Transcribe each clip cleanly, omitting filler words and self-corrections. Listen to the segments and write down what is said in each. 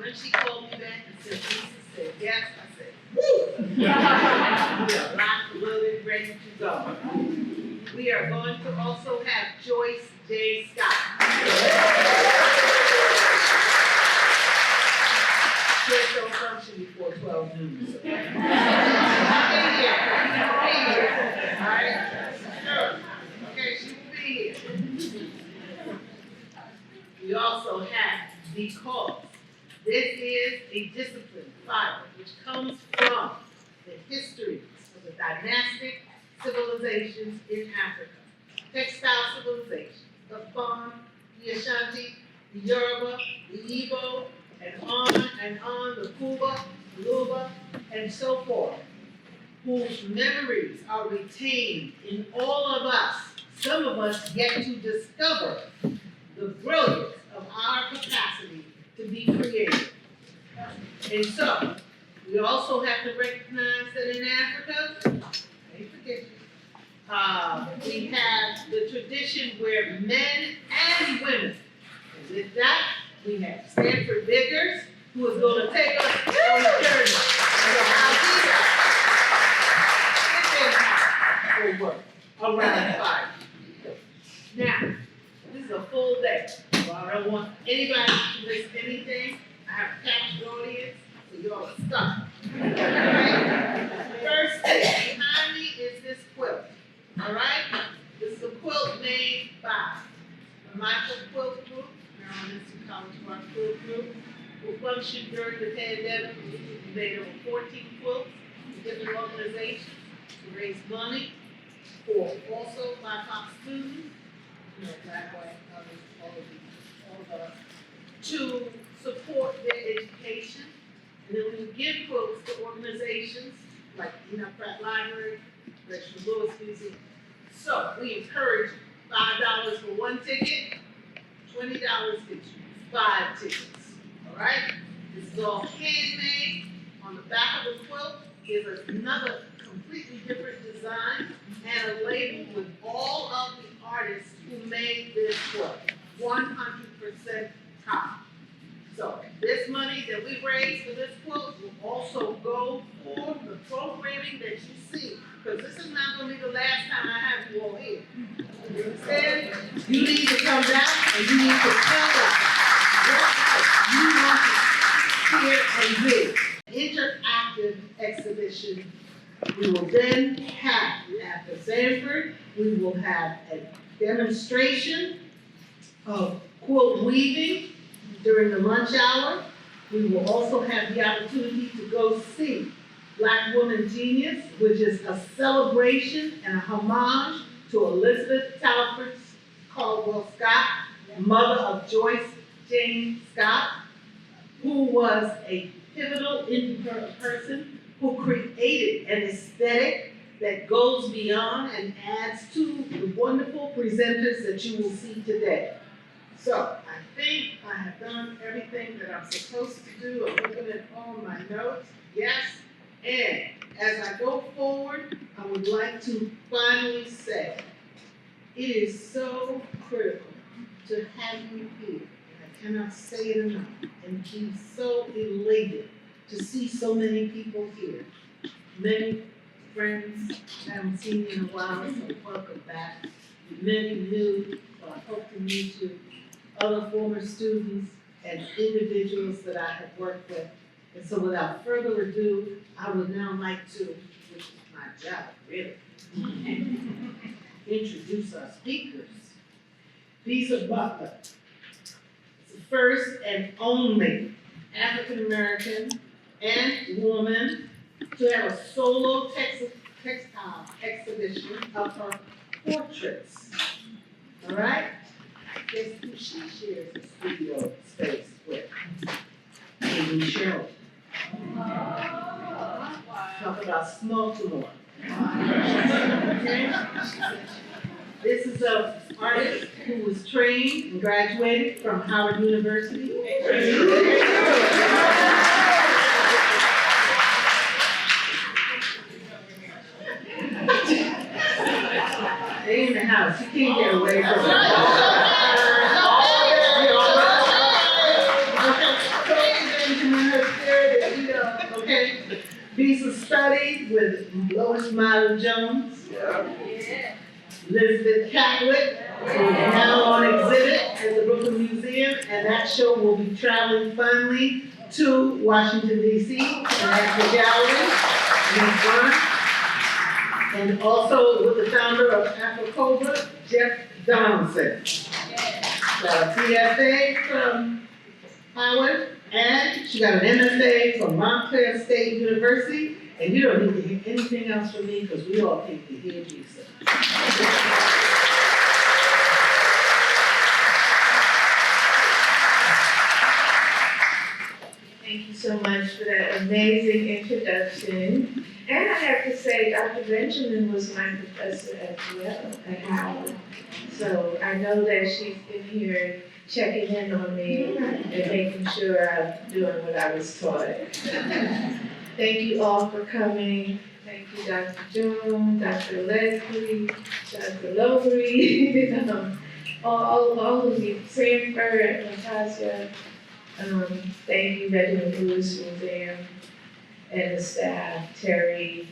when she called me back and said, Lisa said, yes, I said, woo! We are locked, loaded, ready to go. We are going to also have Joyce J. Scott. Kids don't function before 12 noon. So. All right? Sure. Okay, she will be here. We also have, because this is a discipline, fiber, which comes from the histories of the dynastic civilizations in Africa. Textile civilizations, the Fon, the Ashanti, the Yoruba, the Igbo, and on, the Kuba, the Luba, and so forth, whose memories are retained in all of us, some of us yet to discover the brilliance of our capacity to be creative. And so, we also have to recognize that in Africa, we have the tradition where men and women, and with that, we have Sanford Biggers, who is going to take us on the journey of how he will work around the fire. Now, this is a full day, so I don't want anybody to miss anything. I have a packed audience, so y'all are stuck. Okay? First thing behind me is this quilt. All right? This is a quilt made by the Michael Quilt Group, Maryland Institute College Park Quilt Group, who functioned during the pandemic. We made over 14 quilts for different organizations to raise money for also BIPOC students, black, white, others, all of us, to support their education. And then we give quilts to organizations like Pratt Library, Reginald Lewis Museum. So we encourage $5 for one ticket, $20 gets you 5 tickets. All right? This is all handmade. On the back of the quilt is another completely different design and a label with all of the artists who made this quilt. 100% top. So this money that we raise for this quilt will also go for the programming that you see. Because this is not going to be the last time I have you all here. You understand? You need to come back and you need to tell us what you want to hear and do. Interactive exhibition. We will then have, after Sanford, we will have a demonstration of quilt weaving during the lunch hour. We will also have the opportunity to go see Black Woman Genius, which is a celebration and a homage to Elizabeth Talford Scott, mother of Joyce J. Scott, who was a pivotal person who created an aesthetic that goes beyond and adds to the wonderful presenters that you will see today. So I think I have done everything that I'm supposed to do. I'm looking at all my notes. Yes. And as I go forward, I would like to finally say, it is so critical to have you here. I cannot say it enough, and be so elated to see so many people here. Many friends I haven't seen in a while, so welcome back. Many new, so I hope to meet you. Other former students and individuals that I have worked with. And so without further ado, I would now like to, which is my job, really, introduce our speakers. Bisa Butler is the first and only African American and woman to have a solo textile exhibition of her portraits. All right? Guess who she shares the studio space with? Amy Cheryl. Talk about Baltimore. Okay? This is an artist who was trained and graduated from Howard University. They in the house. You can't get away from it. okay? Bisa studied with Lois Myler Jones. Elizabeth Talford, who is now on exhibit at the Brooklyn Museum, and that show will be traveling finally to Washington DC, and at the gallery, and also with the founder of Afrocobra, Jeff Donaldson. Got a PFA from Howard, and she got an MFA from Montclair State University, and you don't need to hear anything else from me, because we all came to hear Jesus. Thank you so much for that amazing introduction. And I have to say, Dr. Benjamin was my professor as well at Howard. So I know that she's in here checking in on me and making sure I'm doing what I was taught. Thank you all for coming. Thank you, Dr. Jones, Dr. Leslie, Dr. Lowery, all of you, Sanford, Natasha. Thank you, Reginald Lewis Museum, and the staff, Terry,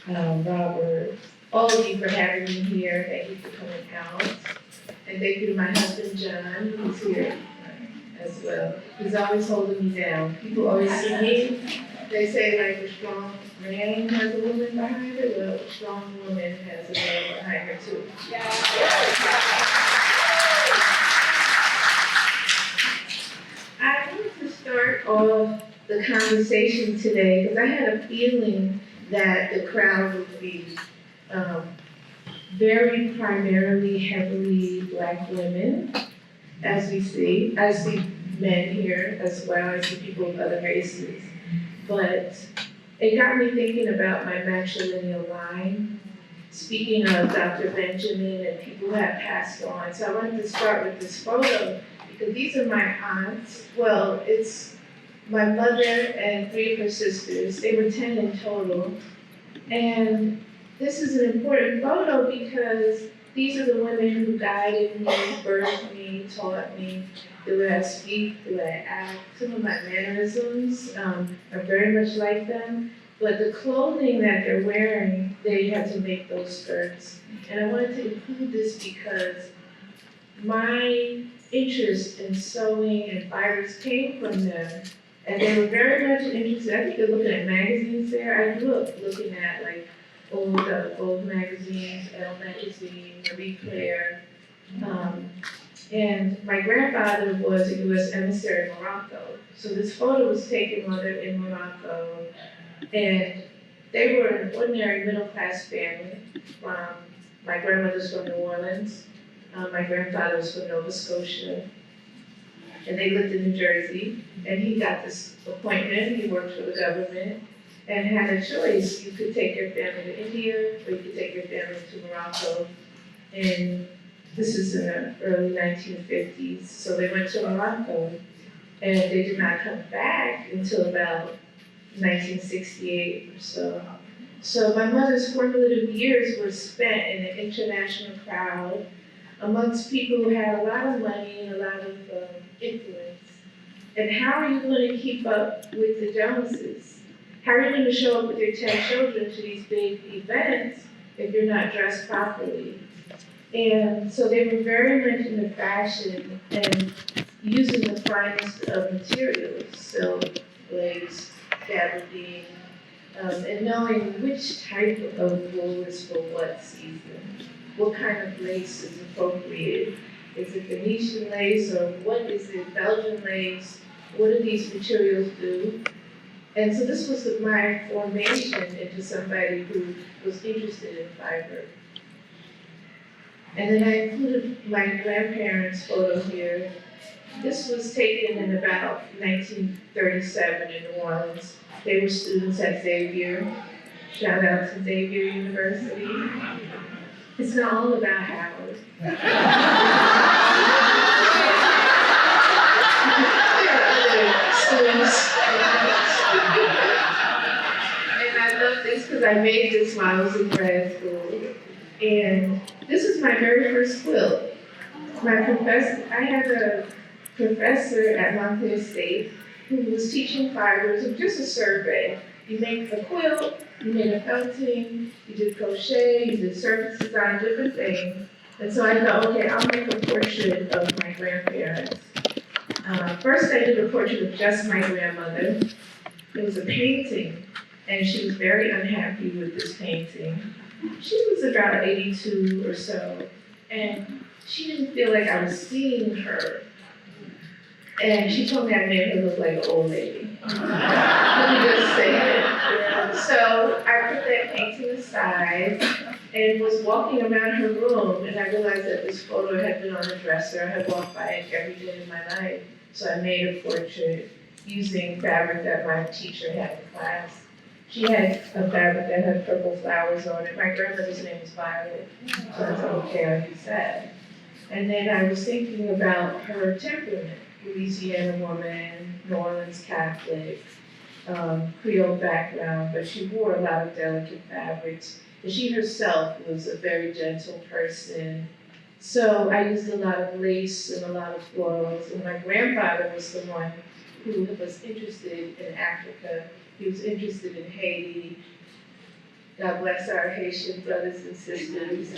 Robert, all of you for having me here. Thank you for coming out. And thank you to my husband, John, who's here as well. He's always holding me down. People always see me. They say like a strong man has a woman behind it. Well, a strong woman has a man behind her too. I wanted to start off the conversation today because I had a feeling that the crowd would be very primarily heavily Black women, as we see. I see men here as well. I see people of other races. But it got me thinking about my matrilineal line. Speaking of Dr. Benjamin and people who have passed on, so I wanted to start with this photo because these are my aunts. Well, it's my mother and 3 of her sisters. They were 10 in total. And this is an important photo because these are the women who guided me, birthed me, taught me the way I speak, the way I act. Some of my mannerisms are very much like them, but the clothing that they're wearing, they had to make those skirts. And I wanted to include this because my interest in sewing and fibers came from them. And they were very much interested. I think they're looking at magazines there. I grew up looking at like old magazines, Elle magazine, Marie Claire. And my grandfather was a U.S. emissary in Morocco. So this photo was taken while they're in Morocco. And they were an ordinary middle-class family. My grandmother's from New Orleans. My grandfather was from Nova Scotia. And they lived in New Jersey. And he got this appointment. He worked for the government and had a choice. You could take your family to India or you could take your family to Morocco. And this is in the early 1950s. So they went to Morocco and they did not come back until about 1968 or so. So my mother's formative years were spent in an international crowd amongst people who had a lot of money and a lot of influence. And how are you going to keep up with the Joneses? How are you going to show up with your 10 children to these big events if you're not dressed properly? And so they were very much into fashion and using the finest of materials, silk, lace, gabardine, and knowing which type of wool is for what season, what kind of lace is appropriate. Is it Venetian lace or what is it, Belgian lace? What do these materials do? And so this was my formation into somebody who was interested in fiber. And then I included my grandparents' photo here. This was taken in about 1937 in New Orleans. They were students at Xavier. Shout out to Xavier University. It's not all about Howard. And I love this because I made this while I was in grad school. And this is my very first quilt. I had a professor at Montclair State, who was teaching fibers. It was just a survey. You make a quilt, you made a felting, you did crochet, you did surface design, different things. And so I thought, okay, I'll make a portrait of my grandparents. First I did a portrait of just my grandmother. It was a painting, and she was very unhappy with this painting. She was about 82 or so, and she didn't feel like I was seeing her. And she told me I made her look like an old lady. Let me just say it. So I put that painting aside and was walking around her room, and I realized that this photo had been on the dresser. I had walked by it every day of my life. So I made a portrait using fabric that my teacher had in class. She had a fabric that had purple flowers on it. My grandmother's name was Violet, so I thought, okay, I'll use that. And then I was thinking about her temperament. Louisiana woman, New Orleans Catholic, Creole background, but she wore a lot of delicate fabrics. And she herself was a very gentle person. So I used a lot of lace and a lot of florals. And my grandfather was the one who was interested in Africa. He was interested in Haiti. God bless our Haitian brothers and sisters.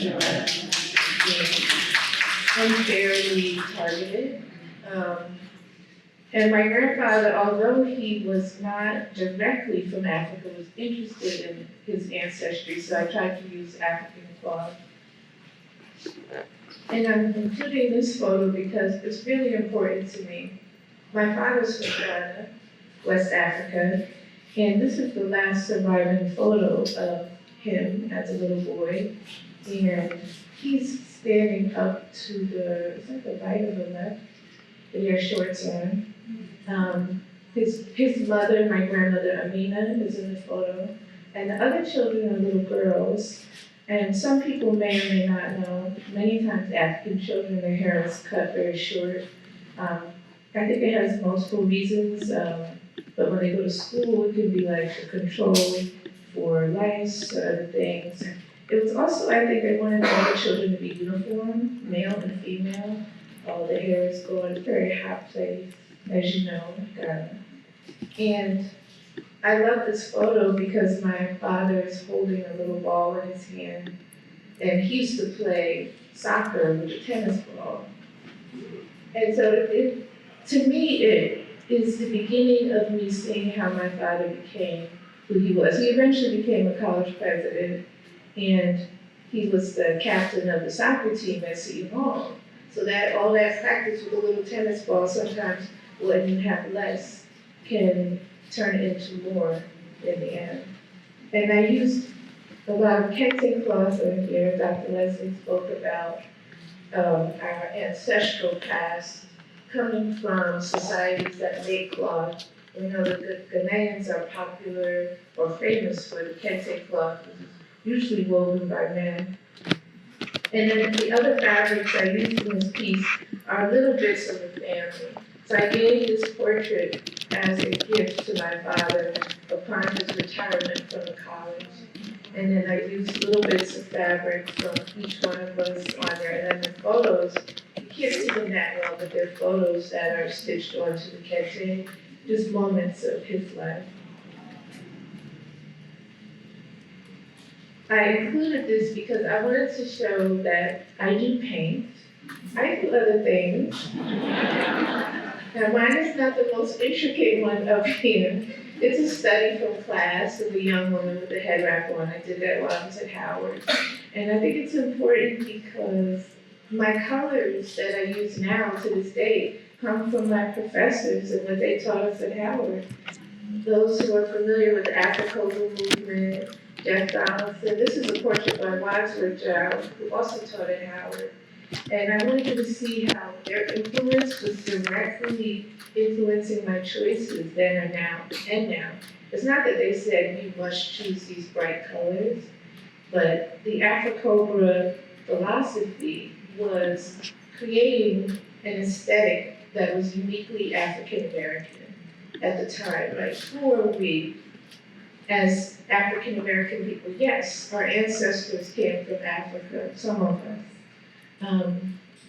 Unfairly targeted. And my grandfather, although he was not directly from Africa, was interested in his ancestry, so I tried to use African cloth. And I'm including this photo because it's really important to me. My father's from Ghana, West Africa, and this is the last surviving photo of him as a little boy. And he's standing up to the, is that the right or the left? With your shorts on. His mother, my grandmother Amina, is in the photo, and the other children are little girls. And some people may or may not know, many times African children, their hair is cut very short. I think it has multiple reasons, but when they go to school, it can be like a control for lice or other things. It was also, I think, they wanted all the children to be uniform, male and female. All the hair is going, it's a very hot place, as you know, Ghana. And I love this photo because my father is holding a little ball in his hand, and he used to play soccer with a tennis ball. And so to me, it is the beginning of me seeing how my father became who he was. He eventually became a college president, and he was the captain of the soccer team at Seton Hall. So that all that practice with a little tennis ball, sometimes when you have less, can turn into more in the end. And I used a lot of kente cloth in here. Dr. Leslie spoke about our ancestral past coming from societies that make cloth. We know that the Ghanaians are popular or famous for the kente cloth, which is usually woven by men. And then the other fabrics I used in this piece are little bits of the family. So I gave this portrait as a gift to my father upon his retirement from the college. And then I used little bits of fabric from each one of us on there. And then the photos, you can't see them that well, but they're photos that are stitched onto the kente, just moments of his life. I included this because I wanted to show that I do paint. I do other things. Now mine is not the most intricate one up here. It's a study from class of a young woman with a head wrap on. I did that while I was at Howard. And I think it's important because my colors that I use now to this day come from my professors and what they taught us at Howard. Those who are familiar with the Afro-Cultural movement, Jeff Donaldson. This is a portrait by Wadsworth Giles, who also taught at Howard. And I wanted you to see how their influence was directly influencing my choices then or now, and now. It's not that they said you must choose these bright colors, but the Afro-Cobra philosophy was creating an aesthetic that was uniquely African-American at the time. Like, who are we as African-American people? Yes, our ancestors came from Africa, some of us.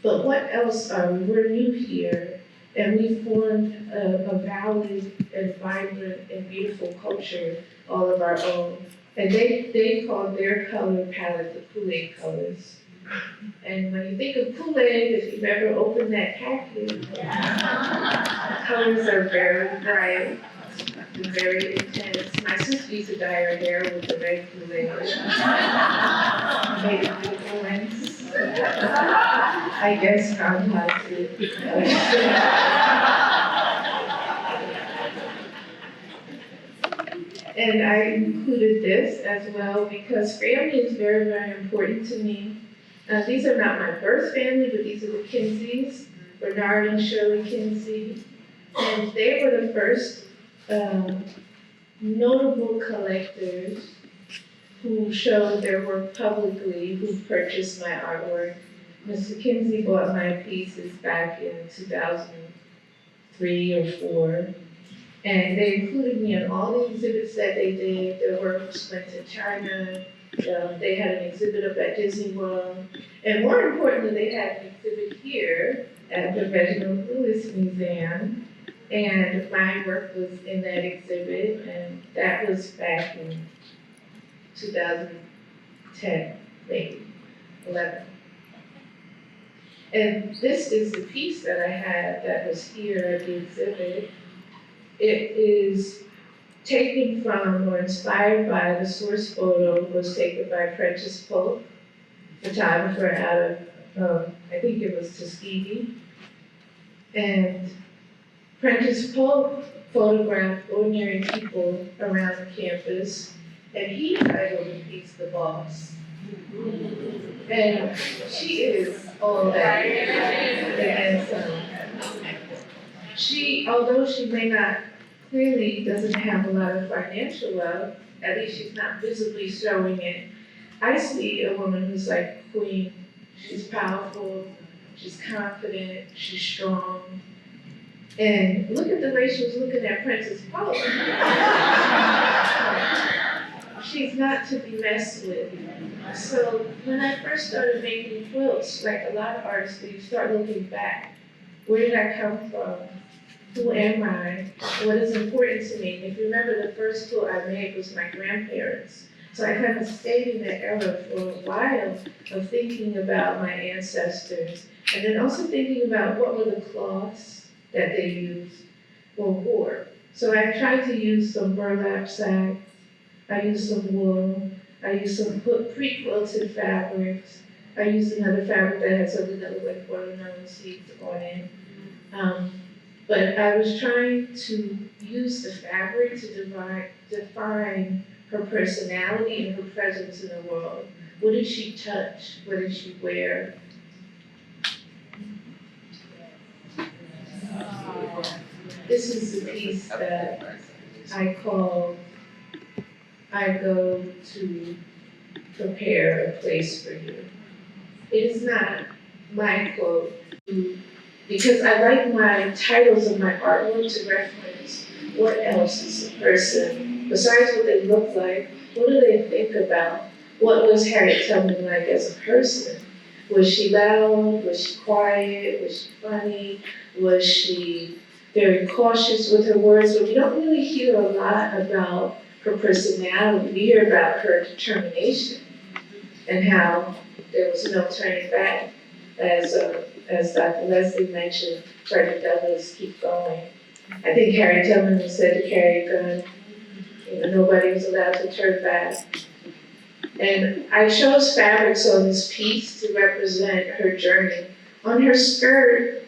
But what else are we? We're new here, And we formed a valid and vibrant and beautiful culture all of our own. And they called their color palette the Kool-Aid colors. And when you think of Kool-Aid, if you've ever opened that package, the colors are very bright and very intense. My sister used to dye her hair with the red Kool-Aid. Made it influence. I guess I'm positive. And I included this as well because family is very, very important to me. These are not my birth family, but these are the Kinseys, Bernard and Shirley Kinsey. And they were the first notable collectors who showed their work publicly, who purchased my artwork. Mr. Kinsey bought my pieces back in 2003 or 4. And they included me in all the exhibits that they did. Their works went to China. They had an exhibit up at Disney World. And more importantly, they had an exhibit here at the Reginald Lewis Museum. And my work was in that exhibit, and that was back in 2010, maybe, 11. And this is the piece that I had that was here at the exhibit. It is taken from or inspired by the source photo was taken by Prentice Pope, photographer out of, I think it was Tuskegee. And Prentice Pope photographed ordinary people around the campus, and he titled the piece The Boss. And she is all that. And she, although she may not, clearly doesn't have a lot of financial wealth, at least she's not visibly showing it. I see a woman who's like a queen. She's powerful, she's confident, she's strong. And look at the way she was looking at Princess Pope. She's not to be messed with. So when I first started making quilts, like a lot of artists, you start looking back. Where did I come from? Who am I? What is important to me? If you remember, the first quilt I made was my grandparents. So I kind of stayed in that era for a while of thinking about my ancestors, and then also thinking about what were the cloths that they used or wore. So I tried to use some burlap sack, I used some wool, I used some pre-quilted fabrics, I used another fabric that had something that looked like watermelon seeds on it. But I was trying to use the fabric to define her personality and her presence in the world. What did she touch? What did she wear? This is the piece that I call, I go to prepare a place for you. It is not my quote, because I like my titles of my artwork to reference what else is the person, besides what they look like, what do they think about? What was Harriet Tubman like as a person? Was she loud? Was she quiet? Was she funny? Was she very cautious with her words? But we don't really hear a lot about her personality. We hear about her determination and how there was no turning back. As Dr. Leslie mentioned, Frederick Douglass, keep going. I think Harriet Tubman was said to carry a gun. Nobody was allowed to turn back. And I chose fabrics on this piece to represent her journey. On her skirt,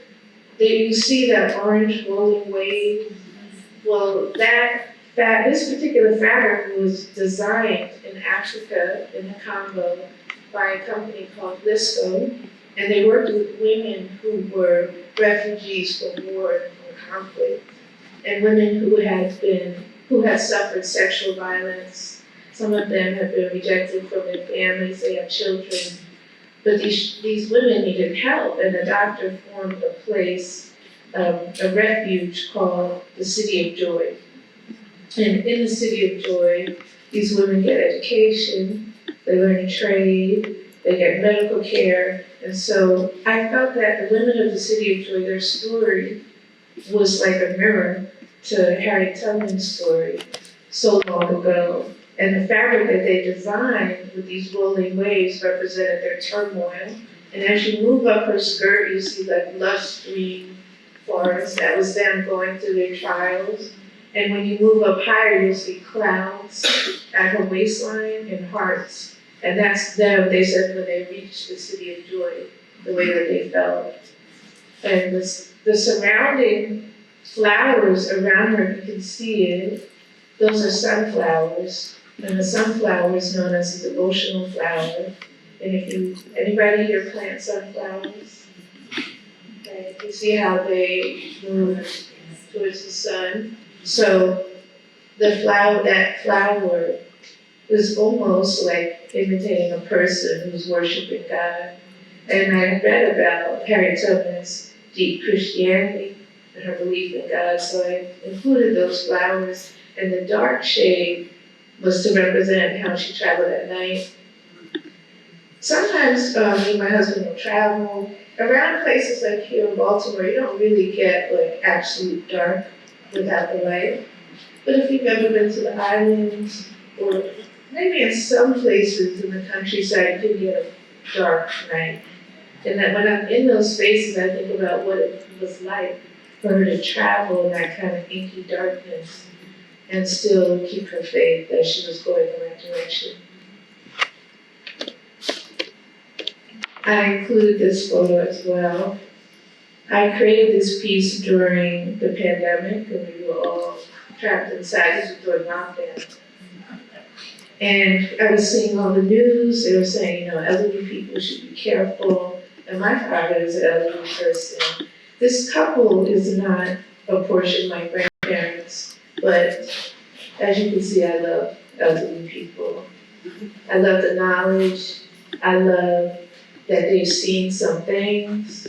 you see that orange rolling wave. Well, this particular fabric was designed in Africa, in the Congo, by a company called Lisco. And they worked with women who were refugees from war and from conflict, and women who had suffered sexual violence. Some of them have been rejected from their families, they have children. But these women needed help, and the doctor formed a place, a refuge called the City of Joy. And in the City of Joy, these women get education, they learn a trade, they get medical care. And so I felt that the women of the City of Joy, their story was like a mirror to Harriet Tubman's story so long ago. And the fabric that they designed with these rolling waves represented their turmoil. And as you move up her skirt, you see like lush green forest. That was them going through their trials. And when you move up higher, you'll see clouds at her waistline and hearts. And that's them, they said, when they reached the city of joy, the way that they felt. And the surrounding flowers around her, you can see it, those are sunflowers. And the sunflower is known as a devotional flower. And if anybody here plant sunflowers? Okay, you see how they move towards the sun. So that flower is almost like imitating a person who's worshiping God. And I read about Harriet Tubman's deep Christianity and her belief in God, so I included those flowers. And the dark shade was to represent how she traveled at night. Sometimes me and my husband will travel around places like here in Baltimore. You don't really get like absolute dark without the light. But if you've ever been to the islands, or maybe in some places in the countryside, you can get a dark night. And that when I'm in those spaces, I think about what it was like for her to travel in that kind of inky darkness and still keep her faith that she was going in that direction. I included this photo as well. I created this piece during the pandemic, and we were all trapped inside. This was during lockdown. And I was seeing all the news. They were saying, elderly people should be careful. And my father is an elderly person. This couple is not a portion of my grandparents, but as you can see, I love elderly people. I love the knowledge. I love that they've seen some things,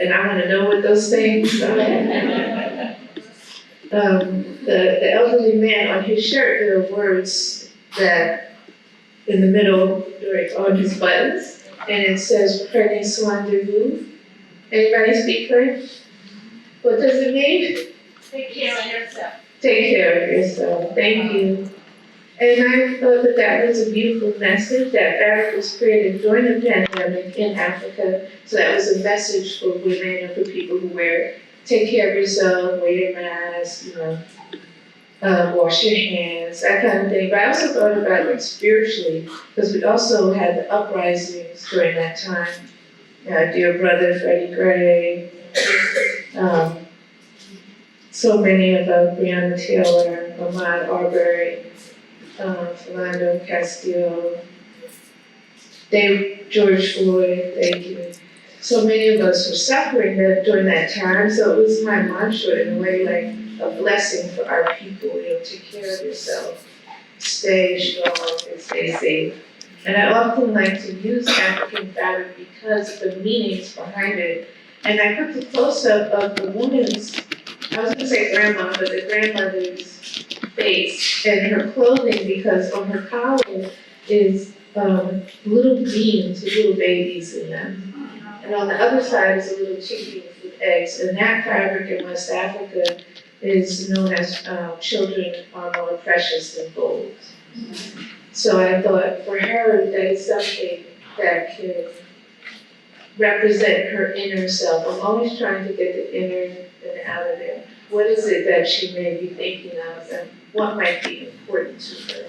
and I want to know what those things are. The elderly man, on his shirt, there are words that in the middle, on his buttons, and it says, Prenez soin de vous. Anybody speak French? What does it mean? Take care of yourself. Take care of yourself. Thank you. And I thought that that was a beautiful message. That fabric was created during the pandemic in Africa. So that was a message for women and for people who take care of yourself, wear your mask, wash your hands, that kind of thing. But I also thought about it spiritually, because we also had the uprisings during that time. Dear brother Freddie Gray, so many of Breonna Taylor, Ahmaud Arbery, Philando Castile, George Floyd, thank you. So many of us were suffering during that time, so it was my mantra in a way, like a blessing for our people, take care of yourself, stay strong and stay safe. And I often like to use African fabric because of the meanings behind it. And I put the close-up of the woman's, I was gonna say grandma, but the grandmother's face and her clothing, because on her collar is little beans with little babies in them. And on the other side is a little chicken with eggs. And that fabric in West Africa is known as children are more precious than gold. So I thought for her, that is something that could represent her inner self. I'm always trying to get the inner and out of there. What is it that she may be thinking of, and what might be important to her?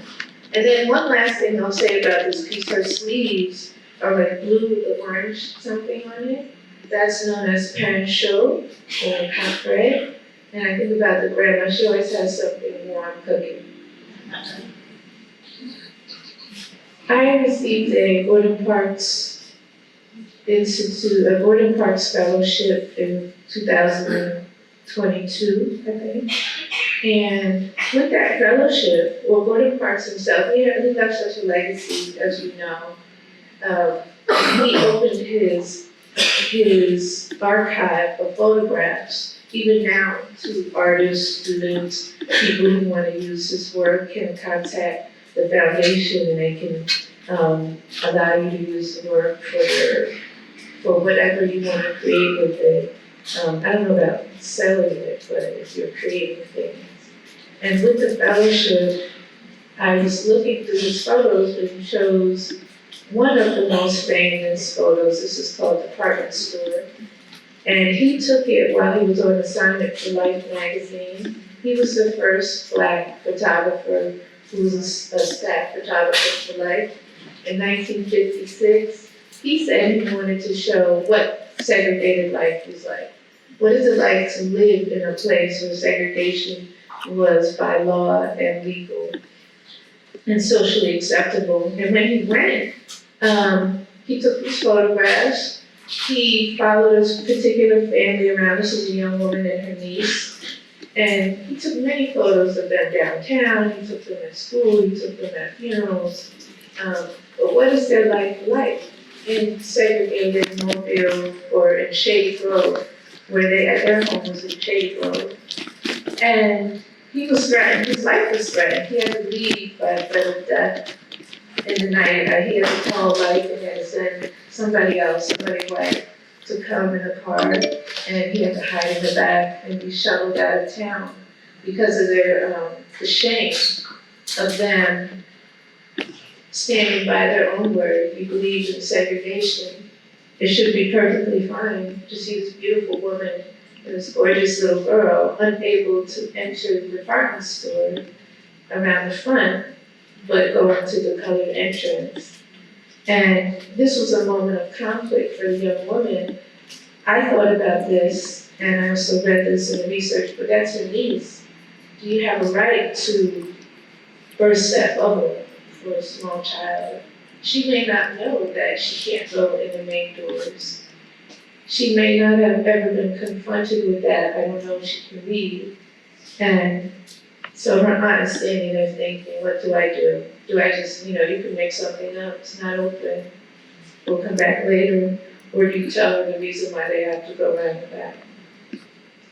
And then one last thing I'll say about this piece, her sleeves are like blue with orange something on it. That's known as pain chaud or capre. And I think about the grandma, she always has something warm cooking. I received a Gordon Parks Fellowship in 2022, I think. And with that fellowship, Gordon Parks himself, he left such a legacy, as you know. He opened his archive of photographs, even now, to artists, students, people who want to use his work can contact the foundation, and they can allow you to use the work for whatever you want to create with it. I don't know about selling it, fellowship, but if you're creating things. And with the fellowship, I was looking through his photos, and he shows one of the most famous photos. This is called Department Store. And he took it while he was on assignment for Life magazine. He was the first Black photographer who was a staff photographer for Life. In 1956, he said he wanted to show what segregated life was like. What is it like to live in a place where segregation was by law and legal and socially acceptable? And when he went, he took these photographs. He followed a particular family around. This is a young woman and her niece. And he took many photos of them downtown. He took them at school. He took them at funerals. But what is their life like in segregated Mobile or in Shady Grove, where their home was in Shady Grove? And he was threatened. His life was threatened. He had to leave by threat of death in the night. He had to call Life and had to send somebody else, somebody white, to come in a car, and he had to hide in the back and be shuttled out of town because of the shame of them standing by their own word. He believed in segregation. It should be perfectly fine to see this beautiful woman and this gorgeous little girl unable to enter the department store around the front, but go into the colored entrance. And this was a moment of conflict for the young woman. I thought about this, and I also read this in the research, but that's her niece. Do you have a right to burst that bubble for a small child? She may not know that she can't go in the main doors. She may not have ever been confronted with that. I don't know if she can read. And so her aunt is standing there thinking, what do I do? Do I just, you can make something up, it's not open, we'll come back later, or do you tell her the reason why they have to go around the back?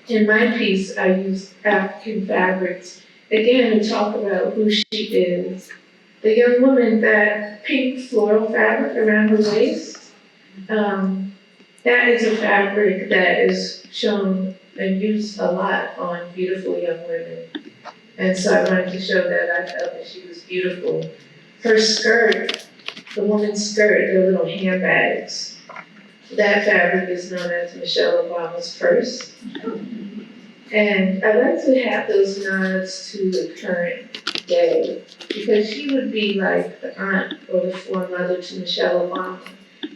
In my piece, I used African fabrics, again, to talk about who she is. The young woman, that pink floral fabric around her waist, that is a fabric that is shown and used a lot on beautiful young women. And so I wanted to show that I felt that she was beautiful. Her skirt, the woman's skirt, their little handbags, that fabric is known as Michelle Obama's purse. And I like to have those nods to the current day, because she would be like the aunt or the foremother to Michelle Obama.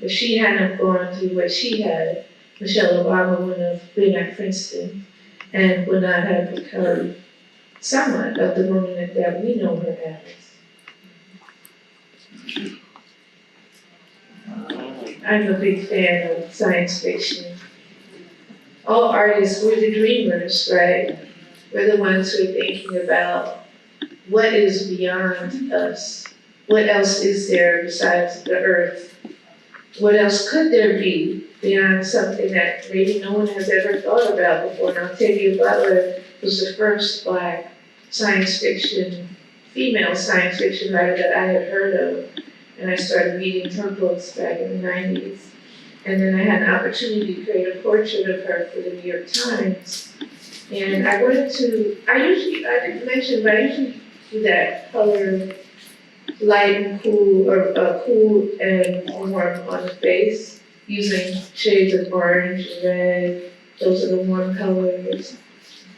If she hadn't gone through what she had, Michelle Obama wouldn't have been at Princeton and would not have become somewhat of the woman that we know her as. I'm a big fan of science fiction. All artists, we're the dreamers, right? We're the ones who are thinking about what is beyond us. What else is there besides the earth? What else could there be beyond something that maybe no one has ever thought about before? And Octavia Butler was the first Black science fiction, female science fiction writer that I had heard of. And I started reading her books back in the 90s. And then I had an opportunity to create a portrait of her for the New York Times. And I wanted to, I didn't mention, but I usually do that color, light and cool, or cool and warm on the face, using shades of orange, red, those are the warm colors,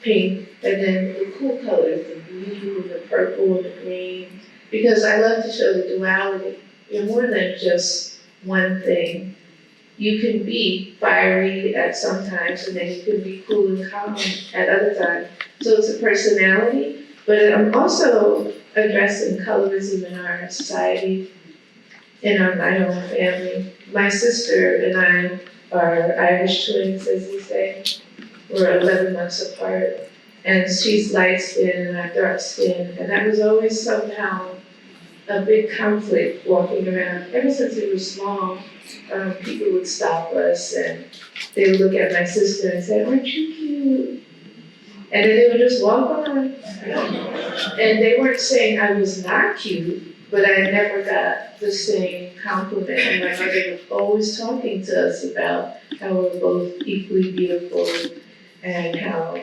pink, and then the cool colors, the blue, the purple, the green, because I love to show the duality. You're more than just one thing. You can be fiery at some times, and then you can be cool and calm at other times. So it's a personality, but I'm also addressing colorism in our society, in my own family. My sister and I are Irish twins, as we say. We're 11 months apart, and she's light skinned and I'm dark skinned, and that was always somehow a big conflict walking around. Ever since we were small, people would stop us and they would look at my sister and say, "Aren't you cute?" And then they would just walk on. And they weren't saying I was not cute, but I never got the same compliment. And my mother was always talking to us about how we're both equally beautiful and how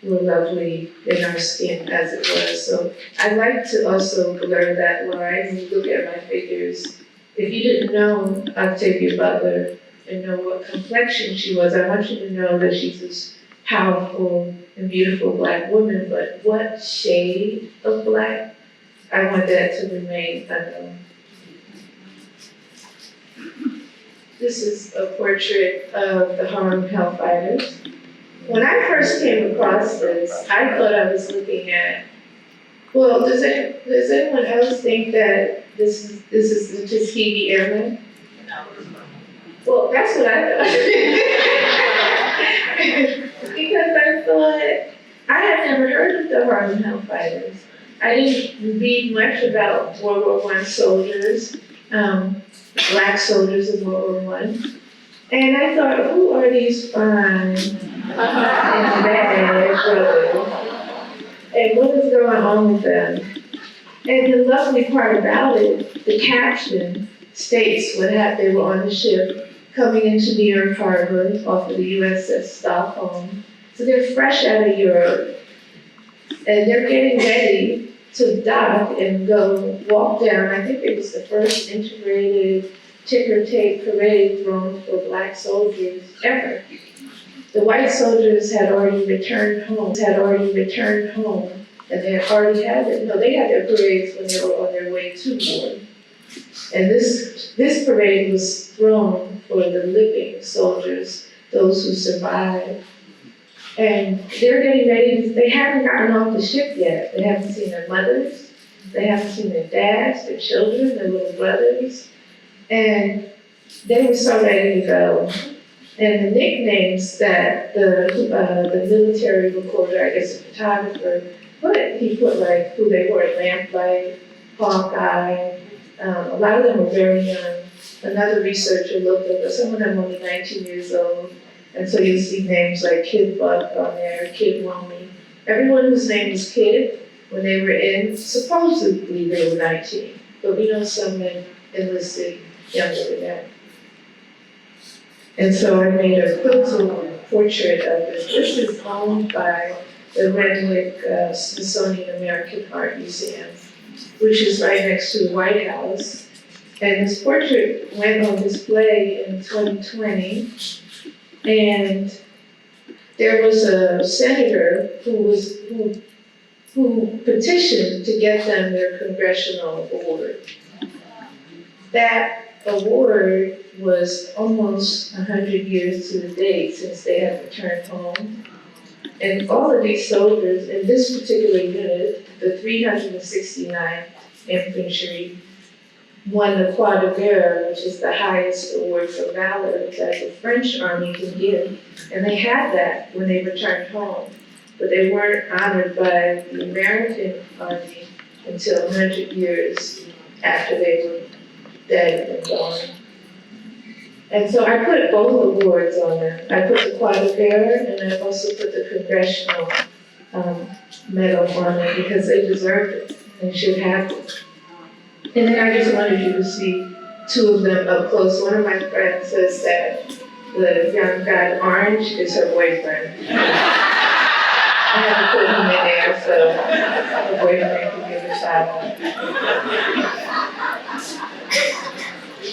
were lovely in our skin as it was. So I like to also blur that line when you look at my figures. If you didn't know Octavia Butler and know what complexion she was, I want you to know that she's this powerful and beautiful Black woman, but what shade of Black, I want that to remain unknown. This is a portrait of the Harlem Hellfighters. When I first came across this, I thought I was looking at, well, does anyone else think that this is the Tuskegee Airmen? Well, that's what I thought. Because I thought, I had never heard of the Harlem Hellfighters. I didn't read much about World War I soldiers, Black soldiers in World War I. And I thought, who are these fine and bad brothers? And what is going on with them? And the lovely part about it, the caption states what happened. They were on the ship coming into New York Harbor off of the USS Stockholm. So they're fresh out of Europe, and they're getting ready to dock and go walk down. I think it was the first integrated ticker tape parade thrown for Black soldiers ever. The white soldiers had already returned home, and they had already had it. No, they had their parades when they were on their way to war. And this parade was thrown for the living soldiers, those who survived. And they're getting ready, they haven't gotten off the ship yet. They haven't seen their mothers, they haven't seen their dads, their children, their little brothers. And they were so ready to go. And the nicknames that the military recorder, I guess the photographer, he put like who they were, Lamplight, Hawkeye. A lot of them were very young. Another researcher looked at some of them only 19 years old. And so you see names like Kid Buck on there, Kid Womey. Everyone whose name was Kid, when they were in, supposedly they were 19. But we know some men enlisted younger than that. And so I made a quilted portrait of this. This is owned by the Renwick Smithsonian American Art Museum, which is right next to the White House. And this portrait went on display in 2020. And there was a senator who petitioned to get them their congressional award. That award was almost 100 years to the date since they had returned home. And all of these soldiers in this particular unit, the 369th Infantry, won the Croix de Guerre, which is the highest award for valor that the French army can give. And they had that when they returned home. But they weren't honored by the American army until 100 years after they were dead and gone. And so I put both awards on them. I put the Croix de Guerre and I also put the Congressional Medal on them because they deserved it and should have it. And then I just wanted you to see two of them up close. One of my friends says that the young guy, Orange, is her boyfriend. I had to put him in there so her boyfriend could give a shout out.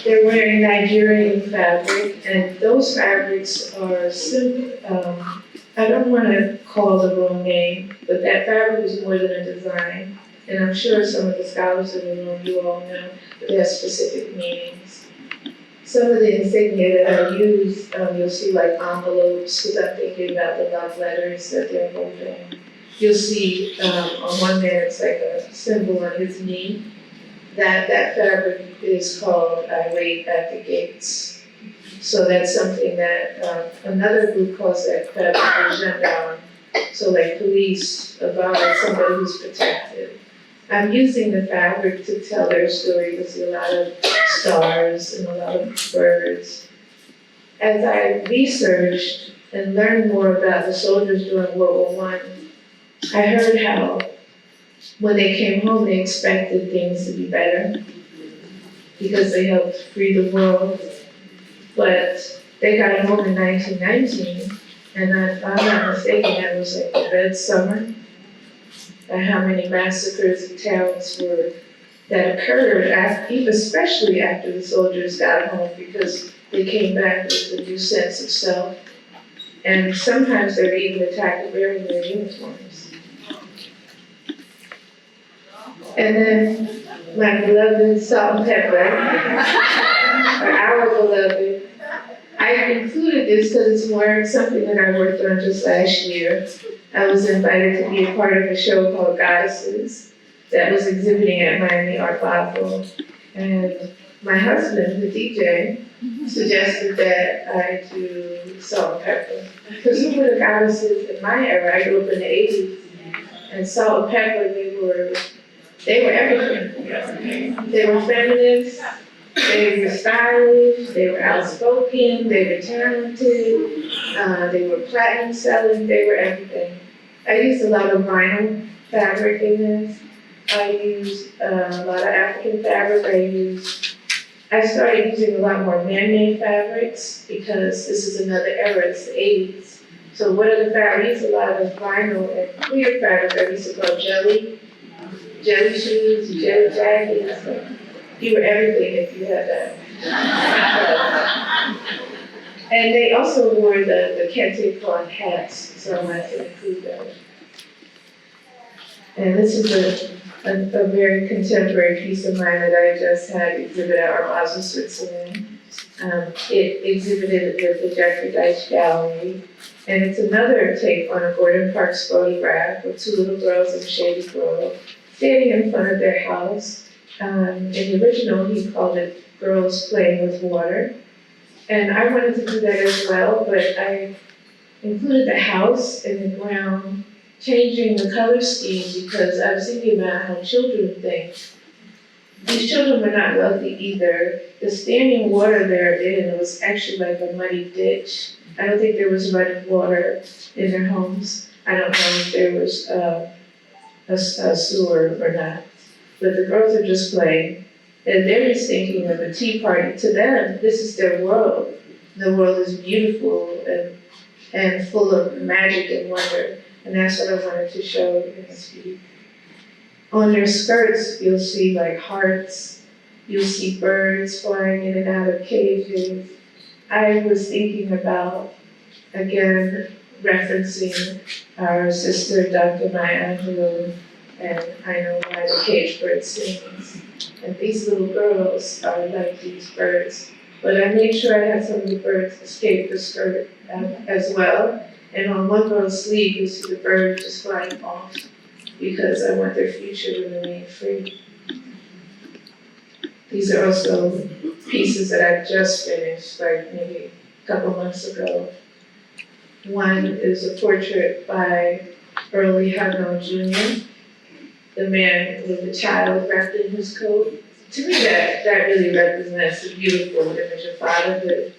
They're wearing Nigerian fabric, and those fabrics are simple. I don't want to call the wrong name, but that fabric is more than a design. And I'm sure some of the scholars in the room, you all know, that they have specific meanings. Some of the insignia that I use, you'll see like envelopes, because I'm thinking about the love letters that they're holding. You'll see on one man, it's like a symbol on his knee. That fabric is called I Wait at the Gates. So that's something that another group calls that fabric a gendarme. So like police, a guard, somebody who's protected. I'm using the fabric to tell their story. You'll see a lot of stars and a lot of birds. As I researched and learned more about the soldiers during World War I heard how when they came home they expected things to be better because they helped free the world. But they got home in 1919 And if I'm not mistaken, that was like the Red Summer, and how many massacres of towns were that occurred, especially after the soldiers got home, because they came back with a new sense of self. And sometimes they were even attacked wearing their uniforms. And then my beloved Salt and Pepper, or our beloved, I included this because it's something that I worked on just last year. I was invited to be a part of a show called Goddesses that was exhibiting at Miami Art Basel. And my husband, the DJ, suggested that I do Salt and Pepper. Because who were the goddesses in my era? I grew up in the 80s. And Salt and Pepper, they were everything. They were feminists, they were stylish, they were outspoken, they were talented, they were platinum selling, they were everything. I used a lot of vinyl fabric in this. I used a lot of African fabric. I started using a lot more man-made fabrics because this is another era, it's the 80s. So what are the fabrics? A lot of vinyl and clear fabric I used to call jelly shoes, jelly jackets. You were everything if you had that. And they also wore the kente cloth hats, so I had to include that. And this is a very contemporary piece of mine that I just had exhibited at Art Basel, Switzerland. It exhibited with the Jeffrey Deitch Gallery. And it's another take on a Gordon Parks photograph of two little girls in Shady Grove standing in front of their house. In the original, he called it Girls Playing with Water. And I wanted to do that as well, but I included the house and the ground, changing the color scheme because I was thinking about how children think. These children were not wealthy either. The standing water they're in was actually like a muddy ditch. I don't think there was running water in their homes. I don't know if there was a sewer or not. But the girls are just playing. And they're just thinking of a tea party. To them, this is their world. The world is beautiful and full of magic and wonder. And that's what I wanted to show in this piece. On their skirts, you'll see like hearts. You'll see birds flying in and out of cages. I was thinking about, again, referencing our sister, Dr. Maya Angelou, and I know why the cage bird sings. And these little girls are like these birds. But I made sure I had some of the birds escape the skirt as well. And on one girl's sleeve, you see the bird just flying off because I want their future to remain free. These are also pieces that I just finished, like maybe a couple months ago. One is a portrait by Early Hagnall Jr., the man with the child wrapped in his coat. To me, that really represents the beautiful image of fatherhood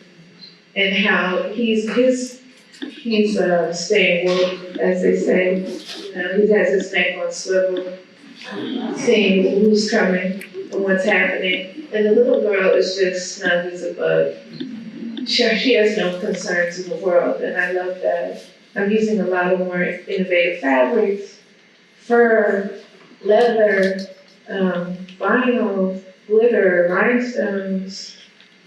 and how he's staying woke, as they say. He has his neck on swivel, seeing who's coming and what's happening. And the little girl is just snug as a bug. She has no concerns in the world, and I love that. I'm using a lot of more innovative fabrics, fur, leather, vinyl, glitter, rhinestones.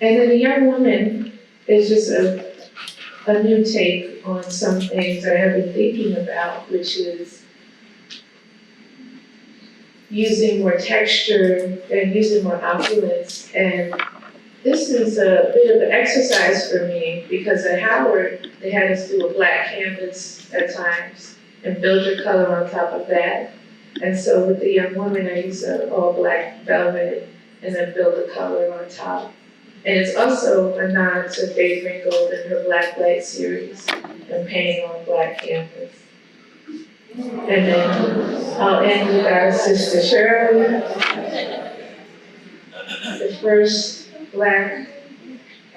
And then a young woman is just a new take on some things I have been thinking about, which is using more texture and using more opulence. And this is a bit of an exercise for me because at Howard, they had us do a black canvas at times and build your color on top of that. And so with the young woman, I use all black velvet and then build the color on top. And it's also a nod to Faith Ringgold and her Black Light series and painting on black canvas. And then I'll end with our sister Shirley, the first Black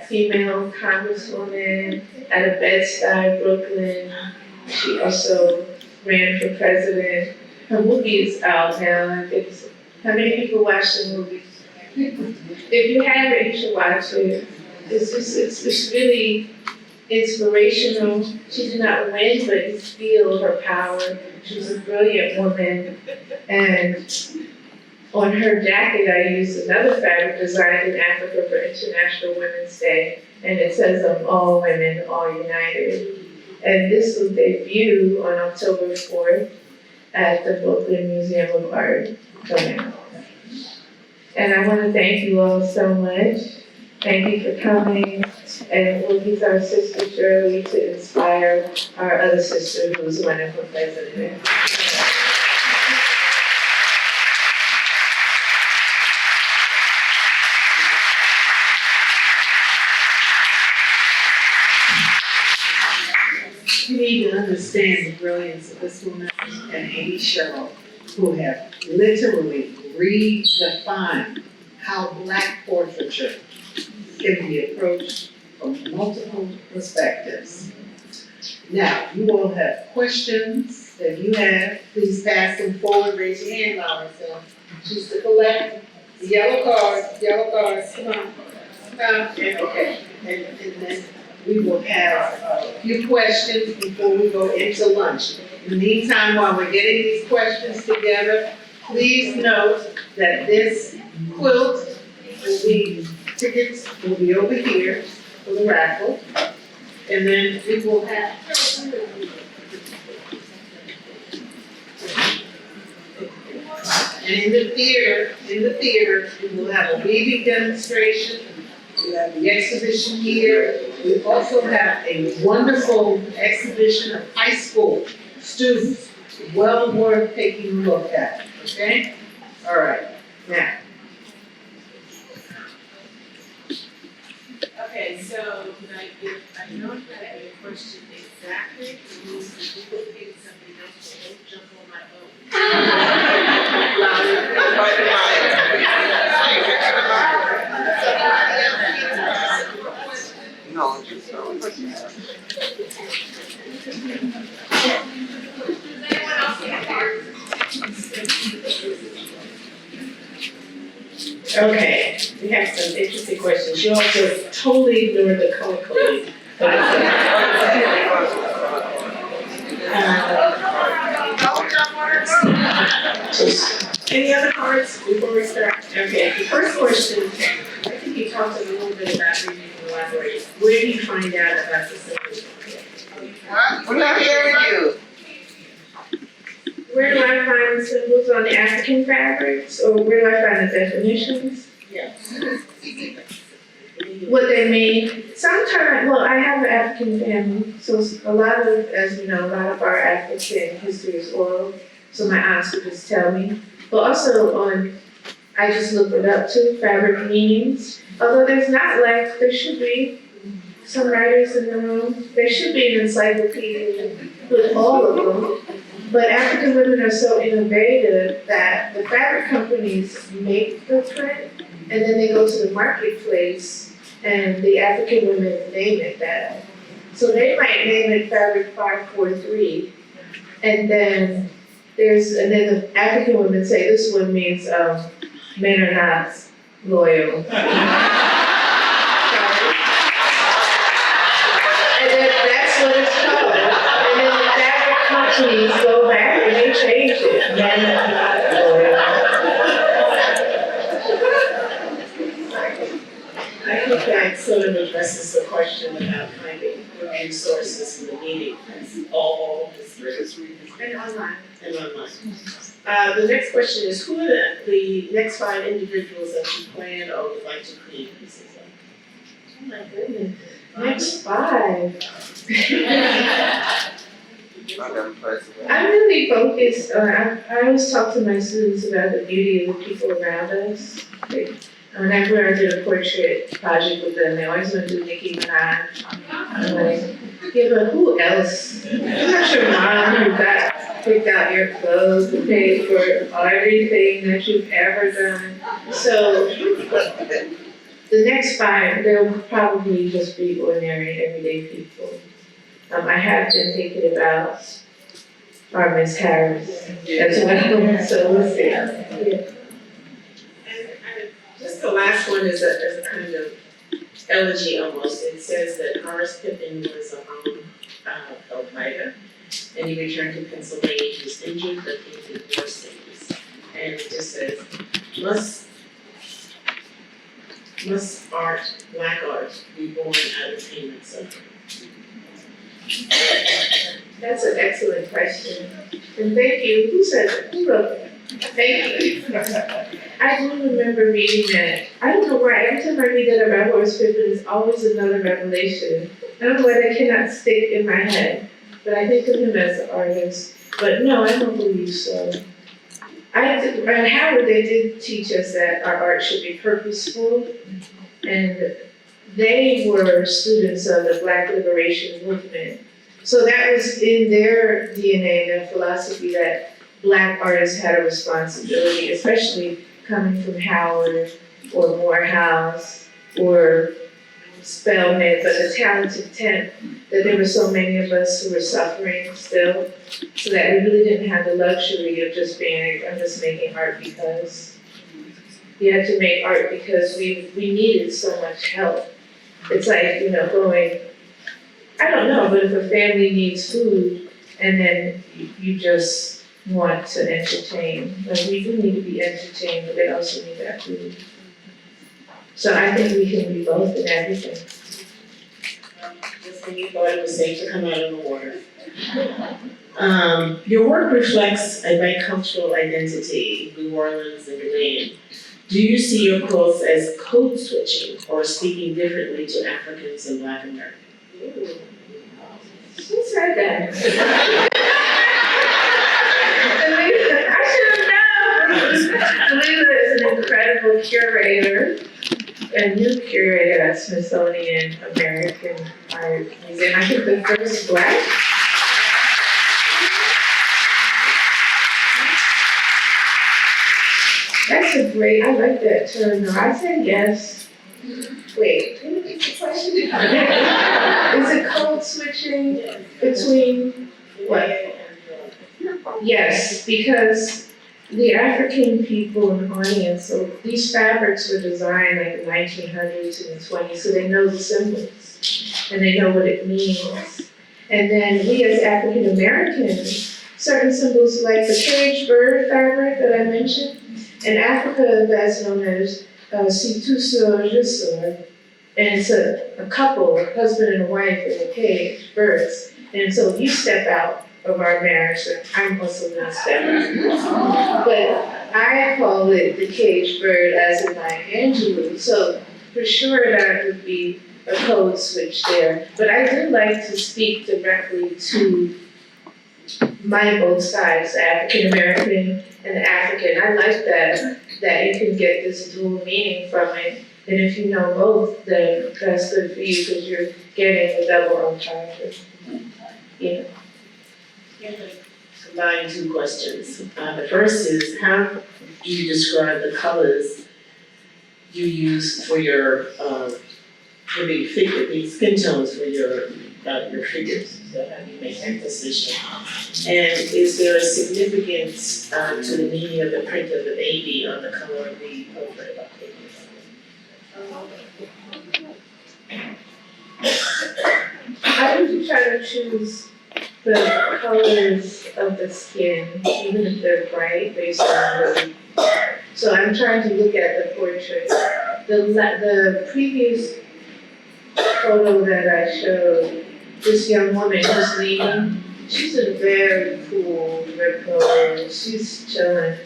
female congresswoman out of Bed-Stuy, Brooklyn. She also ran for president. Her movie is out now. How many people watch the movie? If you haven't, you should watch it. It's inspirational. She did not win, but you feel her power. She was a brilliant woman. And on her jacket, I used another fabric designed in Africa for International Women's Day. And it says, all women, all united. And this will debut on October 4th at the Brooklyn Museum of Art. And I want to thank you all so much. Thank you for coming. And we'll use our sister Shirley to inspire our other sister who's running for president. You need to understand the brilliance of this woman and Amy Sherrill, who have literally redefined how Black portraiture can be approached from multiple perspectives. Now, you all have questions that you have, please pass them forward, raise your hand, Laura, so choose to collect the yellow cards, come on. Okay, and then we will have a few questions before we go into lunch. In the meantime, while we're getting these questions together, please note that this quilt tickets will be over here for the raffle. And then we will have, and in the theater, we will have a weaving demonstration. We have the exhibition here. We also have a wonderful exhibition of high school students, well worth taking a look at, okay? All right, now. Okay, so I don't have a question exactly, it means that you could pick something else, so don't jump on my boat. No, just so. Okay, we have some interesting questions. You also totally ignored the colloquium. Any other cards before we start? Okay, the first question, I think you talked a little bit about reading and elaborate. Where do you find out about the symbols? What? We're not hearing you. Where do I find the symbols on the African fabrics, or where do I find the definitions? Yeah. What they mean? Sometimes, well, I have an African family, so a lot of, as you know, a lot of our African history is oral, so my aunts would just tell me. But also I just look it up too, fabric meanings. Although there should be some writers in the room, there should be an encyclopedia with all of them. But African women are so innovative that the fabric companies make the print, and then they go to the marketplace, and the African women name it that. So they might name it Fabric 543, and then the African women say this one means men are not loyal. And then that's what it's called. And then the fabric companies go back and they change it. Men are not loyal. I think that sort of addresses the question about finding resources for the meeting. That's all history. And online. And online. The next question is, who are the next 5 individuals that you plan or would like to create pieces of? Oh my goodness. Next 5. I'm really focused on, I always talk to my students about the beauty of the people around us. Whenever I did a portrait project with them, they always want to do Nicki Minaj. I'm like, yeah, but who else? I'm not your mom who picked out your clothes and paid for everything that you've ever done. So the next 5, they'll probably just be ordinary, everyday people. I have been thinking about our Miss Harris as well, so we'll see. Yeah. Just the last one is a kind of elegy almost. It says that Horace Pippin was a fighter, and he returned to Pennsylvania. He was injured, but he did more things. And it just says, must art, black art, be born out of pain and suffering? That's an excellent question. And thank you. Who said that? Who wrote that? Thank you. I do remember reading that. I don't know why. Every time I read that about Horace Pippin, it's always another revelation. I don't know why that cannot stick in my head. But I think of him as an artist. But no, I don't believe so. At Howard, they did teach us that our art should be purposeful. And they were students of the Black Liberation Movement. So that was in their DNA, their philosophy, that Black artists had a responsibility, especially coming from Howard or Morehouse or Spelman, but the talented 10, that there were so many of us who were suffering still, so that we really didn't have the luxury of just being, I'm just making art because. We had to make art because we needed so much help. It's like, going, I don't know, but if a family needs food and then you just want to entertain, like we do need to be entertained, but they also need that food. So I think we can be both in everything. Just when you thought it was safe to come out of the water. Your work reflects a bicultural identity, New Orleans and Ghanaian. Do you see your quotes as code switching or speaking differently to Africans and Black Americans? Who said that? I should have known. Alina is an incredible curator, a new curator at Smithsonian American Art Museum. I think the first Black. That's a great, I like that term. No, I said yes. Wait, can you repeat the question? Is it code switching between what? Yes, because the African people in the audience, so these fabrics were designed like in the 1900s and the 20s, so they know the symbols and they know what it means. And then we as African Americans, certain symbols like the cage bird fabric that I mentioned, in Africa, that's known as si tu sors, je sors. And it's a couple, a husband and a wife in a cage, birds. And so you step out of our marriage, and I'm also gonna step out. But I call it the cage bird as in my Angelou. So for sure that would be a code switch there. But I do like to speak directly to my both sides, the African American and the African. I like that you can get this dual meaning from it. And if you know both, then that's good for you because you're getting a double entendre. Yeah. Combine two questions. The first is, how do you describe the colors you use for your for the skin tones for your figures? So how do you make that decision? And is there a significance to the meaning of the print of the baby on the color of the portrait of the baby? I usually try to choose the colors of the skin, even if they're bright, based on the. So I'm trying to look at the portrait. The previous photo that I showed, this young woman who's leading, she's in a very cool, repose. She's chilling.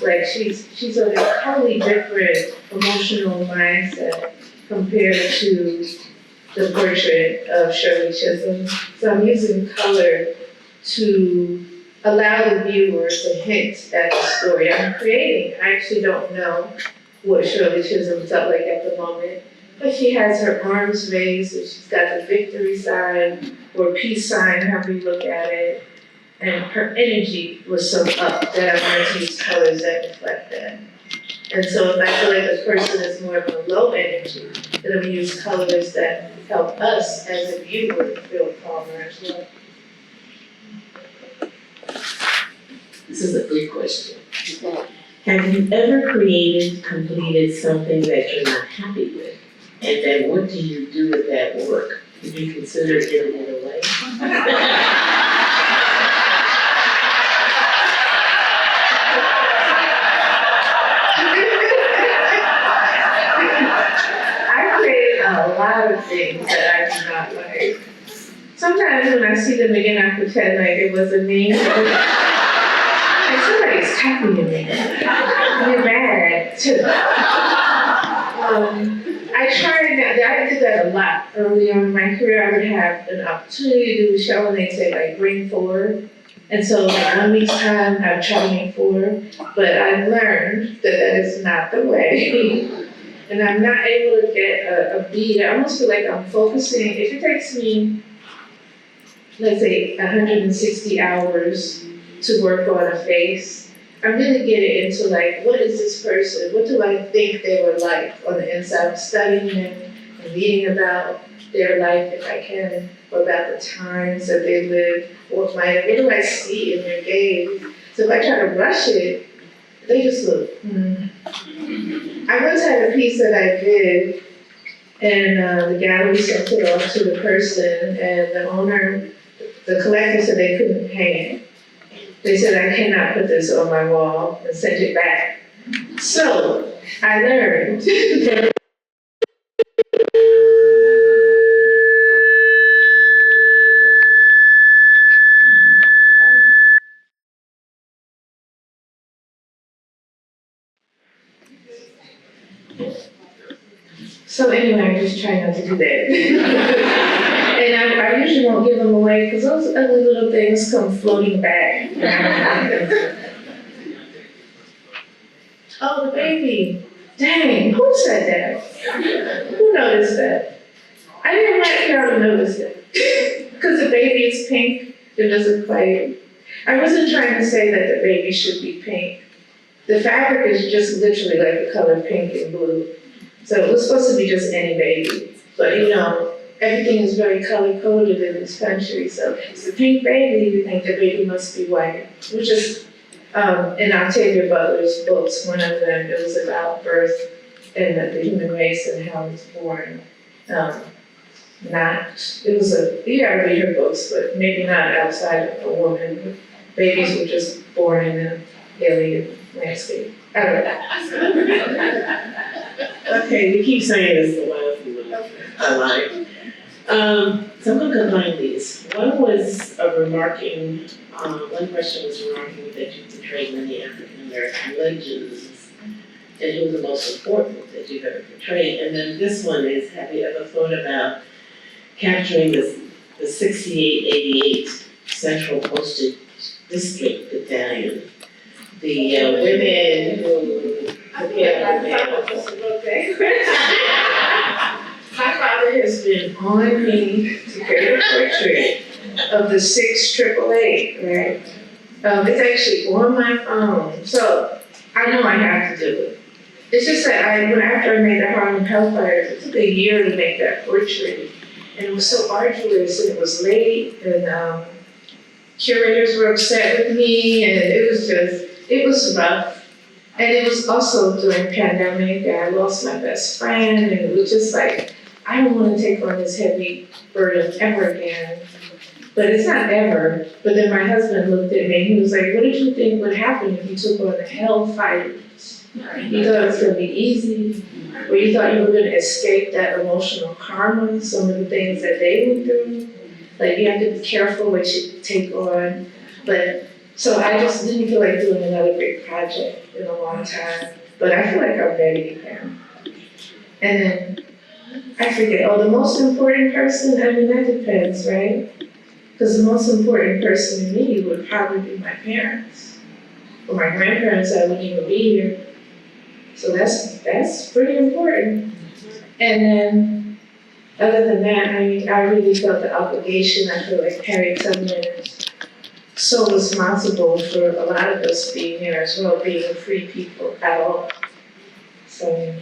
Like she's a totally different emotional mindset compared to the portrait of Shirley Chisholm. So I'm using color to allow the viewer to hint at the story I'm creating. I actually don't know what Shirley Chisholm felt like at the moment, but she has her arms raised and she's got the victory sign or peace sign, however you look at it. And her energy was so up that I wanted to use colors that reflect that. And so if I feel like the person is more of a low energy, then we use colors that help us as a viewer feel calmer as well. This is a good question. Have you ever completed something that you're not happy with? And then what do you do with that work? Did you consider giving it away? I created a lot of things that I do not like. Sometimes when I see them again, I pretend like it wasn't me. Like somebody's copying me. You're bad too. I tried that. I did that a lot early on in my career. I would have an opportunity to do a show and they'd say like bring forward. And so like 1 week's time, I would try to bring forward. But I learned that that is not the way. And I'm not able to get a beat. I almost feel like I'm focusing. If it takes me, let's say 160 hours to work on a face, I really get it into like, what is this person? What do I think they were like on the inside? I'm studying them and reading about their life if I can, or about the times that they lived, what do I see in their gaze? So if I try to rush it, they just look, I once had a piece that I did, and the gallery sent it off to the person, and the owner, the collector said they couldn't pay it. They said, I cannot put this on my wall, and sent it back. So I learned that so anyway, I just try not to do that. And I usually won't give them away because those ugly little things come floating back. Oh, the baby. Dang, who said that? Who noticed that? I didn't want y'all to notice that. Because the baby is pink, it doesn't quite. I wasn't trying to say that the baby should be pink. The fabric is just literally like the color pink and blue. So it was supposed to be just any baby. But you know, everything is very color coded in this country. So it's a pink baby, you think the baby must be white. Which is in Octavia Butler's books, one of them, it was about birth and the human race and how it's born. You gotta read her books, but maybe not outside of a woman. Babies were just born in an alien landscape. I don't know. Okay, we keep saying it's the last one. I lied. So I'm gonna combine these. One was one question was remarking that you portrayed many African American legends, and who the most important that you've ever portrayed. And then this one is, have you ever thought about capturing the 6888 Central Postage District Battalion? The women who prepare My father has been on me to create a portrait of the 6888, right? It's actually on my phone, so I know I have to do it. It's just that after I made the Harlem Hellfire, it took a year to make that portrait, and it was so arduous, and it was late, and curators were upset with me, and it was rough. And it was also during pandemic, and I lost my best friend, and it was just like, I don't want to take on this heavy burden ever again. But it's not ever. But then my husband looked at me and he was like, what did you think would happen if you took on the hellfighters? You thought it was going to be easy? Or you thought you were going to escape that emotional karma, some of the things that they went through? Like, you have to be careful what you take on. So I just didn't feel like doing another big project in a long time. But I feel like I'm ready now. And then I forget, the most important person, I mean, that depends, right? Because the most important person to me would probably be my parents. Or my grandparents, I wouldn't even be here. So that's pretty important. And then, other than that, I mean, I really felt the obligation. I feel like Harriet Tubman is so responsible for a lot of us being here as well, being free people at all. So,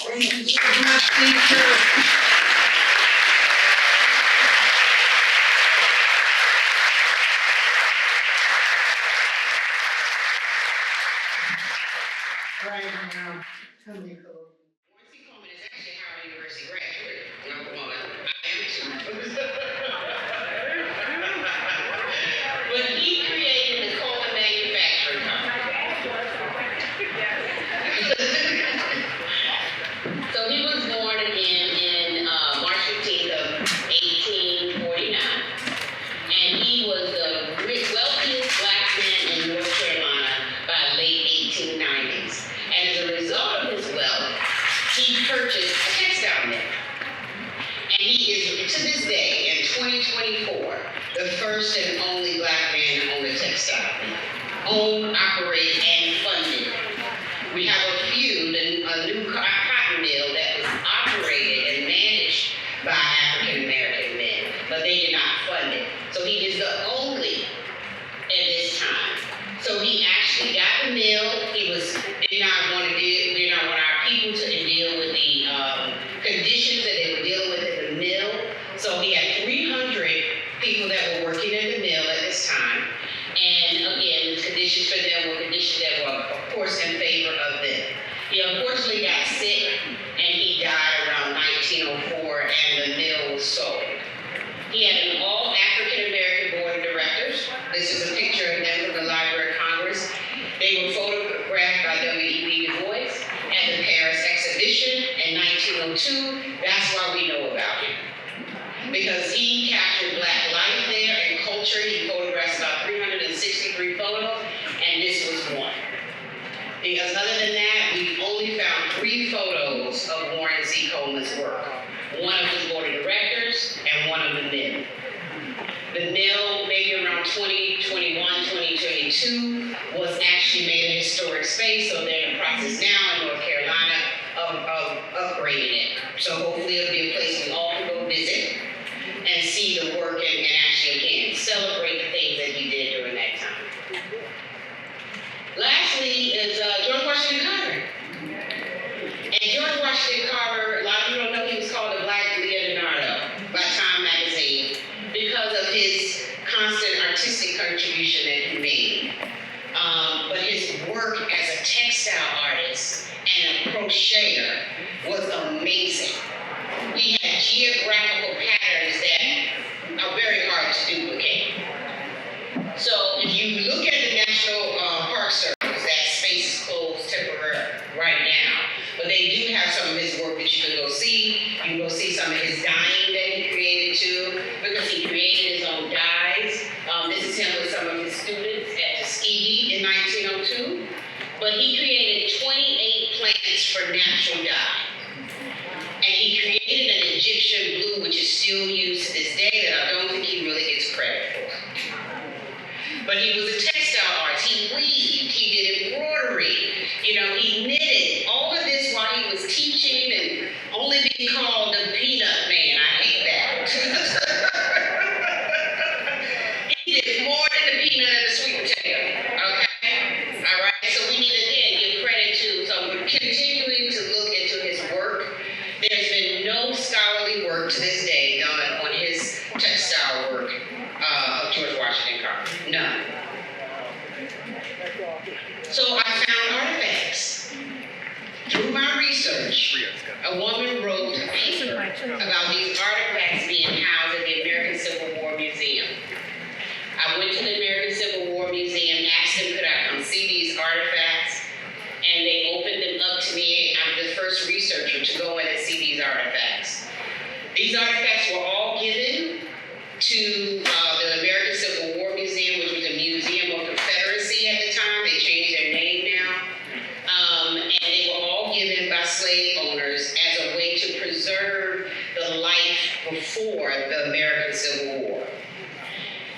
Thank you so much, teacher. All right, How many colloquiums? Marcy Coleman is actually a Howard University graduate. Number one, I am too. But he created the Coleman Manufacturing Company. So he was born in March 15th of 1849, and he was the wealthiest black man in North Carolina by late 1890s. And as a result of his wealth, he purchased a textile mill. And he is, to this day, in 2024, the first and only black man to own a textile mill. Owned, operated, and funded. We have a new cotton mill that was operated and managed by African American men, but they did not fund it. So he is the only at this time. So he actually got the mill. He did not want our people to deal with the conditions that they were dealing with in the mill. So he had 300 people that were working in the mill at this time. And again, the conditions for them were conditions that were, of course, in favor of them. He unfortunately got sick and he died around 1904 and the mill was sold. He had an all African American board of directors. This is a picture of them from the Library of Congress. They were photographed by W.E.B. Du Bois at the Paris exhibition in 1902. That's why we know about him. Because he captured black life there and culture. He photographed about 363 photos, and this was one. Because other than that, we only found 3 photos of Warren C. Coleman's work. One of his board of directors and one of the mill. The mill, maybe around 2021, 2022, was actually made a historic space, so they're in the process now in North Carolina of upgrading it. So hopefully it'll be a place we all can go visit and see the work and actually, again, celebrate the things that he did during that time. Lastly is George Washington Carver. And George Washington Carver, a lot of you don't know, he was called the Black Leonardo by Time magazine because of his constant artistic contribution that he made. But his work as a textile artist and a crocheter was amazing. He had geographical patterns that are very hard to duplicate. So if you look at the National Park Service, that space is closed temporarily right now. But they do have some of his work that you can go see. You can go see some of his dyeing that he created too, because he created his own dyes. This is him with some of his students at Tuskegee in 1902. But he created 28 plants for natural dye. And he created an Egyptian blue, which is still used to this day, that I don't think he really gets credit for. But he was a textile artist. He weaved, he did embroidery, he knitted. All of this while he was teaching and only being called the peanut man. I hate that. He did more than the peanut and the sweet potato. Okay? All right? So we need to, again, give credit to, so we're continuing to look into his work. There's been no scholarly work to this day done on his textile work of George Washington Carver. None. So I found artifacts. Through my research, a woman wrote a paper about these artifacts being housed at the American Civil War Museum. I went to the American Civil War Museum, asked them could I come see these artifacts, and they opened them up to me. I'm the first researcher to go in and see these artifacts. These artifacts were all given to the American Civil War Museum, which was a museum of Confederacy at the time. They changed their name now. And they were all given by slave owners as a way to preserve the life before the American Civil War.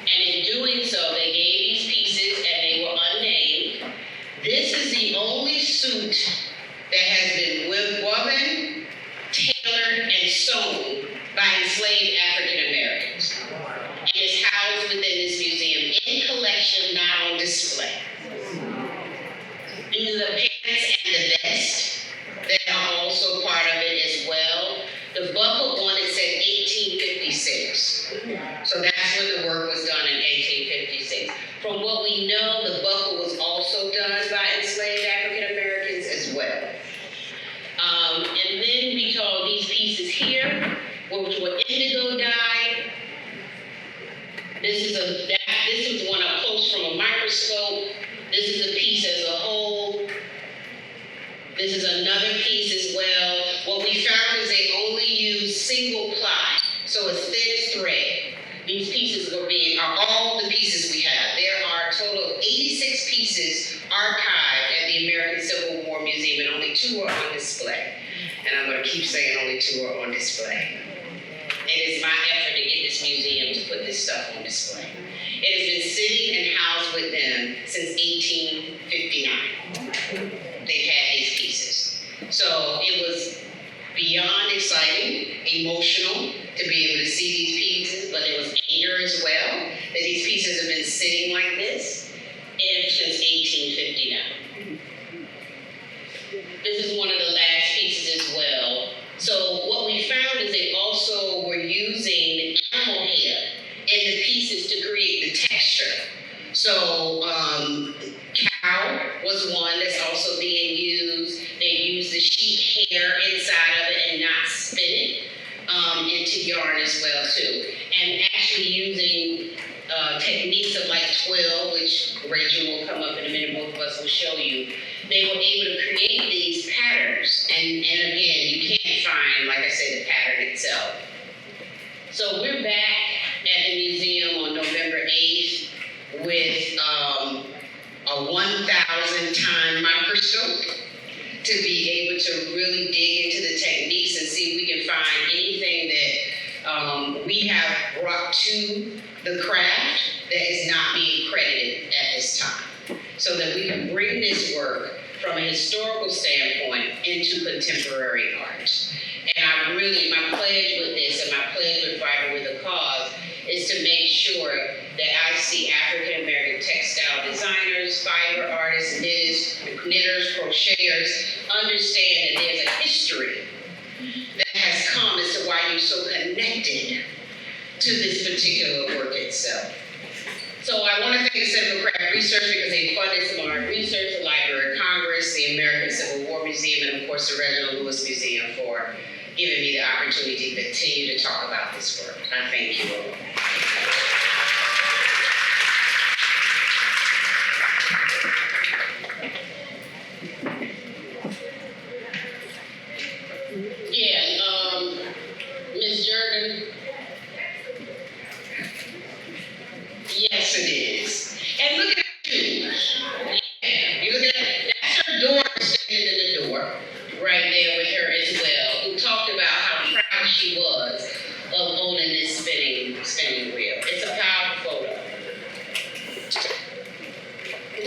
And in doing so, they gave these pieces and they were unnamed. This is the only suit that has been woven, tailored, and sewn by enslaved African Americans. And it's housed within this museum in collection, not on display. These are the pants and the vest that are also part of it as well. The buckle on it said 1856. So that's when the work was done in 1856. From what we know, the buckle was also done by enslaved African Americans as well. which were indigo dye. This is one up close from a microscope. This is a piece as a whole. This is another piece as well. What we found is they only use single ply, so it's thin as thread. These pieces are all the pieces we have. There are a total of 86 pieces archived at the American Civil War Museum, and only 2 are on display. And I'm going to keep saying only 2 are on display. It is my effort to get this museum to put this stuff on display. It has been sitting and housed with them since 1859. They've had these pieces. So it was beyond exciting, emotional to be able to see these pieces, but it was anger as well that these pieces have been sitting like this since 1859. This is one of the last pieces as well. So what we found is they also were using animal hair in the pieces to create the texture. So cow was one that's also being used. They use the sheep hair inside of it and not spin it into yarn as well too. And actually using techniques of like twill, which Rachel will come up in a minute, both of us will show you. They were able to create these patterns. And again, you can't find, like I said, the pattern itself. So we're back at the museum on November 8th with a 1,000 time microscope to be able to really dig into the techniques and see if we can find anything that we have brought to the craft that is not being credited at this time, so that we can bring this work from a historical standpoint into contemporary art. And my pledge with this and my pledge with Fiber with a Cause is to make sure that I see African American textile designers, fiber artists, knitters, crocheters understand that there's a history that has come as to why you're so connected to this particular work itself. So I want to thank the Center for Craft Research because they funded some of our research, the Library of Congress, the American Civil War Museum, and of course the Reginald Lewis Museum for giving me the opportunity to continue to talk about this work. I thank you all. Ms. Jordan. Yes, it is. And look at you. You look at that. That's her daughter standing in the door, right there with her as well, who talked about how proud she was of owning this spinning wheel. It's a powerful photo.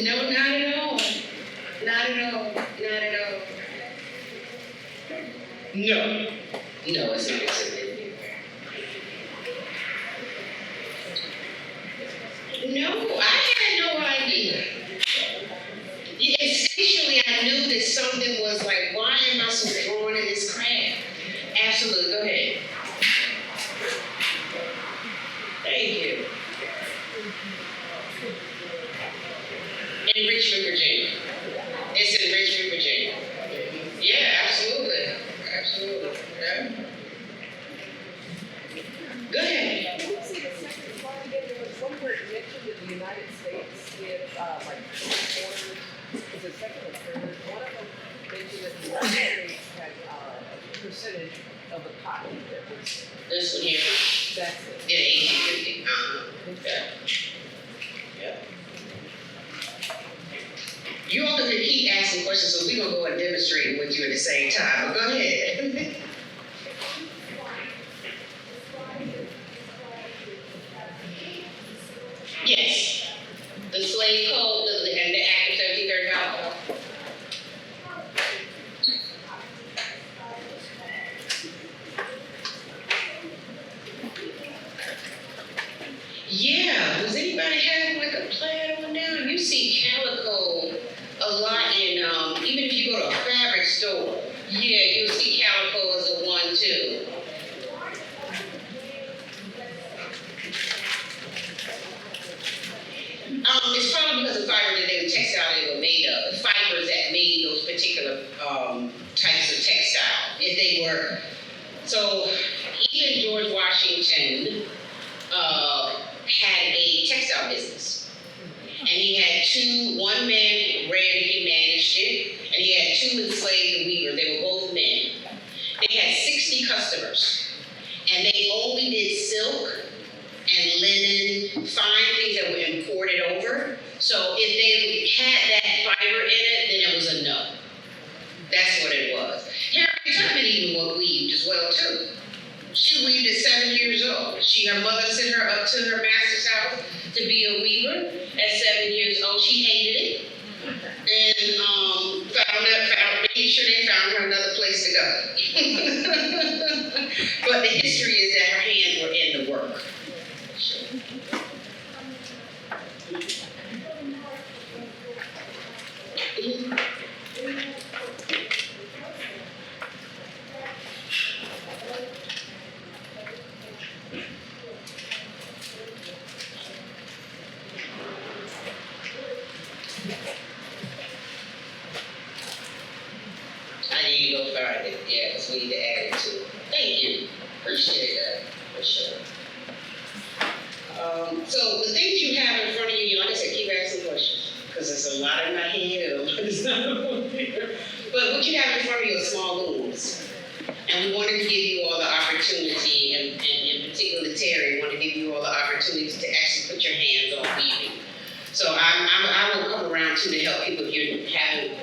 No, not at all. Not at all. Not at all. No. No, it's not exhibited. No, I had no idea. Essentially, I knew that something was like, why am I so drawn to this craft? Absolutely, go ahead. Thank you. In Richmond, Virginia. It's in Richmond, Virginia. Yeah, absolutely. Absolutely. Yeah. Go ahead. Somewhere it mentioned in the United States, it's like quarters, is it second or third? One of them mentioned that the United States had a percentage of the cotton that was. This one here. That's it. In 1850. Yeah. Yeah. You all can keep asking questions, so we're going to go and demonstrate with you at the same time. But go ahead. Yes. The slave code and the Act of 1735. Yeah. Does anybody have like a plan on now? You see calico a lot in, even if you go to a fabric store, yeah, you'll see calico as a one too. It's probably because of fiber that the textile they were made of, the fibers that made those particular types of textile. If they were, so even Washington had a textile business. And he had one man ran it, he managed it, and he had 2 enslaved weavers. They were both men. They had 60 customers, and they only did silk and linen, fine things that were imported over. So if they had that fiber in it, then it was a no. That's what it was. Harriet Tubman even weaved as well too. She weaved at 7 years old. Her mother sent her up to her master's house to be a weaver. At 7 years old, she hated it, and made sure they found her another place to go. But the history is that her hands were in the work. I need to go find it. Yeah, because we need to add it to it. Thank you. Appreciate that. For sure. So the things you have in front of you, like I said, keep asking questions. Because there's a lot in my head and a lot is not over there. But what you have in front of you are small looms. And we wanted to give you all the opportunity, and in particular Terry, wanted to give you all the opportunity to actually put your hands on weaving. So I will come around too to help people if you haven't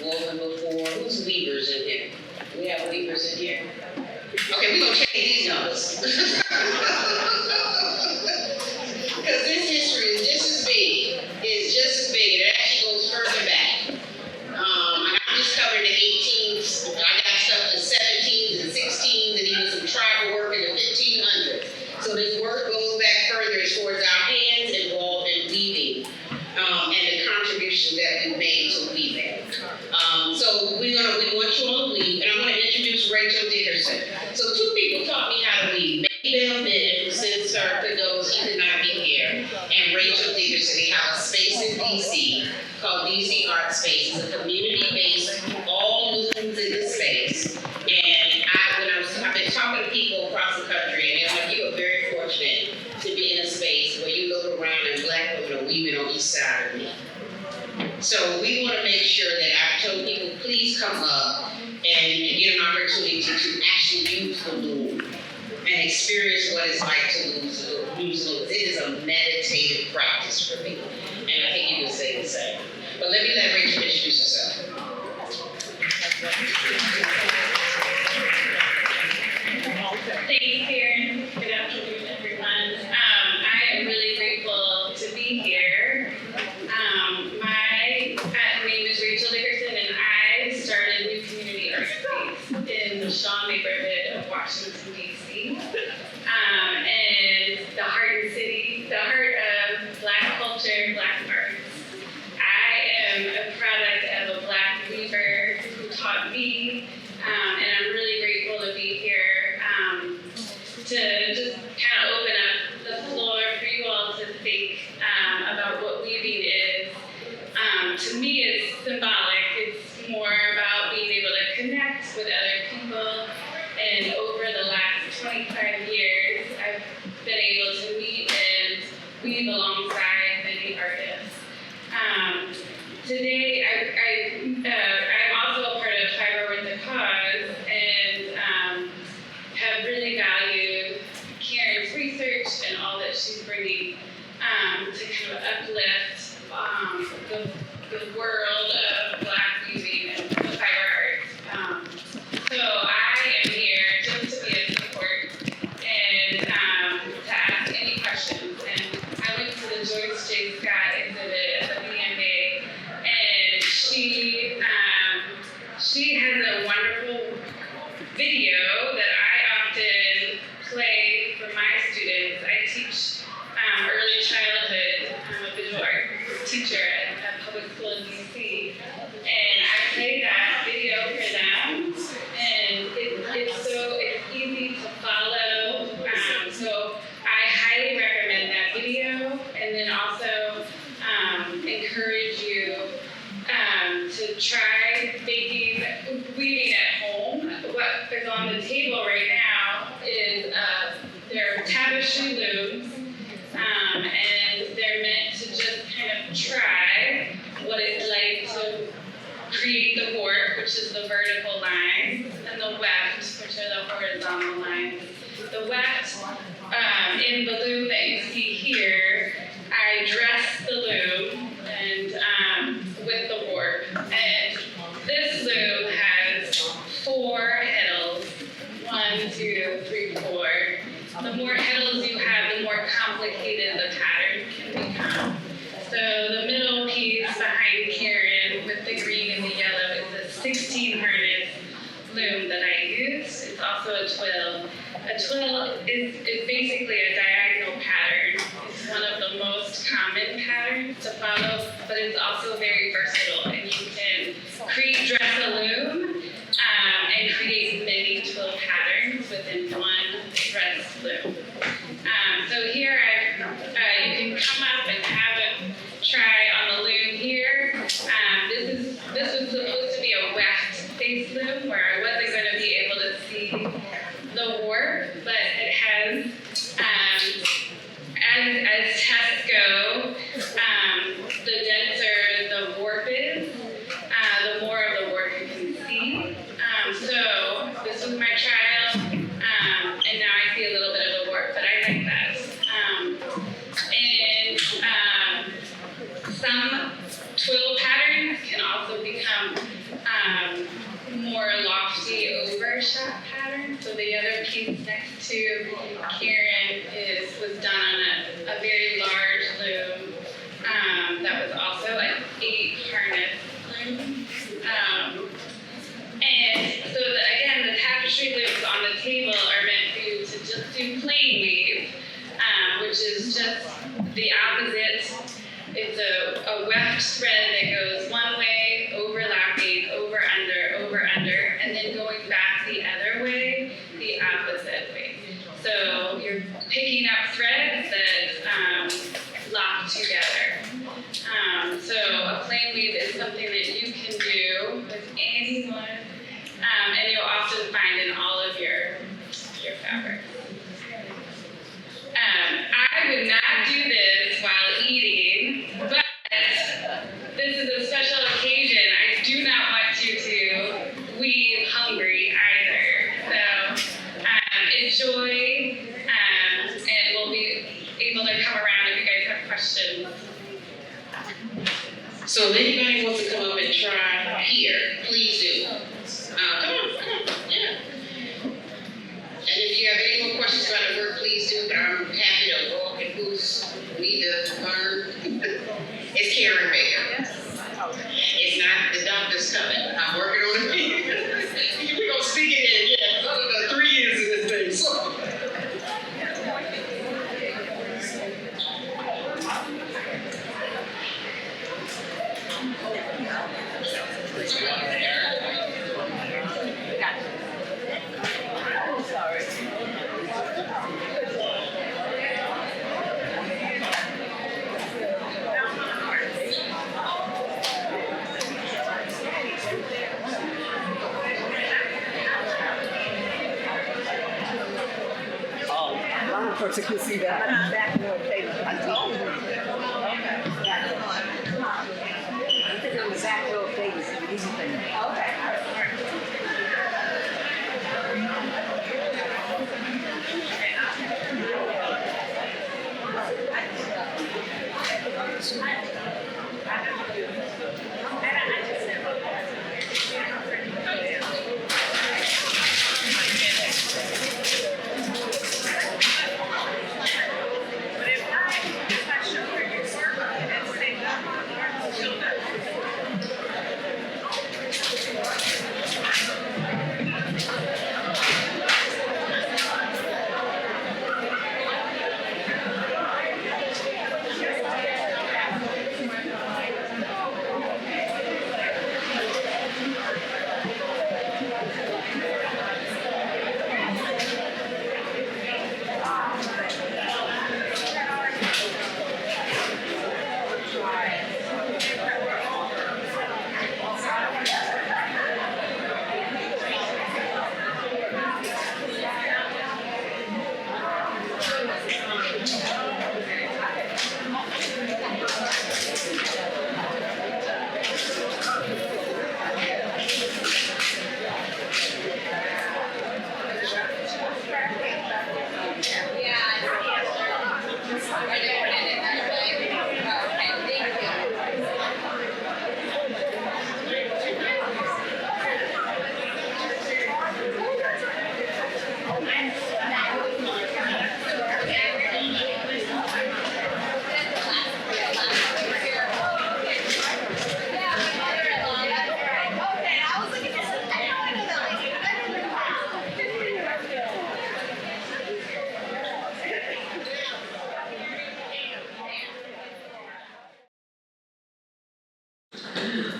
woven before. Who's weavers in here? Do we have weavers in here? Okay, we're gonna change these numbers. Because this history is just as big. It's just as big. It actually goes further back. I'm just covering the 18s. I got stuff in the 17s and 16s and even some tribal work in the 1500s. So this work goes back further as far as our hands involved in weaving and the contributions that we made to weaving. So we want you all to weave, and I'm going to introduce Rachel Dickerson. So 2 people taught me how to weave. Maybelle Bennett, who sits for those who could not be here, and Rachel Dickerson. They have a space in DC called DC Art Space. It's a community-based, all looms in the space. And I've been talking to people across the country, and they're like, you are very fortunate to be in a space where you look around and Black women are weaving on each side of me. So we want to make sure that I tell people, please come up and get an opportunity to actually use the loom and experience what it's like to use looms. It is a meditative practice for me, and I think you can say the same. But let Rachel introduce herself. Thank you, Karen. Good afternoon, everyone. I am really grateful to be here. My name is Rachel Dickerson, and I started New Community Art Space in the Shaw neighborhood of Washington, D.C. And the heart and city, the heart of Black culture, Black arts. I am a product of a Black weaver who taught me, and I'm really grateful to be here to just kind of open up the floor for you all to think about what weaving is. To me, it's symbolic. It's more about being able to connect with other people. And over the last 25 years, I've been able to meet and weave alongside many artists. Today, I'm also a part of Fiber with the Cause, and have really valued Karen's research and all that she's bringing to kind of uplift the world of Black weaving and the fiber arts. So I am here just to be a support and to ask any questions. And I went to the Joyce J. Scott exhibit at the BMA, and she has a wonderful video that I often play for my students. I teach early childhood. I'm a visual art teacher at public school in DC, and I play that video for them. And it's easy to follow. So I highly recommend that video, and then also encourage you to try weaving at home. What is on the table right now is a tapestry looms, and they're meant to just kind of try what it's like to create the warp, which is the vertical lines, and the weft, which are the horizontal lines. The weft, in the loom that you see here, I dress the loom and with the warp. And this loom has 4 heddles, 1, 2, 3, 4. The more heddles you have, the more complicated the pattern can become. So the middle piece behind Karen with the green and the yellow is a 16 harness loom that I use. It's also a twill. A twill is basically a diagonal pattern. It's one of the most common patterns to follow, but it's also very versatile, and you can dress a loom and create many twill patterns within one dress loom. So here you can come up and have it try on the loom here. This was supposed to be a weft-based loom where I wasn't going to be able to see the warp, but it has, as tests go, the denser the warp is, the more of the warp you can see. So this was my trial, and now I see a little bit of the warp, but I like that. Some twill patterns can also become more lofty overshot patterns. So the other piece next to Karen was done on a very large loom that was also an 8 harness loom. And so again, the tapestry looms on the table are meant for you to just do plain weave, which is just the opposite. It's a weft thread that goes one way, overlapping, over, under, and then going back the other way, the opposite way. So you're picking up threads that lock together. So a plain weave is something that you can do with anyone, and you'll often find in all of your fabrics. I would not do this while eating, but this is a special occasion. I do not want you to leave hungry either. So enjoy, and we'll be able to come around if you guys have questions. So if anybody wants to come up and try here, please do. Come on, yeah. And if you have any more questions about the work, please do. But I'm happy to walk and who's need to learn. It's Karen Baker. It's not the doctor's coming. I'm working on it. We're gonna stick it in. Yeah, another 3 years in this thing. So. person can see that. Back more paper. I told you. Okay. I think on the back row of paper is the easy thing. Okay.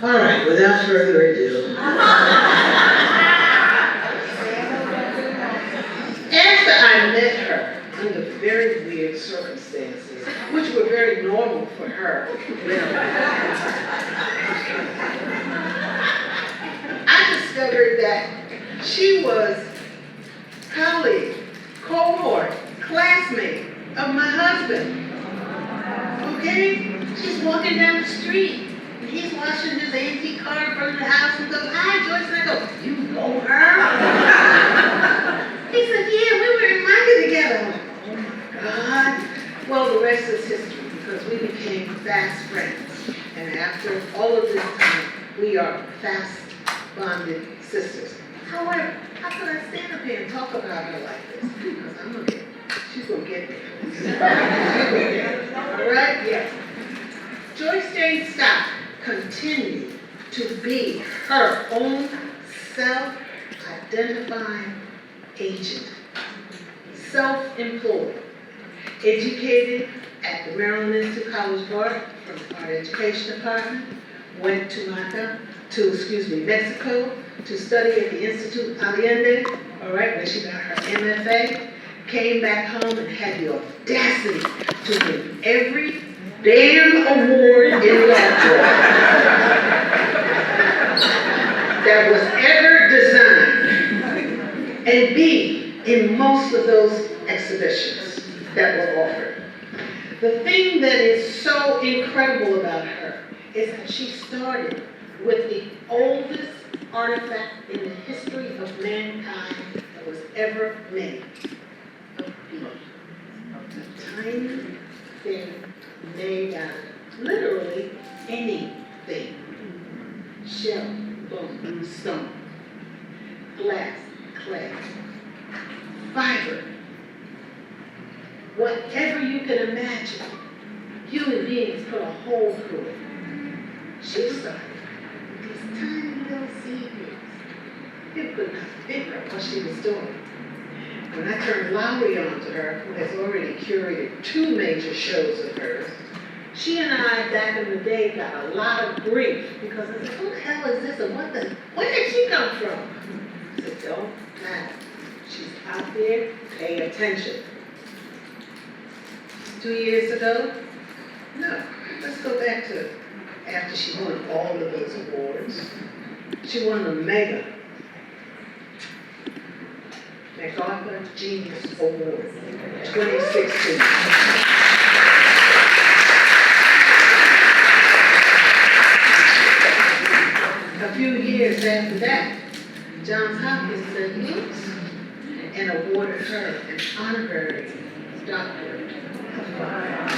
All right, without further ado. After I met her under very weird circumstances, which were very normal for her, I discovered that she was colleague, cohort, classmate of my husband. Okay? She's walking down the street. And he's washing his antique car in front of the house and goes, "Hi, Joyce." And I go, "You know her?" He said, "Yeah, we were in Micah together." I'm like, "Oh my God." Well, the rest is history because we became fast friends. And after all of this time, we are fast bonded sisters. However, how could I stand up here and talk about her like this? Because she's gonna get me. She's gonna get me. All right? Yeah. Joyce J. Scott continued to be her own self-identifying agent, self-employed, educated at the Maryland Institute College of Art from the Art Education Department, went to Mexico to study at the Institute Allende, all right, where she got her MFA, came back home and had the audacity to win every damn award in law that was ever designed, and be in most of those exhibitions that were offered. The thing that is so incredible about her is that she started with the oldest artifact in the history of mankind that was ever made, a bee. A tiny thing made out of literally anything. Shell, bone, stone, glass, clay, fiber, whatever you can imagine. Human beings put a hole through it. She started with these tiny little seeds. People could not figure out what she was doing. When I turned Lowry on to her, who has already curated 2 major shows of hers, she and I, back in the day, got a lot of grief because I said, "Who the hell is this and where did she come from?" I said, "Don't matter. She's out there, pay attention." 2 years ago? No, let's go back to after she won all of those awards. She won the Mega MacArthur Genius Award, 2016. A few years after that, Johns Hopkins said, "Oops," and awarded her an honorary doctorate of fine arts.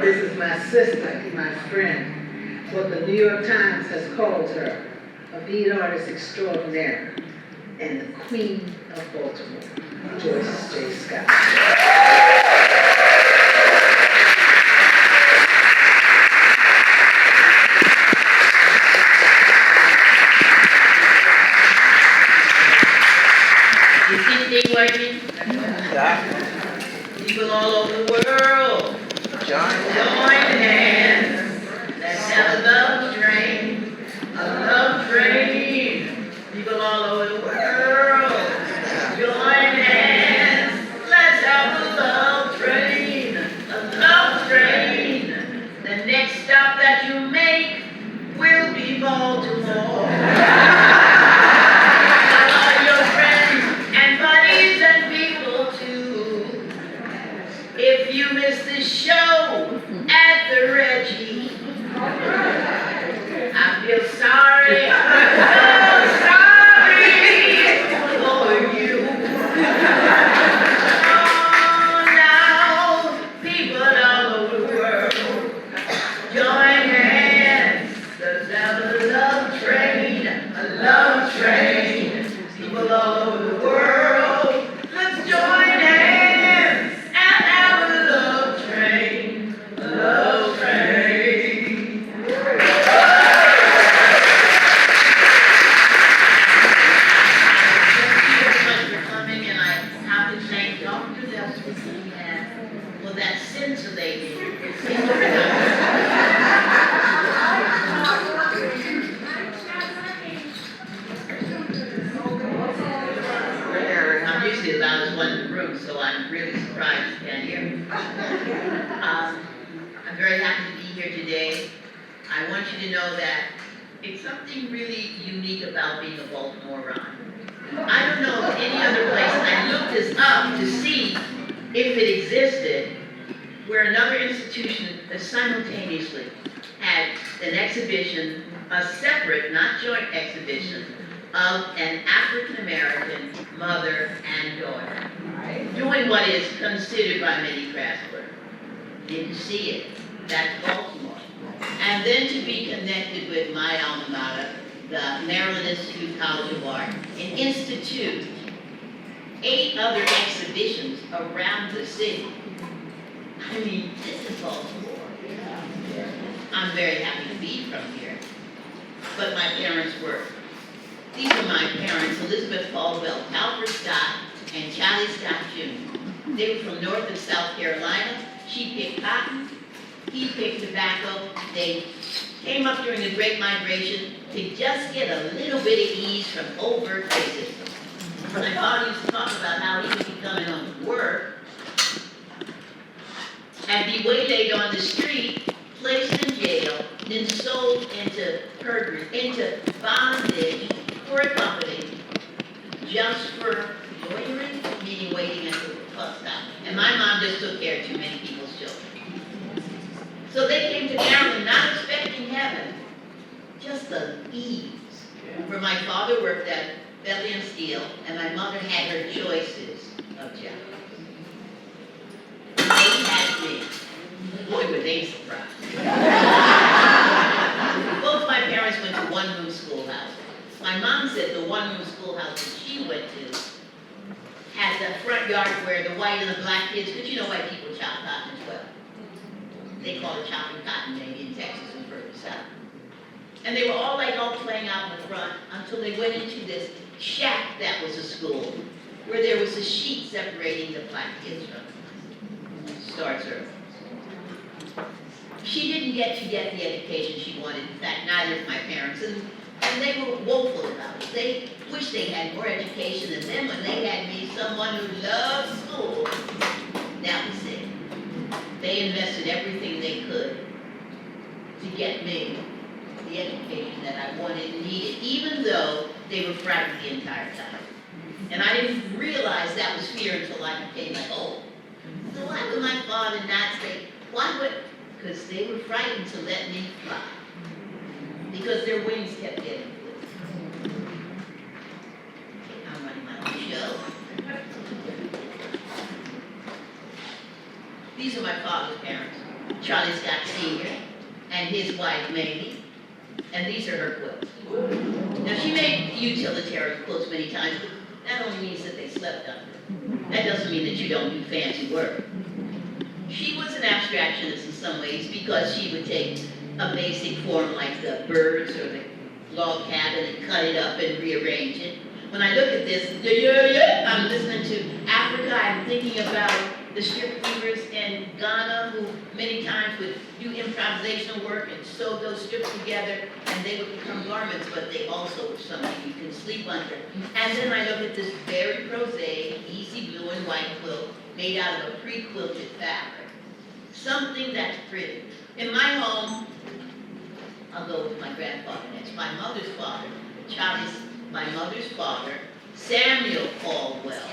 This is my sister, my friend, what the New York Times has called her, a bead artist extraordinaire and the Queen of Baltimore, Joyce J. Scott. Is this thing working? People all over the world, join hands. Let's have a love train, a love train. People all over the world, join hands. Let's have a love train, a love train. The next stop that you make will be Baltimore. If you miss the show at the Reggie, so I'm really surprised you can't hear me. I'm very happy to be here today. I want you to know that it's something really unique about being a Baltimorean. I don't know of any other place, and I looked this up to see if it existed, where another institution that simultaneously had an exhibition, a separate, not joint exhibition, of an African-American mother and daughter, doing what is considered by many craftsmen. Didn't see it. That's Baltimore. And then to be connected with my alma mater, the Maryland Institute College of Art, and institute 8 other exhibitions around the city. I mean, this is Baltimore. I'm very happy to be from here. But my parents were. These are my parents, Elizabeth Talford Scott and Charlie Scott Jr. They were from North and South Carolina. She picked cotton, he picked tobacco. They came up during the Great Migration to just get a little bit of ease from overt racism. My father used to talk about how he would be coming home from work and be waylaid on the street, placed in jail, then sold into bondage for a company just for loitering, meaning waiting at the bus stop. And my mom just took care of too many people's children. So they came to Maryland not expecting heaven, just the ease. Where my father worked at Belly and Steel, and my mother had her choices of jobs. They had me. Boy, were they surprised. Both my parents went to one-room schoolhouse. My mom said the one-room schoolhouse that she went to had the front yard where the white and the black kids, because you know white people chop cotton as well. They call it chopping cotton maybe in Texas and further south. And they were all playing out in the front until they went into this shack that was a school, where there was a sheet separating the black kids from starts early. She didn't get the education she wanted. In fact, neither did my parents, and they were woeful about it. They wished they had more education, and then when they had me, someone who loved school, that was it. They invested everything they could to get me the education that I wanted and needed, even though they were frightened the entire time. And I didn't realize that was fear until I became old. So why would my father not say, because they were frightened to let me fly. Because their wings kept getting flipped. I'm running my own show. These are my father's parents, Charlie Scott Sr. and his wife, Mamie. And these are her quilts. Now, she made utilitarian quilts many times, but that only means that they slept under. That doesn't mean that you don't do fancy work. She was an abstractionist in some ways because she would take a basic form like the birds or the log cabin and cut it up and rearrange it. When I look at this, I'm listening to Africa, I'm thinking about the strip weavers in Ghana who many times would do improvisational work and sew those strips together and they would become garments, but they also were something you can sleep under. And then I look at this very prosaic, easy blue and white quilt made out of a pre-quilted fabric. Something that's pretty. In my home, I'll go with my grandfather next. My mother's father, my mother's father, Samuel Caldwell,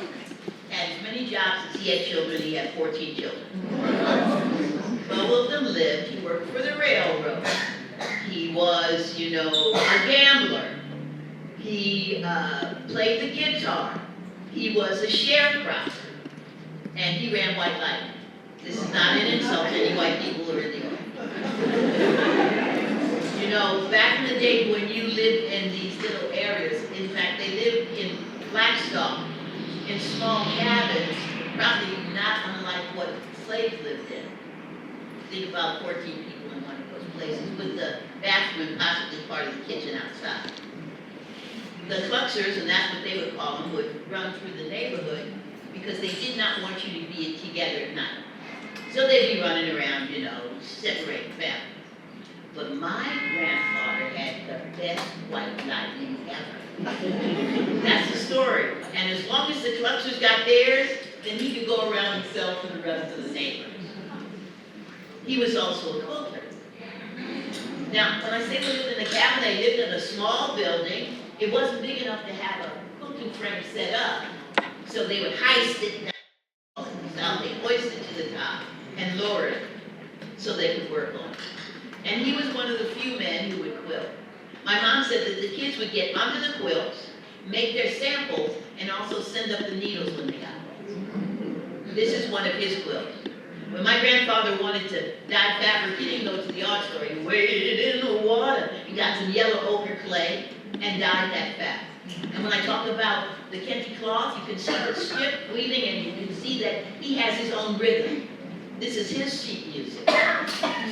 had as many jobs as he had children. He had 14 children. 12 of them lived. He worked for the railroad. He was, a gambler. He played the guitar. He was a sharecropper. And he ran White Lightning. This is not an insult to any white people who are in the audience. Back in the day when you lived in these little areas, in fact, they lived in Blackstock, in small cabins, probably not unlike what slaves lived in. Think about 14 people in one of those places, with the bathroom and possibly part of the kitchen outside. The cluxers, and that's what they would call them, would run through the neighborhood because they did not want you to be together at night. So they'd be running around, separating families. But my grandfather had the best White Lightning ever. That's the story. And as long as the cluxers got theirs, then he could go around and sell to the rest of the neighbors. He was also a quilter. Now, when I say we lived in a cabin, they lived in a small building. It wasn't big enough to have a quilting frame set up, so they would heist it down, they hoist it to the top and lower it so they could work on it. And he was one of the few men who would quilt. My mom said that the kids would get under the quilts, make their samples, and also send up the needles when they got home. This is one of his quilts. When my grandfather wanted to dye fabric, he didn't go to the art store. He waded in the water. He got some yellow ochre clay and dyed that fabric. And when I talk about the Kente cloth, you can see the strip weaving, and you can see that he has his own rhythm. This is his sheet music.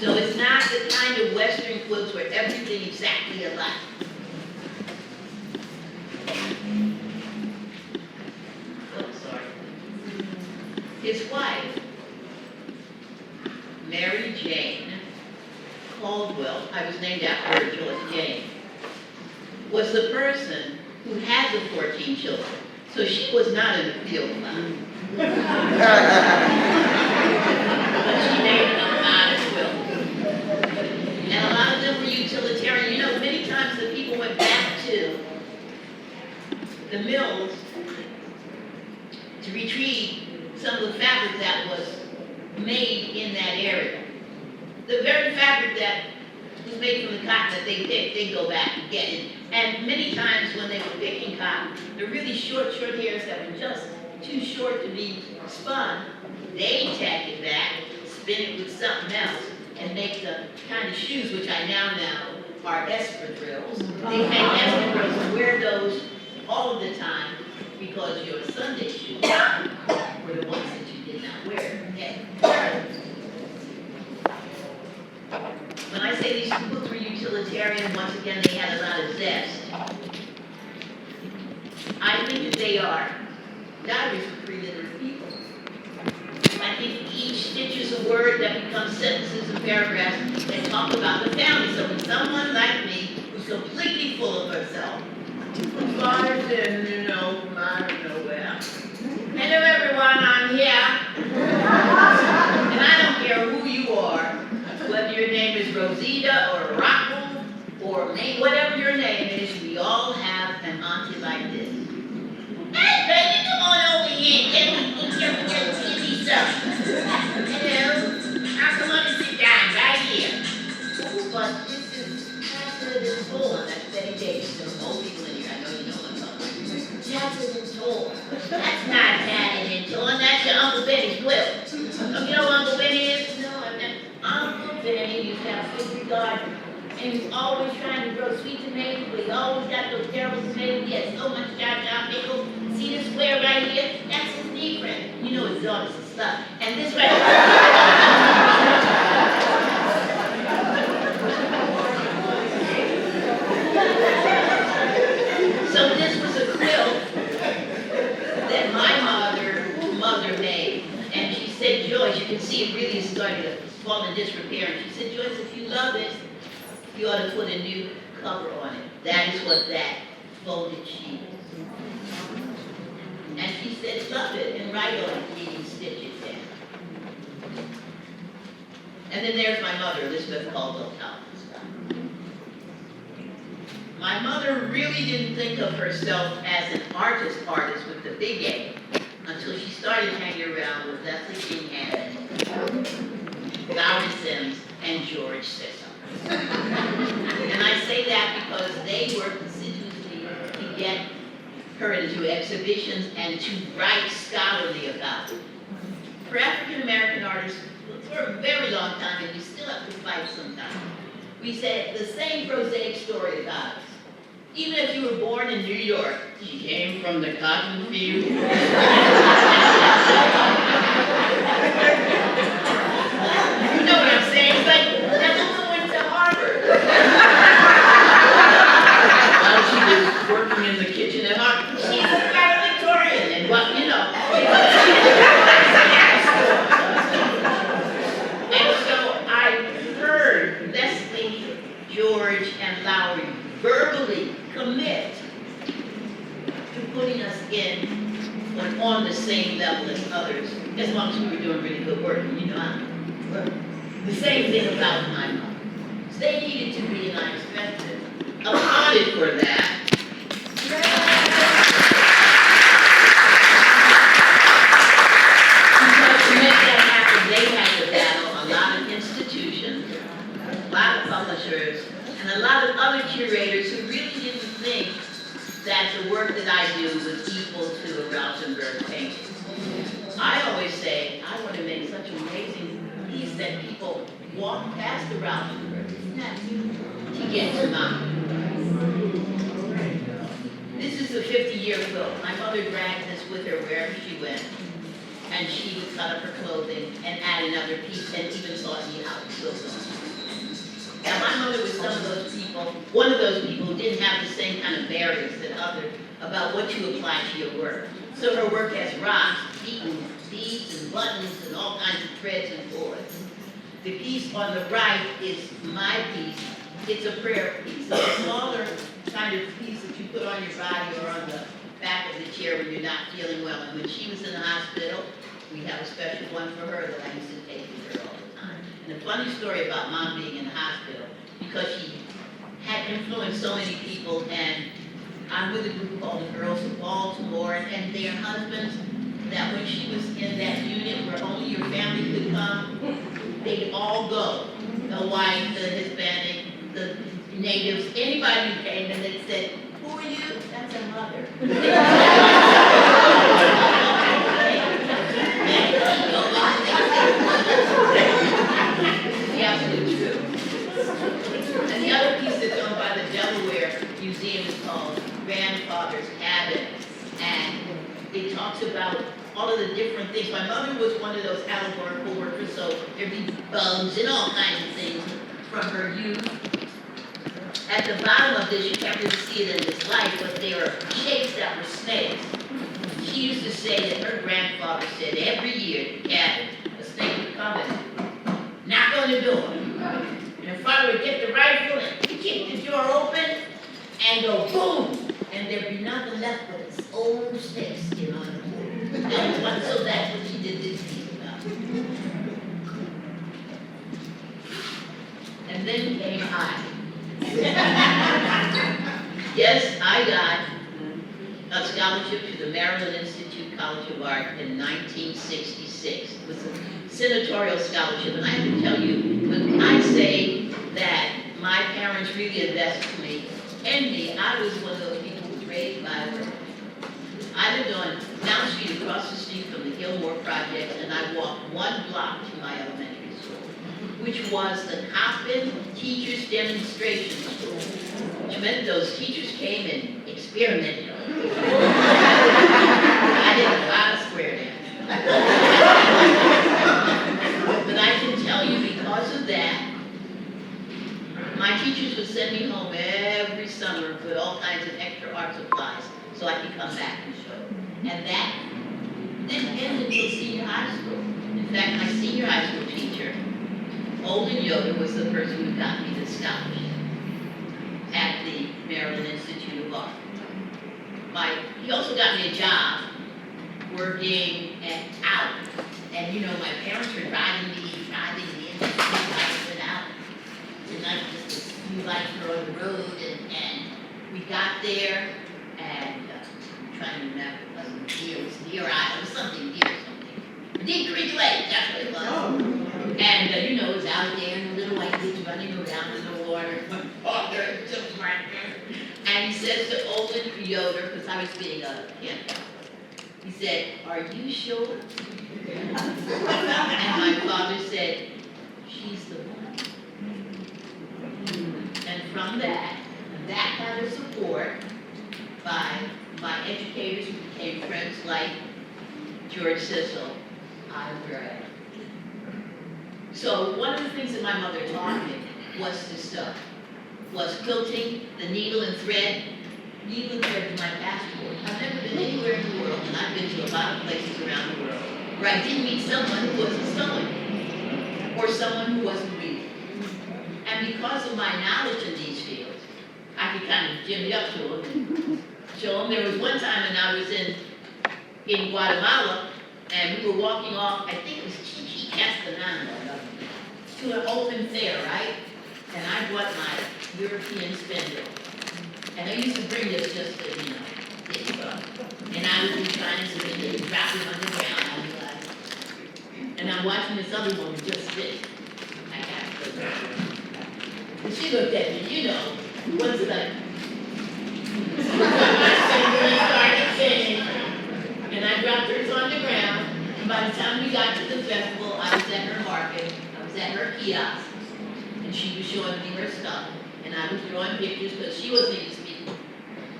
So it's not the kind of Western quilts where everything exactly alike. Oh, sorry. His wife, Mary Jane Caldwell, I was named after her, Joyce J, was the person who had the 14 children. So she was not in the field a lot. But she made a lot of quilts. And a lot of them were utilitarian. You know, many times the people went back to the mills to retrieve some of the fabric that was made in that area. The very fabric that was made from the cotton that they picked, they go back and get it. And many times when they were picking cotton, the really short hairs that were just too short to be spun, they tack it back, spin it with something else, and make the kind of shoes, which I now know are espadrilles. They make espadrilles and wear those all of the time because your Sunday shoes were the ones that you did not wear. Okay. When I say these books were utilitarian, once again, they had a lot of zest. I think that they are diaries for pre-literate people. I think each stitch is a word that becomes sentences and paragraphs that talk about the family. So when someone like me, who's completely full of herself, who flies in, you know, from out of nowhere. Hello everyone, I'm here. And I don't care who you are, whether your name is Rosita or Rockwell or whatever your name is, we all have an auntie like this. Hey baby, come on over here and get me some. Hello, I'll come on and sit down right here. But this is passive and full, and that's Betty Davis. There are old people in here, I know you know what I'm talking about. Passive and tall. That's not padded and torn, that's your Uncle Benny's quilt. You know what Uncle Benny is? No, I'm not. Uncle Benny used to have a big garden, and he's always trying to grow sweet tomatoes, but he always got those terrible tomatoes. He has so much cha-cha pickle. See this square right here? That's his knee friend. You know his daughters and stuff. And this right So this was a quilt that my mother made. And she said, Joyce, you can see it really is starting to fall in disrepair. And she said, Joyce, if you love it, you ought to put a new cover on it. That is what that folded sheet is. And she said, love it, and write on it, leading stitches down. And then there's my mother, Elizabeth Talford Scott. My mother really didn't think of herself as an artist with the big A until she started hanging around with Leslie King-Hammond, Valerie Sims, and George Sisson. And I say that because they worked assiduously to get her into exhibitions and to write scholarly about it. For African American artists, for a very long time, and you still have to fight sometimes, we said the same prosaic story about us. Even if you were born in New York, she came from the cotton field. You know what I'm saying? It's like, that woman went to Harvard. While she was working in the kitchen at Harvard, she's a valedictorian, and well, you know. And so I heard Leslie, George, and Lowry verbally commit to putting us in what on the same level as others, as long as we were doing really good work, you know. The same thing about my mom. So they needed to be, and I expected, applauded for that. Because to make that happen, they had to battle a lot of institutions, a lot of publishers, and a lot of other curators who really didn't think that the work that I do was equal to a Rauschenberg painting. I always say, I want to make such amazing piece that people walk past the Rauschenberg to get to mine. This is a 50-year quilt. My mother dragged this with her wherever she went, and she would cut up her clothing and add another piece and even taught me how to quilt on. Now, my mother was one of those people who didn't have the same kind of barriers that others about what you apply to your work. So her work has rocks, beads, and buttons, and all kinds of threads and cords. The piece on the right is my piece. It's a prayer piece. It's a smaller kind of piece that you put on your body or on the back of the chair when you're not feeling well. And when she was in the hospital, we have a special one for her that I used to take with her all the time. And a funny story about Mom being in the hospital, because she had influenced so many people, and I'm with a group called the Girls of Baltimore, and their husbands, that when she was in that unit where only your family could come, they'd all go. The white, the Hispanic, the natives, anybody who came, and they said, "Who are you?" "That's our mother." The absolute truth. And the other piece that's owned by the Delaware Museum is called Grandfather's Cabin, and it talks about all of the different things. My mother was one of those allegorical workers, so there'd be bugs and all kinds of things from her youth. At the bottom of this, you can't really see it in this light, but there are shapes that were snakes. She used to say that her grandfather said every year at the cabin, a snake would come and knock on the door. And her father would get the rifle and kick the door open and go boom, and there'd be nothing left but this old snake skin on the wall. So that's what she did this piece about. And then came I. Yes, I got a scholarship to the Maryland Institute College of Art in 1966. It was a senatorial scholarship, and I have to tell you, when I say that my parents really invested in me, I was one of those people who was raised by work. I lived on Down Street, across the street from the Gilmore Project, and I walked 1 block to my elementary school, which was the Coppin Teachers Demonstration School, which meant those teachers came and experimented on me. I did a lot of square dance. But I can tell you, because of that, my teachers would send me home every summer with all kinds of extra art supplies so I could come back and show. And that didn't end until senior high school. In fact, my senior high school teacher, Olin Yoder, was the person who got me the scholarship at the Maryland Institute of Art. He also got me a job working out. And you know, my parents were driving me in the industry, out. And I just a few lights were on the road, and we got there, and I'm trying to remember, it wasn't Deer, it was Deer Island, it was something. Deep Creek Lake, that's what it was. And you know, it was out there, and the little white kids running around in the water. And he says to Olin Yoder, because I was being a piano, he said, "Are you sure?" And my father said, "She's the one." And from that kind of support by my educators who became friends like George Sissel, I'm where I am. So one of the things that my mother taught me was to sew, was quilting, the needle and thread. Needle and thread is my passport. I've never been anywhere in the world, and I've been to a lot of places around the world, where I didn't meet someone who wasn't sewing, or someone who wasn't reading. And because of my knowledge in these fields, I could kind of jimmy up to them and show them. There was one time when I was in in Guatemala, and we were walking off, I think it was Chichi Castellano, to an open fair, right? And I brought my European spindle. And I used to bring this just to, get fun. And I would be trying to spin it, drop it on the ground, I was like, and I'm watching this other woman just spin. I got it. And she looked at me, what's it like? And started singing, and I dropped hers on the ground, and by the time we got to the festival, I was at her market, I was at her kiosk, and she was showing me her stuff, and I was drawing pictures, because she wasn't even speaking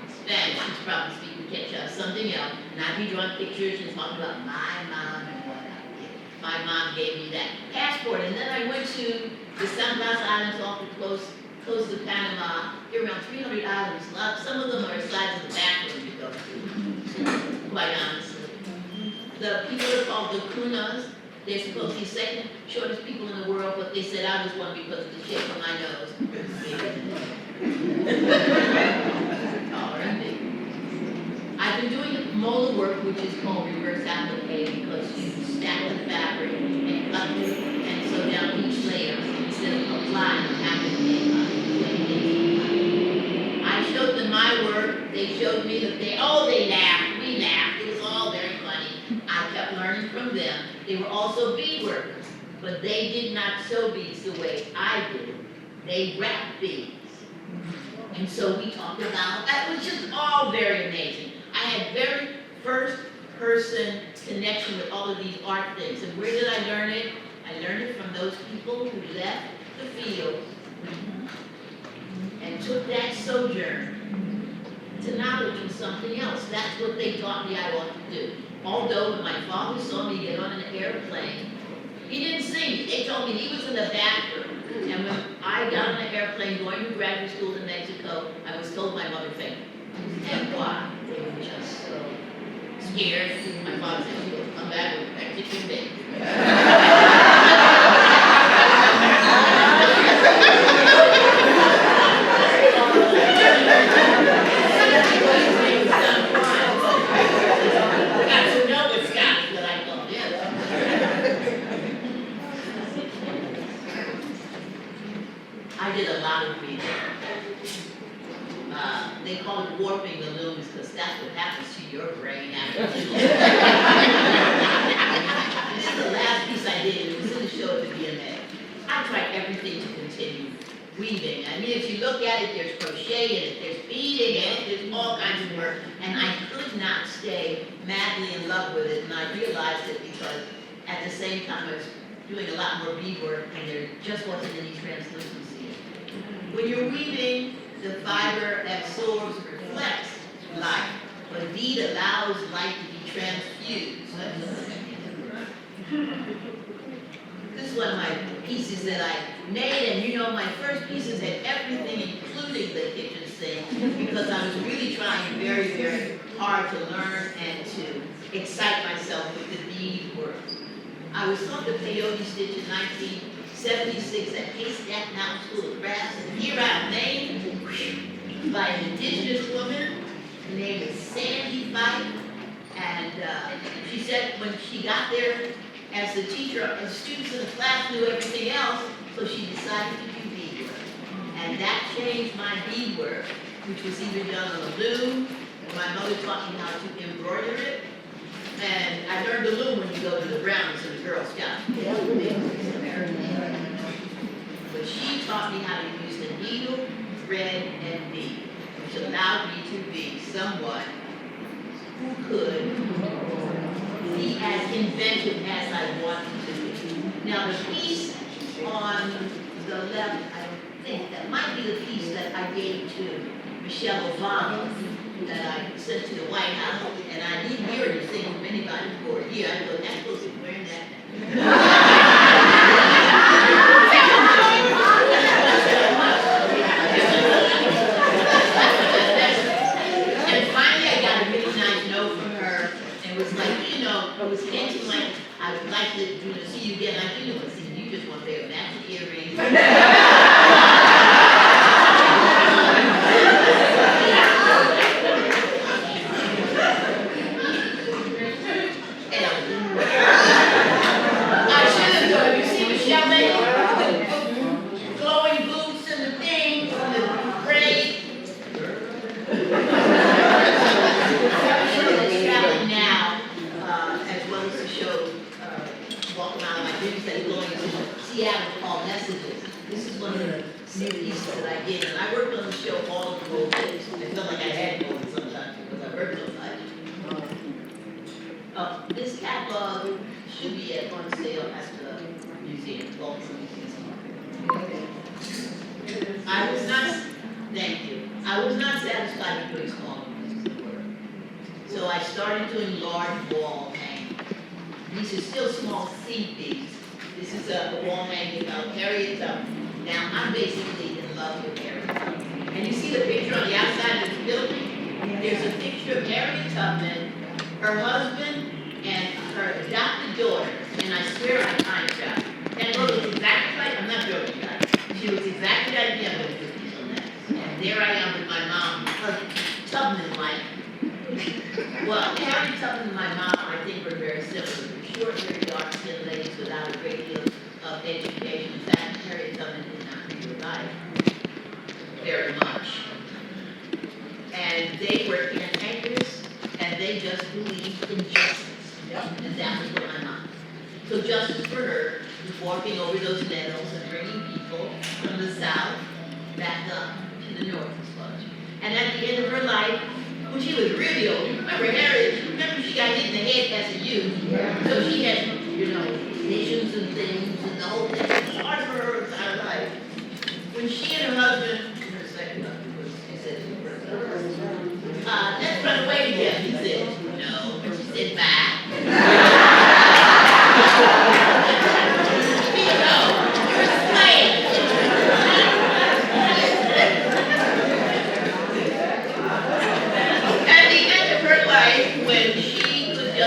Spanish, she was probably speaking Quechua, something else, and I'd be drawing pictures and talking about my mom and what I did. My mom gave me that passport, and then I went to the San Blas Islands off the coast of Panama. There are around 300 islands. Some of them are the size of the bathroom you go to, quite honestly. The people are called the Kunas. They're supposed to be second shortest people in the world, but they said I was one because of the shape of my nose. Taller and big. I've been doing molar work, which is called reverse applique, because you stack the fabric and cut it, and so down each layer, instead of applying applique. I showed them my work, they showed me that they laughed, we laughed, it was all very funny. I kept learning from them. They were also bead workers, but they did not sew beads the way I do. They wrapped beads. And so we talked about, that was just all very amazing. I had very first person connection with all of these art things. And where did I learn it? I learned it from those people who left the field and took that sojourn to knowledge of something else. That's what they taught me I ought to do. Although when my father saw me get on an airplane, he didn't see me. They told me he was in the bathroom. And when I got on an airplane going to graduate school in Mexico, I was told my mother fainted. And why? They were just so scared. My father said, "She'll come back with a Mexican baby." I did a lot of reading. They call it warping the looms because that's what happens to your brain after you. This is the last piece I did. It was in the show at the BMA. I tried everything to continue weaving. I mean, if you look at it, there's crochet in it, there's beading in it, there's all kinds of work, and I could not stay madly in love with it, and I realized it because at the same time I was doing a lot more bead work, and there just wasn't any translucency. When you're weaving, the fiber absorbs, reflects light, but bead allows light to be transfused. This is one of my pieces that I made, and my first pieces had everything, including the kitchen sink, because I was really trying very, very hard to learn and to excite myself with the bead work. I was taught the peyote stitch in 1976 at Haystack Mountain School of Crafts, and here out in Maine, by an indigenous woman. Her name is Sandy Fife, and she said when she got there as the teacher, the students in the class knew everything else, so she decided to do beadwork. And that changed my beadwork, which was either done on a loom, and my mother taught me how to embroider it. And I learned the loom when you go to the Brownies and the Girl Scouts. But she taught me how to use the needle, thread, and bead, which allowed me to be someone who could be as inventive as I wanted to be. Now the piece on the left, I think that might be the piece that I gave to Michelle Obama that I sent to the White House, and I didn't hear anything from anybody for a year. I go, that's supposed to be wearing that. And finally I got a really nice note from her, and it was like, it was hinting like, I would like to see you again. I didn't want to see you, just want to wear a matching earrings. Seattle called Messages. This is one of the new pieces that I did, and I worked on the show all of the whole days. I felt like I had to go in sometimes because I worked so much. This catalog should be on sale at the museum, Baltimore Museum. I was not, thank you, I was not satisfied with doing small pieces of work. So I started doing large wall hangings. These are still small seed beads. This is a wall hanging about Harriet Tubman. Now, I'm basically in love with Harriet Tubman. And you see the picture on the outside of the building? There's a picture of Harriet Tubman, her husband, and her adopted daughter. And I swear I time traveled. That girl looks exactly like, I'm not joking, guys. She looks exactly like me. I'm going to put these on that. And there I am with my mom, Tubman-like. Well, Harriet Tubman and my mom, I think, were very similar. Short, very dark-skinned ladies without a great deal of education. In fact, Harriet Tubman did not read her life very much. And they were cantankerous, and they just believed in justice. And that was what my mom. So justice for her was walking over those meadows and bringing people from the south back up to the north as much. And at the end of her life, when she was really old, you remember Harriet, remember she got hit in the head as a youth. So she had, visions and things and the whole thing. It was hard for her entire life. When she and her husband, her second husband, he said, let's run away together, he said. No, but she said, bye.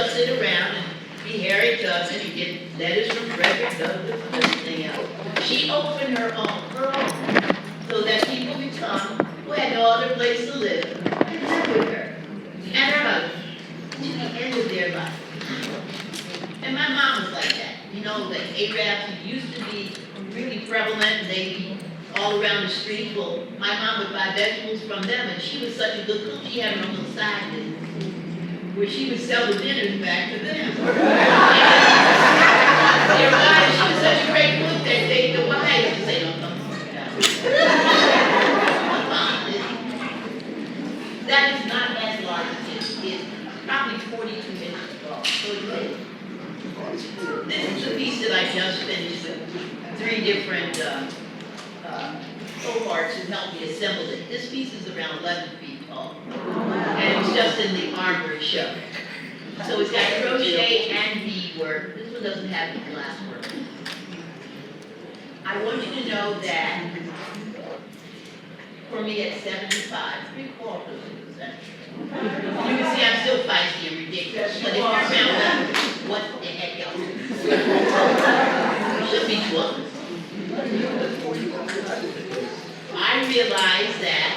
Sit around and be Harriet Tubman and get letters from Frederick Douglass and everything else. She opened her own, so that people could come who had no other place to live and live with her and her husband to the end of their life. And my mom was like that. The Arabs used to be really prevalent and they'd be all around the street. Well, my mom would buy vegetables from them and she was such a good cook, she had her own little side business where she would sell the dinners back to them. Their wives, she was such a great cook that the wives would say, no, come on. That is not as large as it is. Probably 42 inches tall. So it's big. This is a piece that I just finished with 3 different cohorts who helped me assemble it. This piece is around 11 feet tall. And it's just in the armory show. So it's got crochet and bead work. This one doesn't have the glass work. I want you to know that for me at 75, 3/4 of a century, you can see I'm still feisty and ridiculous. But if you're around what the heck else? You should be 12. I realize that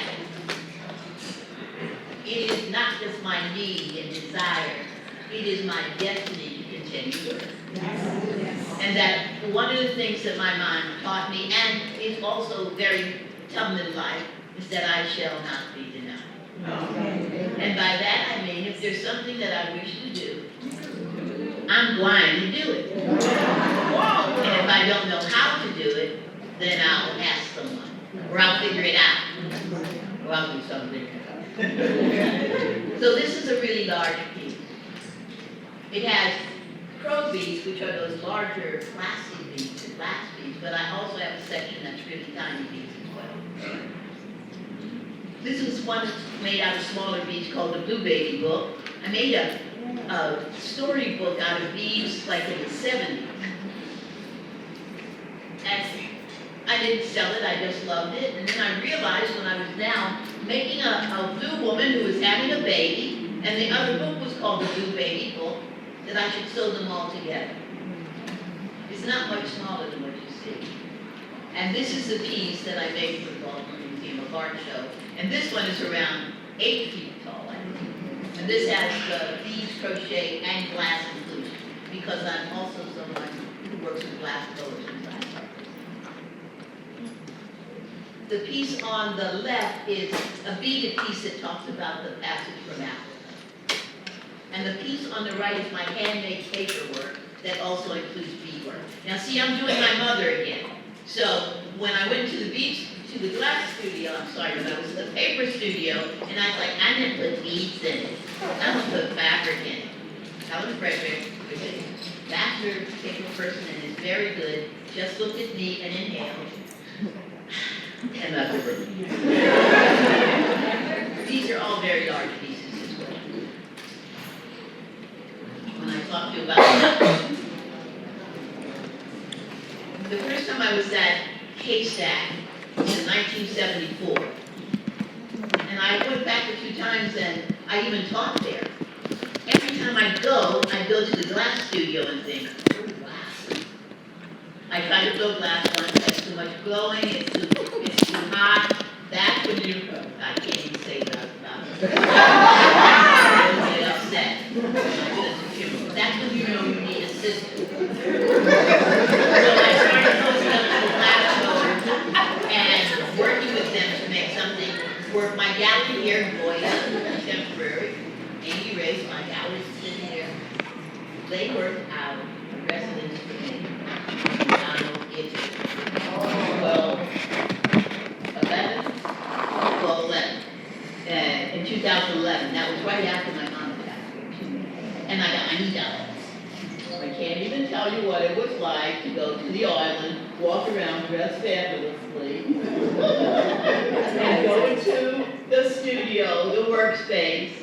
it is not just my need and desire, it is my destiny to continue work. And that one of the things that my mom taught me, and is also very Tubman-like, is that I shall not be denied. And by that I mean, if there's something that I wish to do, I'm blind to do it. And if I don't know how to do it, then I'll ask someone, or I'll figure it out, or I'll do something. So this is a really large piece. It has crow beads, which are those larger plastic beads and glass beads, but I also have a section that's really tiny beads as well. This is one that's made out of smaller beads called the Blue Baby book. I made a storybook out of beads like in the 70s. And I didn't sell it, I just loved it. And then I realized when I was now making a blue woman who was having a baby, and the other book was called the Blue Baby book, that I should sew them all together. It's not much smaller than what you see. And this is the piece that I made for the Baltimore Museum of Art show. And this one is around 8 feet tall, I think. And this has beads, crochet, and glass included, because I'm also someone who works with glass colors and glass art. The piece on the left is a beaded piece that talks about the passage from Africa. And the piece on the right is my handmade paperwork that also includes beadwork. Now see, I'm doing my mother again. So when I went to the beach, to the glass studio, I'm sorry, but I was in the paper studio, and I was like, I didn't put beads in it. I'm gonna put fabric in it. Helen Frederick, which is a master paper person and is very good, just looked at me and inhaled. And left the room. These are all very large pieces as well. When I talked to you about the first time I was at Haystack was in 1974. And I went back a few times and I even taught there. Every time I go to the glass studio and think, oh, glass. I try to blow glass once, that's too much blowing, it's too hot. That's when you, I can't even say that about it. I get upset. That's when you know you need assistance. So I started posting up to the glass code and working with them to make something work. My gallery here, Goya, contemporary, Amy Race, my gallery's sitting here. They worked out residence for me. It's 11. In 2011, that was right after my mom passed. And I got $90. I can't even tell you what it was like to go to the island, walk around dressed fabulously, and go into the studio, the workspace,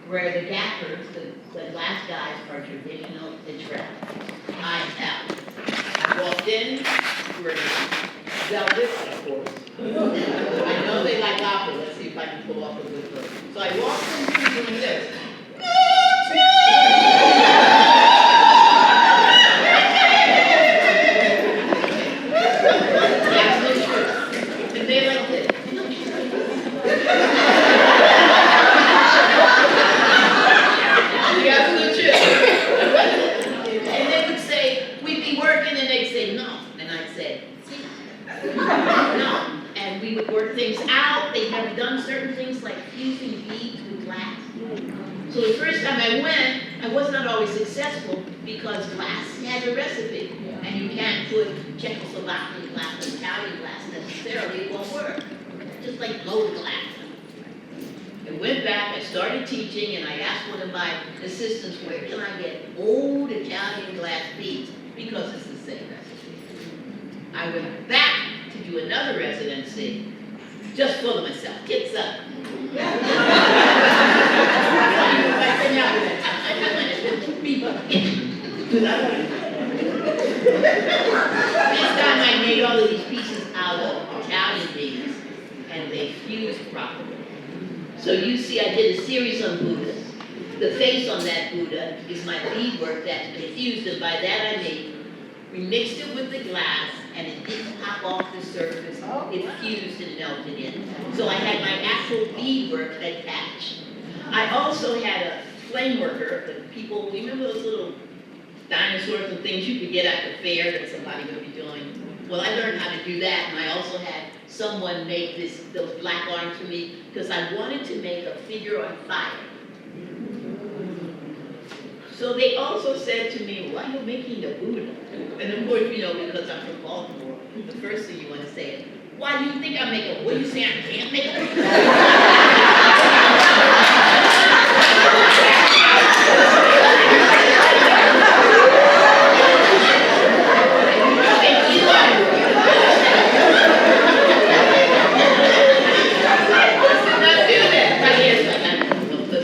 where the gappers, the glass guys, are traditional Israelis. I walked in, we're velvet, of course. I know they like opera. Let's see if I can pull off a good look. So I walked in doing this. And they like this. The absolute truth. And they would say, we'd be working, and they'd say, no. And I'd say, see? No. And we would work things out. They'd never done certain things like fusing beads with glass. So the first time I went, I was not always successful because glass has a recipe. And you can't put Czechoslovakian glass and Italian glass necessarily, it won't work. Just like gold glass. I went back, I started teaching, and I asked one of my assistants, where can I get old Italian glass beads? Because it's the same recipe. I went back to do another residency, just full of myself, tits up. This time I made all of these pieces out of Italian beads, and they fused properly. So you see I did a series on Buddhas. The face on that Buddha is my beadwork that's been fused, and by that I mean we mixed it with the glass, and it didn't pop off the surface. It fused and melted in. So I had my actual beadwork attached. I also had a flame worker. The people, remember those little dinosaurs and things you could get at the fair that somebody would be doing? Well, I learned how to do that, and I also had someone make those black arms for me because I wanted to make a figure on fire. So they also said to me, why are you making a Buddha? And of course, because I'm from Baltimore, the first thing you want to say is, why do you think I make a, what do you say, I can't make a Buddha?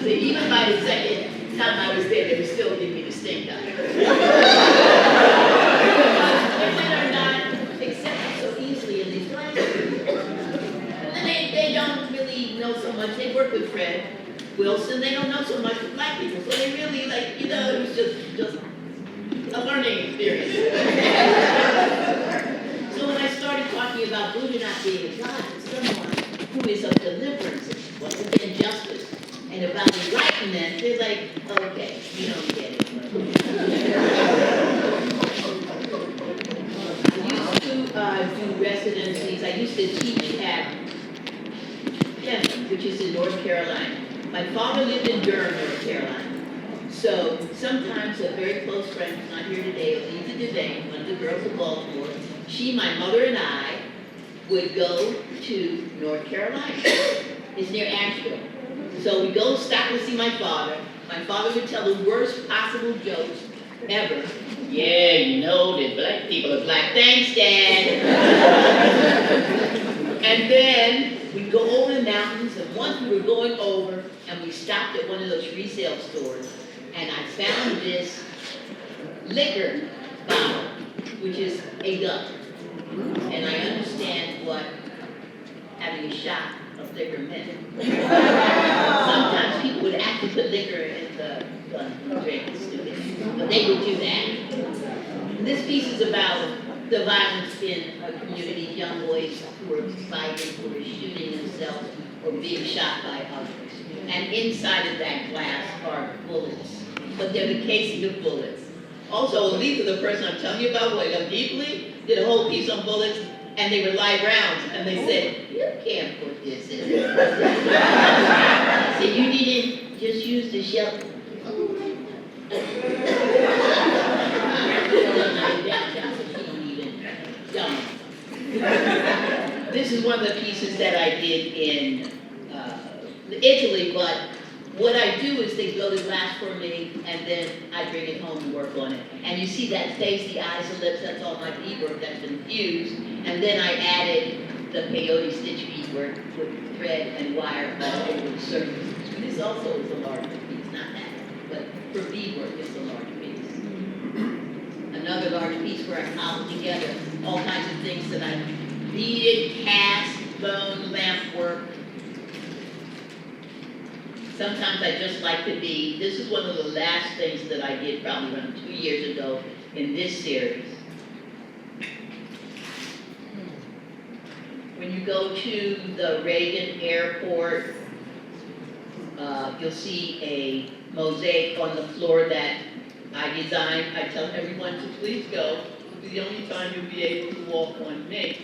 Even by the second time I was there, they were still giving me the stink eye. Women are not accepted so easily in these classes. And they don't really know so much. They work with Fred Wilson. They don't know so much with black people. So they really it was just a learning experience. So when I started talking about Buddha not being a god, it's someone who is of deliverance, once again justice, and about enlightenment, they're like, okay, you don't get it. I used to do residencies. I used to teach at King-Hammond, which is in North Carolina. My father lived in Durham, North Carolina. So sometimes a very close friend who's not here today, Elizabeth Devane, one of the girls of Baltimore, she, my mother, and I would go to North Carolina. It's near Asheville. So we go stop to see my father. My father would tell the worst possible jokes ever. Yeah, you know that black people are black. Thanks, Dad. And then we'd go over the mountains, and once we were going over, and we stopped at one of those resale stores, and I found this liquor bottle, which is a duck. And I understand what having a shot of liquor meant. Sometimes people would actually put liquor in the drinks, but they would do that. And this piece is about the violence in a community, young boys who are fighting, who are shooting themselves, or being shot by others. And inside of that glass are bullets, but they're the casing of bullets. Also, Lisa, the person I'm telling you about, who I love deeply, did a whole piece on bullets, and they were live rounds, and they said, you can't put this in there. So you need to just use the shell. This is one of the pieces that I did in Italy, but what I do is they build a glass for me, and then I bring it home and work on it. And you see that face, the eyes, the lips, that's all my beadwork that's been fused. And then I added the peyote stitch beadwork with thread and wire all over the surface. This also is a large piece, not that, but for beadwork, it's a large piece. Another large piece where I cobbled together all kinds of things that I beaded, cast, bone, lamp work. Sometimes I just like to be, this is one of the last things that I did probably around 2 years ago in this series. When you go to the Reagan Airport, you'll see a mosaic on the floor that I designed. I tell everyone to please go. It'll be the only time you'll be able to walk on me.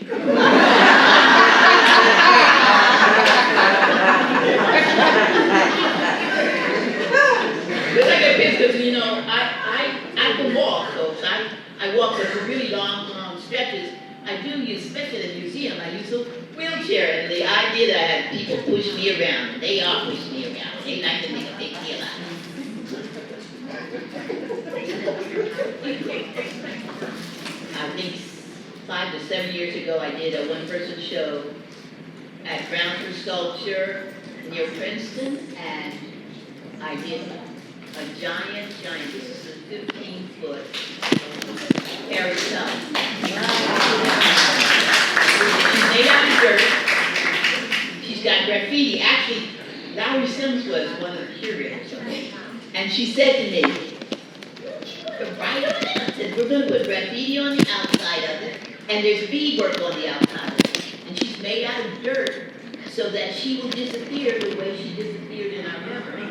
But I get pissed because, you know, I can walk, folks. I walk for really long stretches. I do use, especially in the museum, I use a wheelchair. And the idea that I have people push me around, and they are pushing me around. They like to make a big deal out of it. I think 5 to 7 years ago, I did a one-person show at Ground for Sculpture near Princeton, and I did a giant, this is a 15-foot carousel. She's made out of dirt. She's got graffiti. Actually, Valerie Sims was one of the curators. And she said to me, right on it, I said, we're going to put graffiti on the outside of it, and there's beadwork on the outside of it. And she's made out of dirt so that she will disappear the way she disappeared in our memory.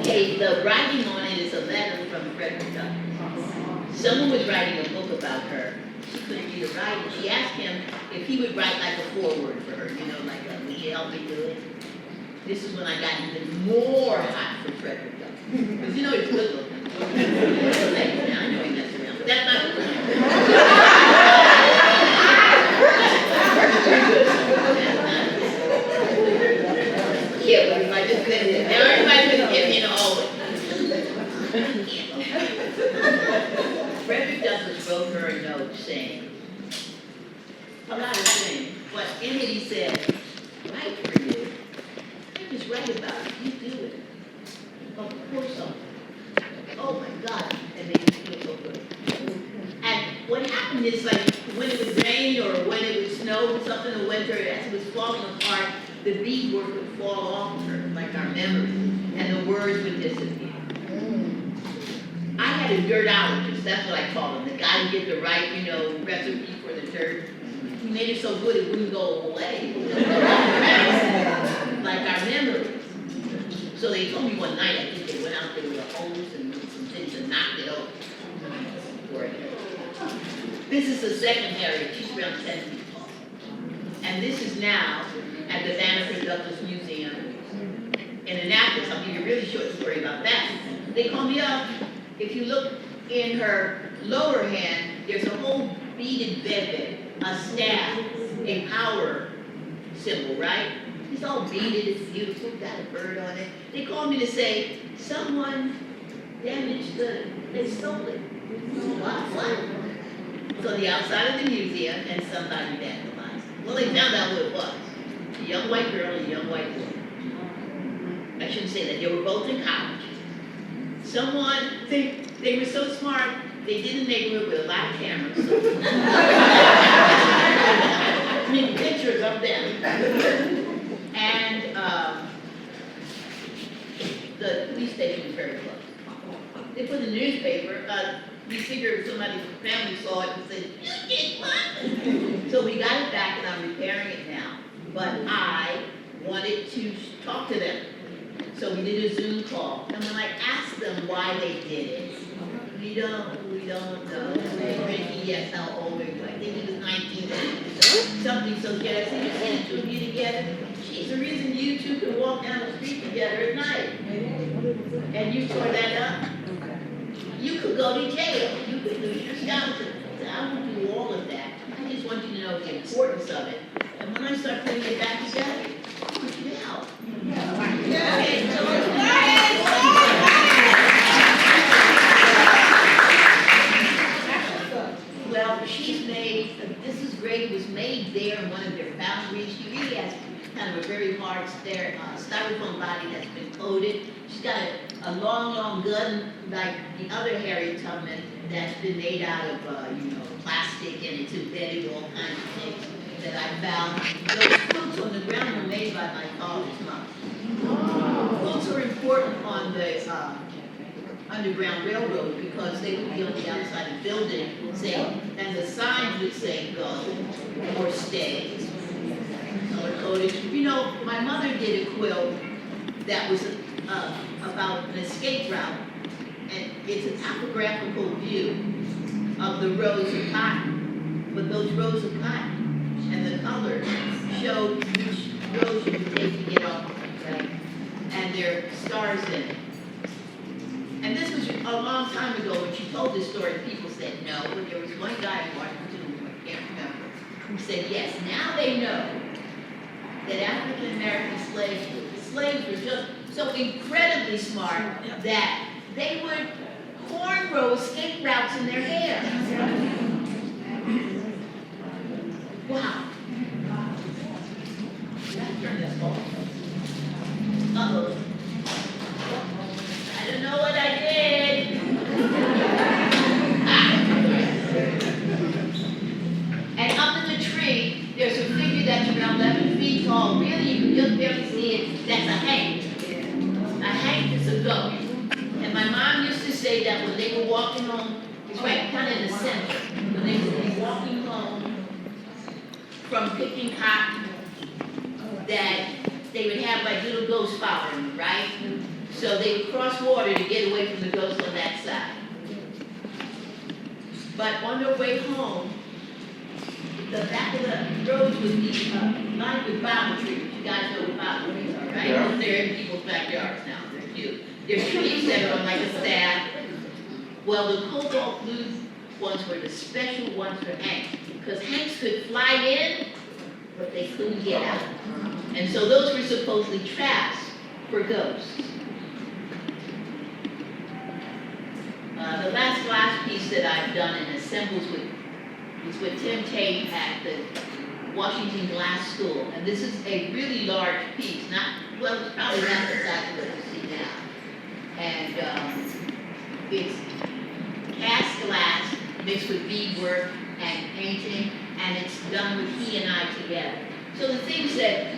Okay, the writing on it is a letter from Frederick Douglass. Someone was writing a book about her. She couldn't read or write, and she asked him if he would write like a foreword for her, you know, like a, will you help me do it? This is when I got even more hot for Frederick Douglass. Because you know he's good looking. I know he messed around, but that's not the point. Yeah, but if I just said it, now everybody could give me an always. Frederick Douglass wrote her a note saying, a lot of things, but in it he said, write for you. Don't just write about it, you do it. Of course so. Oh my God, it made me feel so good. And what happened is, like, when it would rain or when it would snow or something in the winter, as it was falling apart, the beadwork would fall off her, like our memories, and the words would disappear. I had a dirtologist, that's what I call him, the guy who did the right, you know, recipe for the dirt. He made it so good it wouldn't go away. Like our memories. So they told me one night, I think they went out there with a hose and some things and knocked it over. This is the second Harriet, she's around 10 feet tall. And this is now at the Sanford Biggers Museum in Annapolis. I'll give you a really short story about that. They called me up. If you look in her lower hand, there's a whole beaded velvet, a staff, a power symbol, right? It's all beaded, it's beautiful, got a bird on it. They called me to say, someone damaged they stole it. What? So the outside of the museum and somebody vandalized it. Well, they found out what it was. A young white girl and a young white boy. I shouldn't say that, they were both in college. Someone, they were so smart, they did a neighborhood with a lot of cameras. I mean, pictures of them. And the police station was very close. They put in the newspaper, we figured somebody's family saw it and said, you did what? So we got it back and I'm repairing it now. But I wanted to talk to them. So we did a Zoom call. And when I asked them why they did it, we don't know. Ricky, yes, how old are you? I think he was 19 something. So did I say you seen the two of you together? She's the reason you two can walk down the street together at night. And you tore that up. You could go to jail. You could lose your scholarship. I won't do all of that. I just want you to know the importance of it. And when I start putting it back together, push it out. Okay, so well, she's made, this is great, it was made there in one of their foundries. She really has kind of a very hard styrofoam body that's been coated. She's got a long gun like the other Harriet Tubman that's been made out of, plastic and it's embedded all kinds of things that I found. Those quilts on the ground were made by my father's mom. Quilts are important on the Underground Railroad because they would be on the outside of the building saying, and the signs would say go or stay. Color coded. You know, my mother did a quilt that was about an escape route, and it's a topographical view of the rows of cotton. But those rows of cotton and the colors showed which rows you could take to get off, right? And there are stars in it. And this was a long time ago when she told this story, people said no, but there was one guy in Washington, who I can't remember, who said yes. Now they know that African American slaves were just so incredibly smart that they would cornrow escape routes in their hair. Wow. Did I turn this off? Uh-oh. I don't know what I did. And up in the tree, there's a figure that's around 11 feet tall. Really, you can just barely see it. That's a hank. A hank is a goat. And my mom used to say that when they were walking home, it's right kind of in the center, when they would be walking home from picking cotton, that they would have like little ghosts following them, right? So they would cross water to get away from the ghosts on that side. But on their way home, the back of the roads would be lined with Bible trees. You guys know what Bible trees are, right? Yeah. They're in people's backyards now. They're cute. They're trees that are on like a staff. Well, the cobalt blue ones were the special ones for Hanks, because Hanks could fly in, but they couldn't get out. And so those were supposedly traps for ghosts. The last glass piece that I've done and assembles was with Tim Tate at the Washington Glass School. And this is a really large piece, it's probably not the size of what you see now. And it's cast glass mixed with beadwork and painting, and it's done with he and I together. So the things that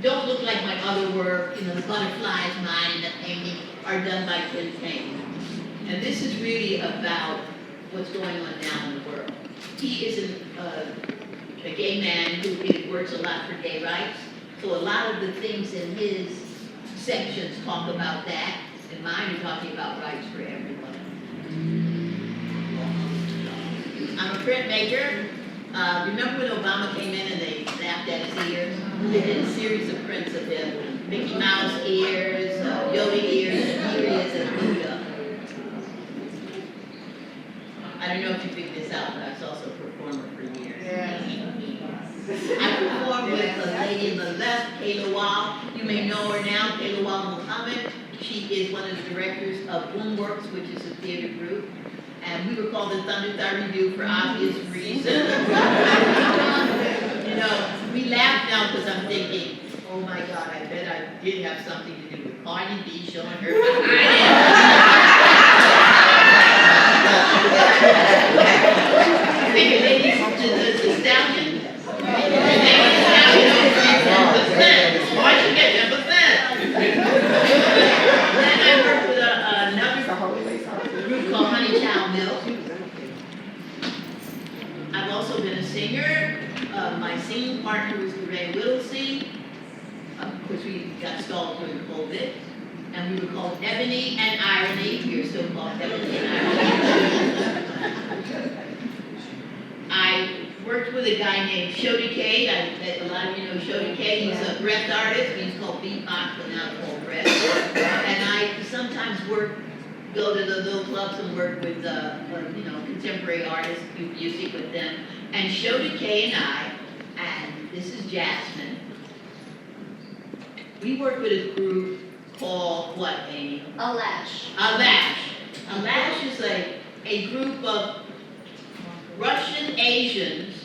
don't look like my other work, the butterflies, mine, and the painting, are done by Tim Tate. And this is really about what's going on now in the world. He is a gay man who works a lot for gay rights. So a lot of the things in his sections talk about that, and mine are talking about rights for everyone. I'm a printmaker. Remember when Obama came in and they snapped at his ears? They did a series of prints of him. Mickey Mouse ears, Yoda ears, and here he is at Buddha. I don't know if you figured this out, but I was also a performer for years. I performed with the lady in the left, Kayla Wall. You may know her now, Kayla Wall Muhammad. She is one of the directors of Boomworks, which is a theater group. And we were called the Thunder Thigh Review for obvious reasons. You know, we laugh now because I'm thinking, oh my God, I bet I did have something to do with Cardi B showing her Think of ladies to the stallion. Why should get 10%? Then I worked with another group called Honey Chow Milk. I've also been a singer. My singing partner was Ray Whittlesey. Of course, we got stalled during COVID. And we were called Ebony and Irony. We are still called Ebony and Irony. I worked with a guy named Shody K. A lot of you know Shody K. He's a breath artist. He's called beatbox, but now it's called breath. And I sometimes go to the little clubs and work with, contemporary artists, do music with them. And Shody K and I, and this is Jasmine, we work with a group called what, Amy? Alash. Alash is a group of Russian Asians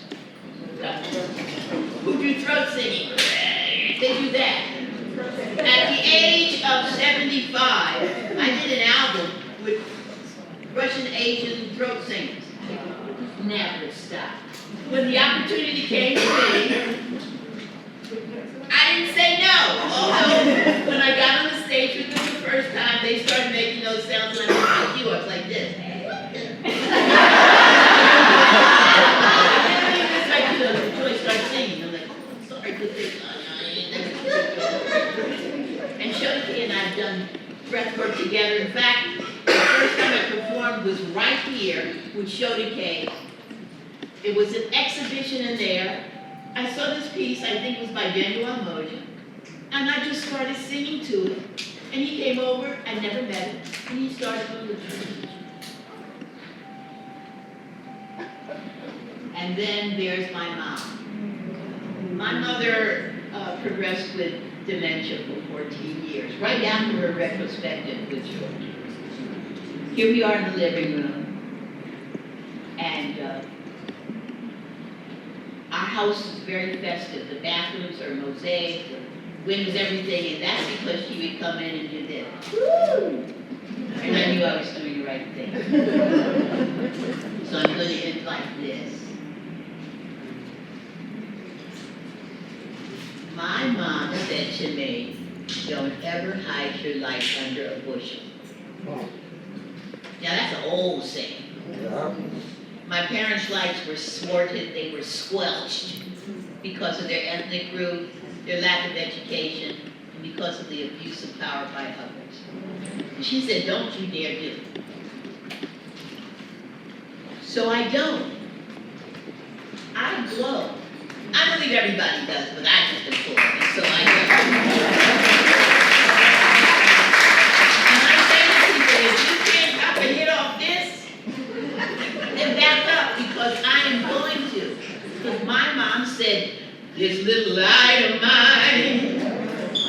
who do throat singing. They do that. At the age of 75, I did an album with Russian Asian throat singers. Never stopped. When the opportunity came to me, I didn't say no. Although when I got on the stage with them the first time, they started making those sounds and I was like you. I was like this. Joyce started singing. I'm like, I'm sorry, good thing. And Shody and I have done breath work together. In fact, the first time I performed was right here with Shody K. It was an exhibition in there. I saw this piece, I think it was by Daniel Moja, and I just started singing to it. And he came over, I never met him, and he started doing the truth. And then there's my mom. My mother progressed with dementia for 14 years, right after her retrospective with children. Here we are in the living room, and our house is very festive. The bathrooms are mosaic, the windows, everything, and that's because she would come in and do this. Woo! And I knew I was doing the right thing. So I'm going to end like this. My mom said to me, don't ever hide your light under a bushel. Now that's an old saying. Yeah. My parents' lights were thwarted, they were squelched because of their ethnic group, their lack of education, and because of the abuse of power by others. And she said, don't you dare do it. So I don't. I glow. I believe everybody does, but I just implore it, so I don't. And I say to people, if you can't up and hit off this, then back up, because I am going to. Because my mom said, this little light of mine,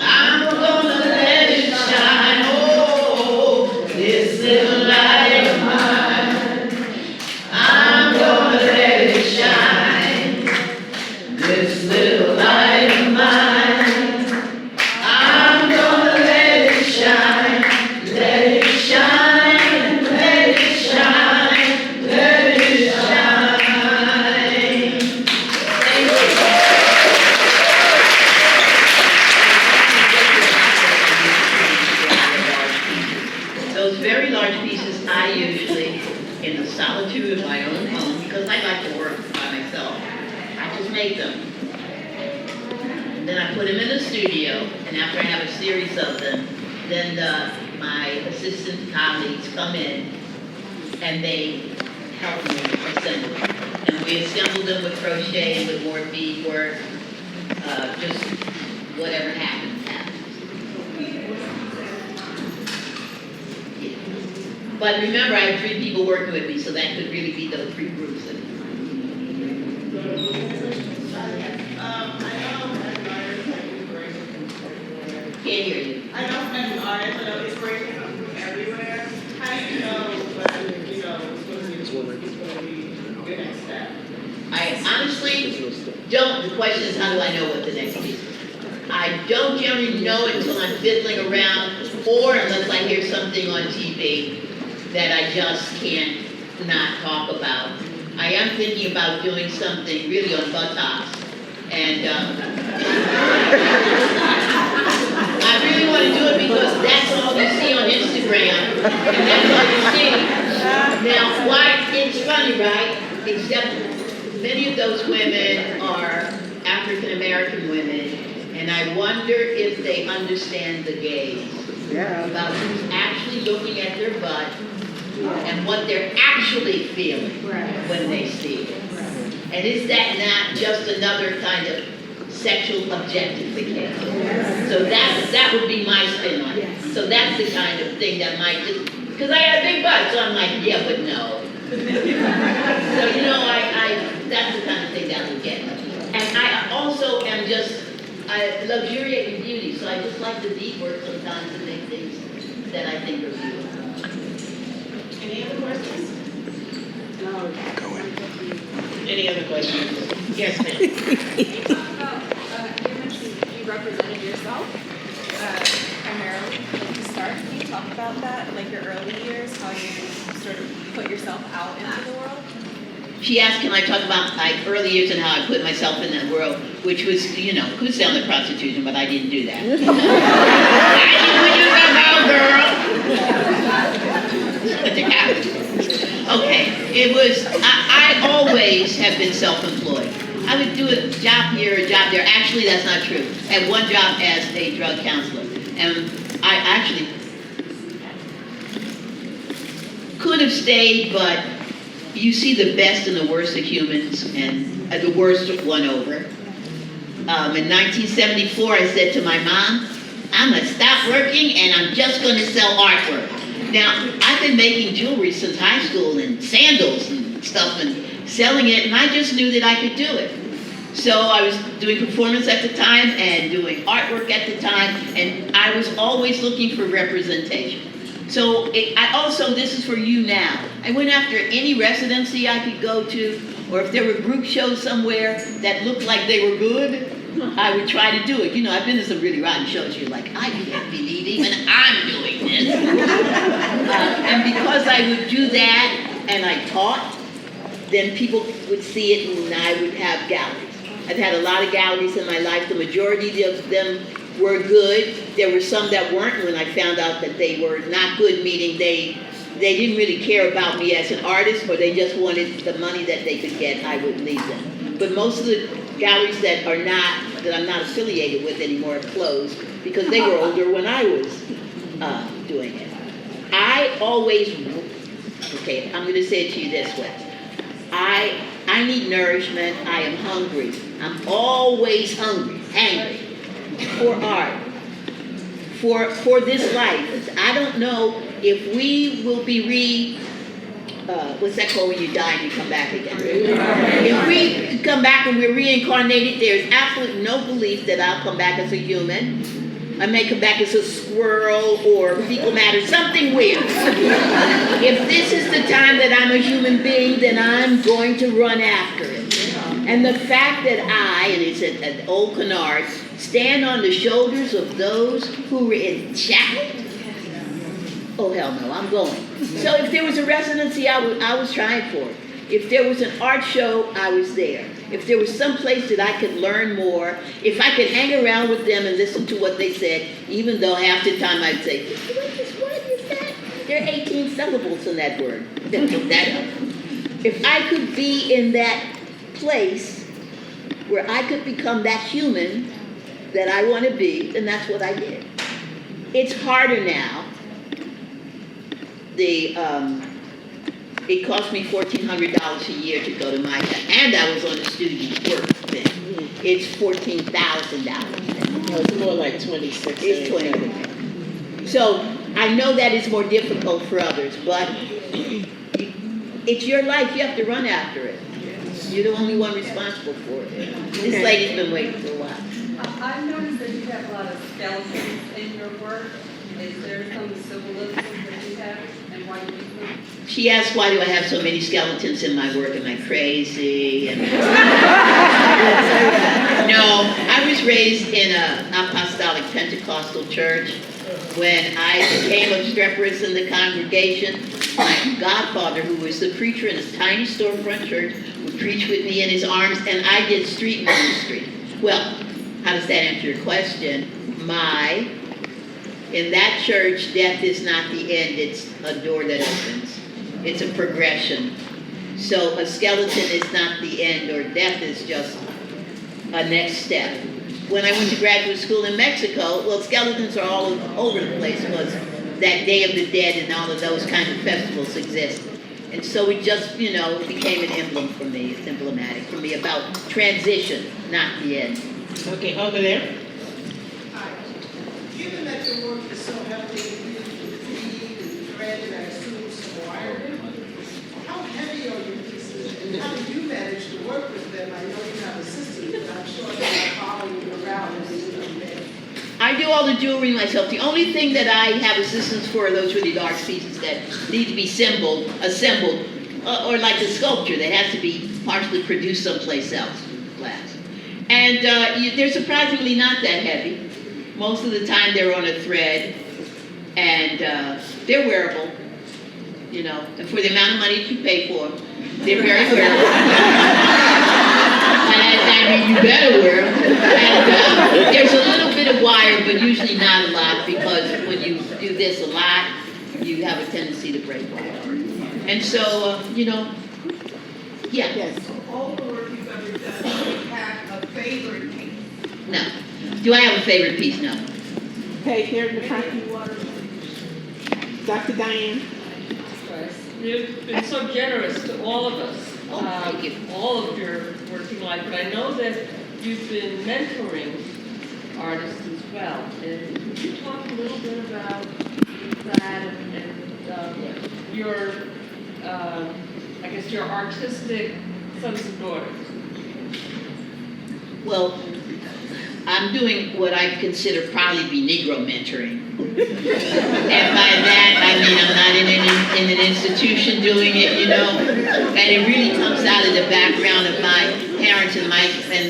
I'm gonna let it shine. Oh, this little light of mine, I'm gonna let it shine. This little light of mine, I'm gonna let it shine. Let it shine, let it shine, let it shine. Thank you. Those very large pieces I usually, in the solitude of my own home, because I like to work by myself, I just make them. And then I put them in the studio, and after I have a series of them, then my assistant colleagues come in and they help me assemble them. And we assemble them with crochet, with more beadwork, just whatever happens, happens. But remember, I have 3 people working with me, so that could really be those 3 groups. I know artists like inspiration from everywhere. Can't hear you. I know fashion artists, I know inspiration comes from everywhere. How do you know whether, you know, it's going to be your next step? I honestly don't, the question is, how do I know what the next piece is? I don't generally know it until I'm fiddling around, or unless I hear something on TV that I just can't not talk about. I am thinking about doing something really on buttocks, and I really want to do it because that's all you see on Instagram, and that's all you see. Now, why, it's funny, right? Except many of those women are African American women, and I wonder if they understand the gaze about who's actually looking at their butt and what they're actually feeling when they see it. And is that not just another kind of sexual objectification? So that would be my spin on it. So that's the kind of thing that might just, because I got a big butt, so I'm like, yeah, but no. So, you know, that's the kind of thing that would get me. And I also am just, I luxuriate in beauty, so I just like the deep work sometimes to make things that I think are beautiful. Any other questions? Any other questions? Yes, ma'am. You talk about, you mentioned you represented yourself, primarily to start. Can you talk about that, like your early years, how you sort of put yourself out into the world? She asked, can I talk about my early years and how I put myself in that world, which was, you know, could sound like prostitution, but I didn't do that. I didn't girl. Okay, it was, I always have been self-employed. I would do a job here, a job there. Actually, that's not true. I had one job as a drug counselor. And I actually could have stayed, but you see the best and the worst of humans, and the worst won over. In 1974, I said to my mom, I'm gonna stop working and I'm just gonna sell artwork. Now, I've been making jewelry since high school and sandals and stuff and selling it, and I just knew that I could do it. So I was doing performance at the time and doing artwork at the time, and I was always looking for representation. So I also, this is for you now, I went after any residency I could go to, or if there were group shows somewhere that looked like they were good, I would try to do it. You know, I've been to some really rotten shows, you're like, I can't believe even I'm doing this. And because I would do that, and I taught, then people would see it and I would have galleries. I've had a lot of galleries in my life. The majority of them were good. There were some that weren't when I found out that they were not good, meaning they didn't really care about me as an artist, or they just wanted the money that they could get, I would leave them. But most of the galleries that I'm not affiliated with anymore have closed because they were older when I was doing it. I always, okay, I'm gonna say it to you this way. I need nourishment, I am hungry. I'm always hungry for art, for this life. I don't know if we will be what's that called when you die and you come back again? If we come back and we're reincarnated, there's absolutely no belief that I'll come back as a human. I may come back as a squirrel or fecal matter, something weird. If this is the time that I'm a human being, then I'm going to run after it. And the fact that and it's an old canard, stand on the shoulders of those who were in chapel, oh hell no, I'm going. So if there was a residency, I was trying for it. If there was an art show, I was there. If there was some place that I could learn more, if I could hang around with them and listen to what they said, even though half the time I'd say, what is that? There are 18 syllables in that word. Then look that up. If I could be in that place where I could become that human that I want to be, then that's what I did. It's harder now. It cost me $1,400 a year to go to my and I was on a student work thing. It's $14,000 now. No, it's more like 26. It's 20. So I know that is more difficult for others, but it's your life, you have to run after it. You're the only one responsible for it. This lady's been waiting for a while. I've noticed that you have a lot of skeletons in your work. Is there some symbolism that you have and why you use them? She asked, why do I have so many skeletons in my work? Am I crazy? And no, I was raised in an apostolic Pentecostal church. When I became obstreperous in the congregation, my godfather, who was the preacher in a tiny storefront church, would preach with me in his arms, and I did street ministry. Well, how does that answer your question? In that church, death is not the end, it's a door that opens. It's a progression. So a skeleton is not the end, or death is just a next step. When I went to graduate school in Mexico, well, skeletons are all over the place because that Day of the Dead and all of those kind of festivals exist. And so it just, it became an emblem for me. It's emblematic for me about transition, not the end. Okay, over there. Given that your work is so heavily feed and thread and I assume some wire, how heavy are your pieces and how do you manage to work with them? I know you have assistants, but I'm sure they're not following you around and doing them. I do all the jewelry myself. The only thing that I have assistants for are those really large pieces that need to be assembled, or like a sculpture that has to be partially produced someplace else, glass. And they're surprisingly not that heavy. Most of the time they're on a thread, and they're wearable, and for the amount of money that you pay for them, they're very wearable. And you better wear them. And there's a little bit of wire, but usually not a lot, because when you do this a lot, you have a tendency to break wire. And so, yeah. Yes. All the work you've ever done, do you have a favorite piece? No. Do I have a favorite piece? No. Okay, here in the front. Dr. Diane. You've been so generous to all of us, Oh, thank you. all of your working life, but I know that you've been mentoring artists as well. And could you talk a little bit about that and your, I guess, your artistic sons and daughters? Well, I'm doing what I consider probably be Negro mentoring. And by that, I mean I'm not in an institution doing it, and it really comes out of the background of my parents and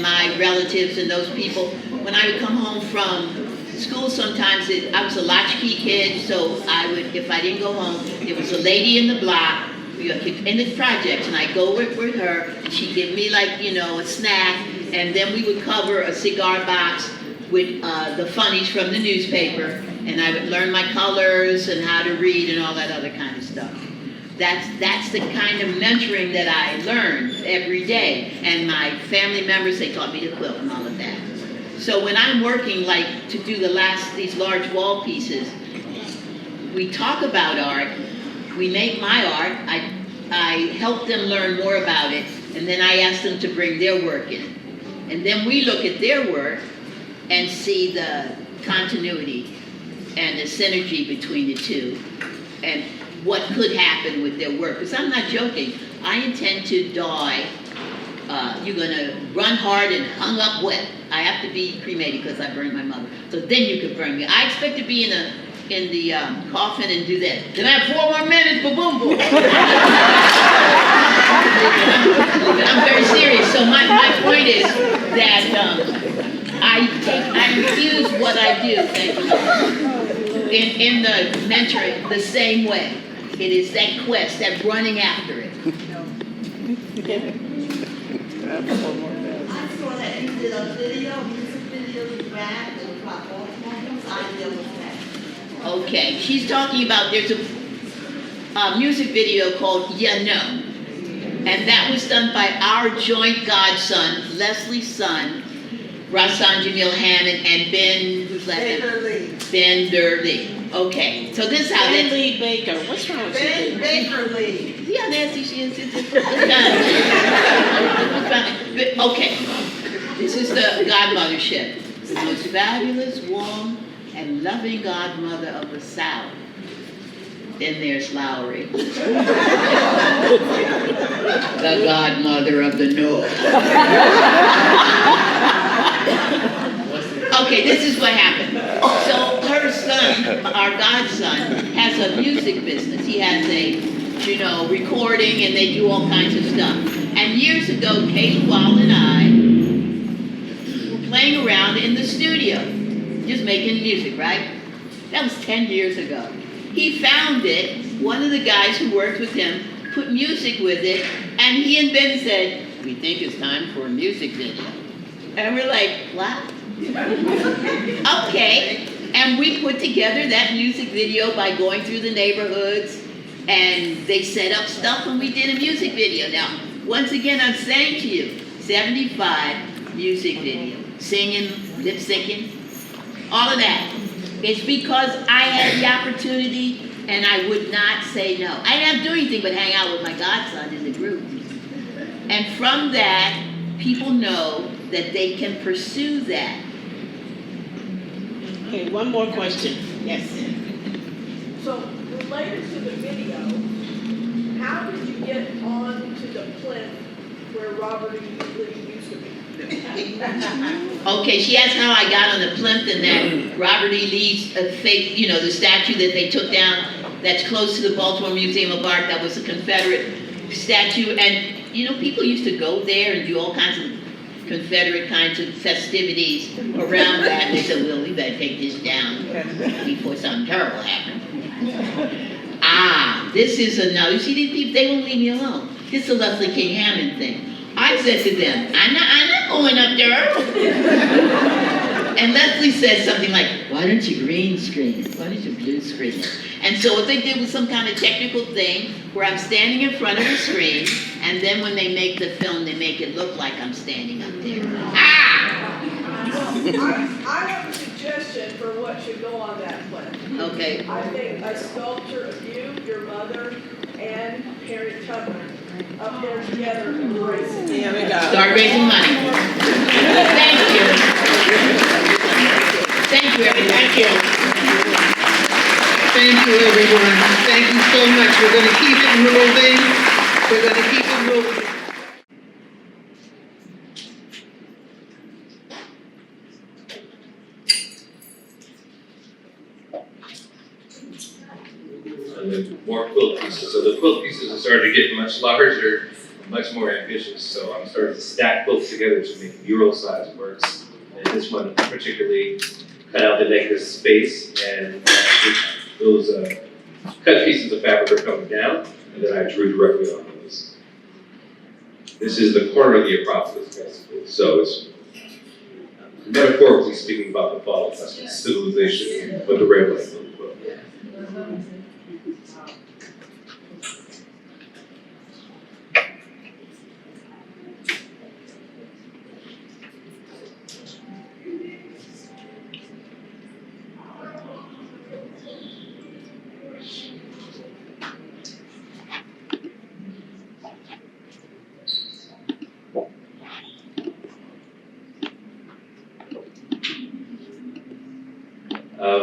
my relatives and those people. When I would come home from school, sometimes I was a latchkey kid, so I would, if I didn't go home, there was a lady in the block in the projects, and I'd go with her, and she'd give me a snack, and then we would cover a cigar box with the funnies from the newspaper, and I would learn my colors and how to read and all that other kind of stuff. That's the kind of mentoring that I learned every day. And my family members, they taught me to quilt and all of that. So when I'm working to do these large wall pieces, we talk about art, we make my art, I help them learn more about it, and then I ask them to bring their work in. And then we look at their work and see the continuity and the synergy between the two and what could happen with their work. Because I'm not joking. I intend to die. You're going to run hard and hung up wet. I have to be cremated because I burned my mother. So then you can burn me. I expect to be in the coffin and do that. Then I have 4 more minutes, boom, boom. I'm very serious. So my point is that I infuse what I do, thank you, in the mentoring the same way. It is that quest, that running after it. I saw that you did a music video, you rapped and about Baltimore. Whose idea was that? Okay, she's talking about, there's a music video called Ya Know. And that was done by our joint godson, Leslie's son, Rasan Jamil Hammond, and Ben, who's last name? Ben Durley. Okay, so this is how Ben Lee Baker. What's wrong with you? Baker Lee. See how nasty she is? Okay, this is the godmothership. The most fabulous, warm, and loving godmother of the South Then there's Lowry, the godmother of the North. Okay, this is what happened. So her son, our godson, has a music business. He has a, recording, and they do all kinds of stuff. And years ago, Kayla Wall and I were playing around in the studio, just making music, right? That was 10 years ago. He found it, one of the guys who worked with him put music with it, and he and Ben said, "We think it's time for a music video." And we're like, "What?" Okay. And we put together that music video by going through the neighborhoods, and they set up stuff and we did a music video. Now, once again, I'm saying to you, 75 music video, singing, lip syncing, all of that. It's because I had the opportunity and I would not say no. I didn't have to do anything but hang out with my godson in the group. And from that, people know that they can pursue that. Okay, one more question. Yes. So related to the video, how did you get on to the plinth where Robert E. Lee used to be? Okay, she asked how I got on the plinth and that Robert E. Lee's fake, the statue that they took down that's close to the Baltimore Museum of Art, that was a Confederate statue. And, people used to go there and do all kinds of Confederate kinds of festivities around that. And they said, "Well, we better take this down before something terrible happens." This is now, you see these people, they won't leave me alone. This is a Leslie King-Hammond thing. I said to them, I'm not going up there. And Leslie said something like, "Why don't you green screen it? Why don't you blue screen it?" And so what they did was some kind of technical thing where I'm standing in front of the screen, and then when they make the film, they make it look like I'm standing up there. I have a suggestion for what should go on that plinth. Okay. I think a sculpture of you, your mother, and Harriet Tubman up there together embracing. Here we go. Start raising money. Thank you. Thank you, everyone. Thank you. Thank you, everyone. Thank you so much. We're going to keep it moving. We're going to keep it moving. More quilt pieces. So the quilt pieces are starting to get much larger, much more ambitious. So I'm starting to stack quilts together to make mural size works. And this one particularly cut out the negative space, and those cut pieces of fabric are coming down, and then I drew directly on those. This is the corner of the Acropolis Festival. So it's metaphorically speaking about the fall of civilization, but the red, white, blue quilt.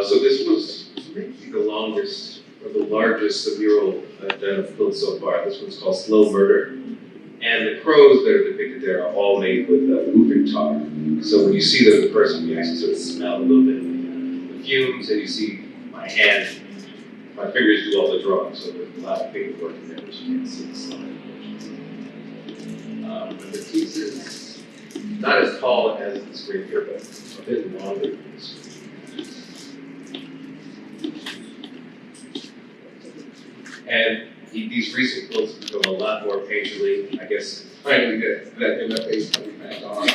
So this was maybe the longest or the largest mural I've built so far. This one's called Slow Murder. And the crows that are depicted there are all made with roofing tar. So when you see them in person, you actually sort of smell a little bit of the fumes, and you see my hand, my fingers do all the drawing, so there's a lot of paperwork in there, which you can't see the slide. But the piece is not as tall as the screen here, but a bit longer than this. And these recent quilts become a lot more painterly. I guess finally that in my face coming back on.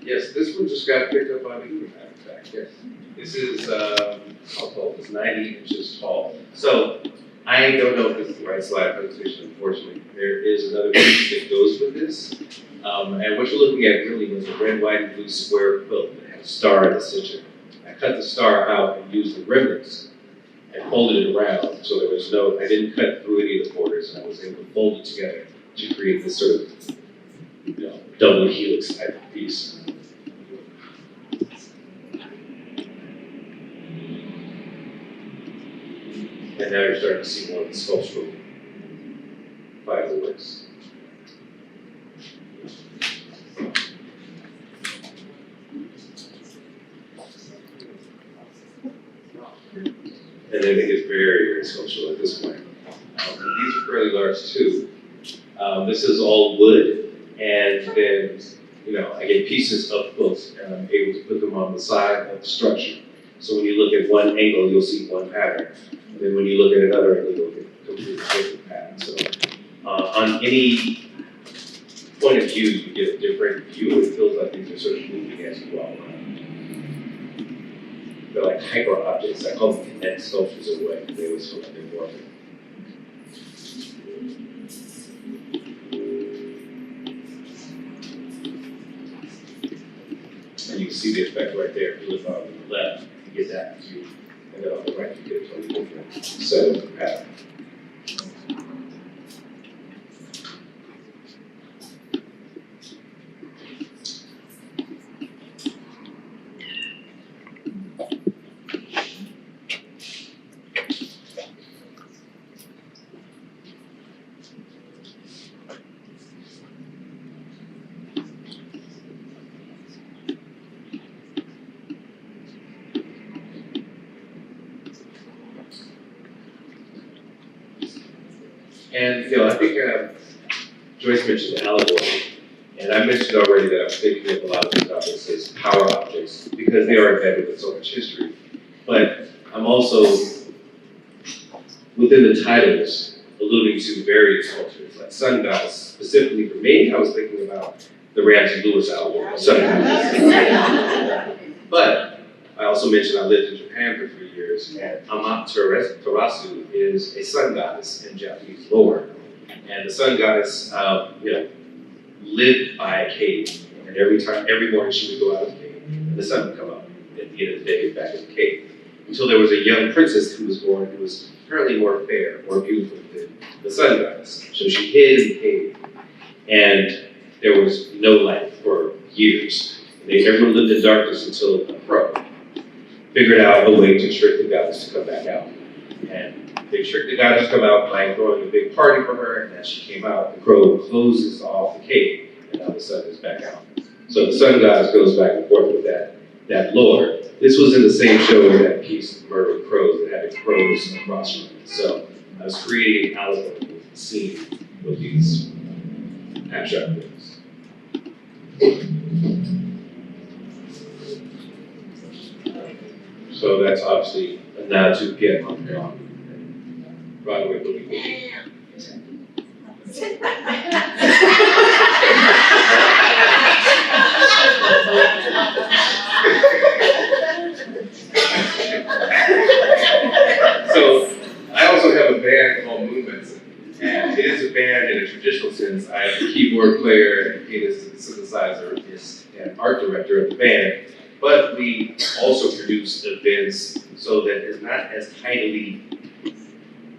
Yes, this one just got picked up on me, in fact, yes. This is, how tall? It's 90 inches tall. So I don't know if this is the right slide presentation, unfortunately. There is another piece that goes with this. And what you're looking at really was a red, white, and blue square quilt that had a star in the center. I cut the star out and used the remnants and folded it around, so there was no, I didn't cut through any of the borders, and I was able to fold it together to create this sort of, double helix type of piece. And now you're starting to see more of the sculptural fiberworks. And then it gets very sculptural at this point. These are fairly large too. This is all wood, and then, I get pieces of quilts, and I'm able to put them on the side of the structure. So when you look at one angle, you'll see one pattern. And then when you look at another angle, you'll get a completely different pattern. So on any point of view, you get a different view. It feels like these are sort of moving as you walk around. They're like hyper objects. I call them kinetic sculptures in a way. They always feel like they're morphing. And you can see the effect right there. If you look on the left, you get that view. And then on the right, you get a totally different set of pattern. And I think Joyce mentioned allegory, and I mentioned already that I'm thinking of a lot of these objects as power objects because they are embedded with so much history. But I'm also, within the titles, alluding to various cultures, like sun goddess. Specifically for me, I was thinking about the Ramsey Lewis album, Sun Goddess. But I also mentioned I lived in Japan for 3 years, and Amaterasu is a sun goddess in Japanese lore. And the sun goddess, lived by a cave, and every morning she would go out of the cave, and the sun would come up at the end of the day back in the cave. Until there was a young princess who was born who was apparently more fair, more beautiful than the sun goddess. So she hid in the cave, and there was no light for years. Everyone lived in darkness until a crow figured out a way to trick the goddess to come back out. And they tricked the goddess to come out by throwing a big party for her, and as she came out, the crow closes off the cave, and now the sun is back out. So the sun goddess goes back and forth with that lore. This was in the same show as that piece, Murder of Crows, that had the crows across from it. So I was creating allegory with the scene with these abstract things. So that's obviously a nod to Piet Mondrian and Broadway boogie. So I also have a band called Movements, and it is a band in a traditional sense. I am a keyboard player and pianist and synthesizer and art director of the band. But we also produce events so that it's not as tightly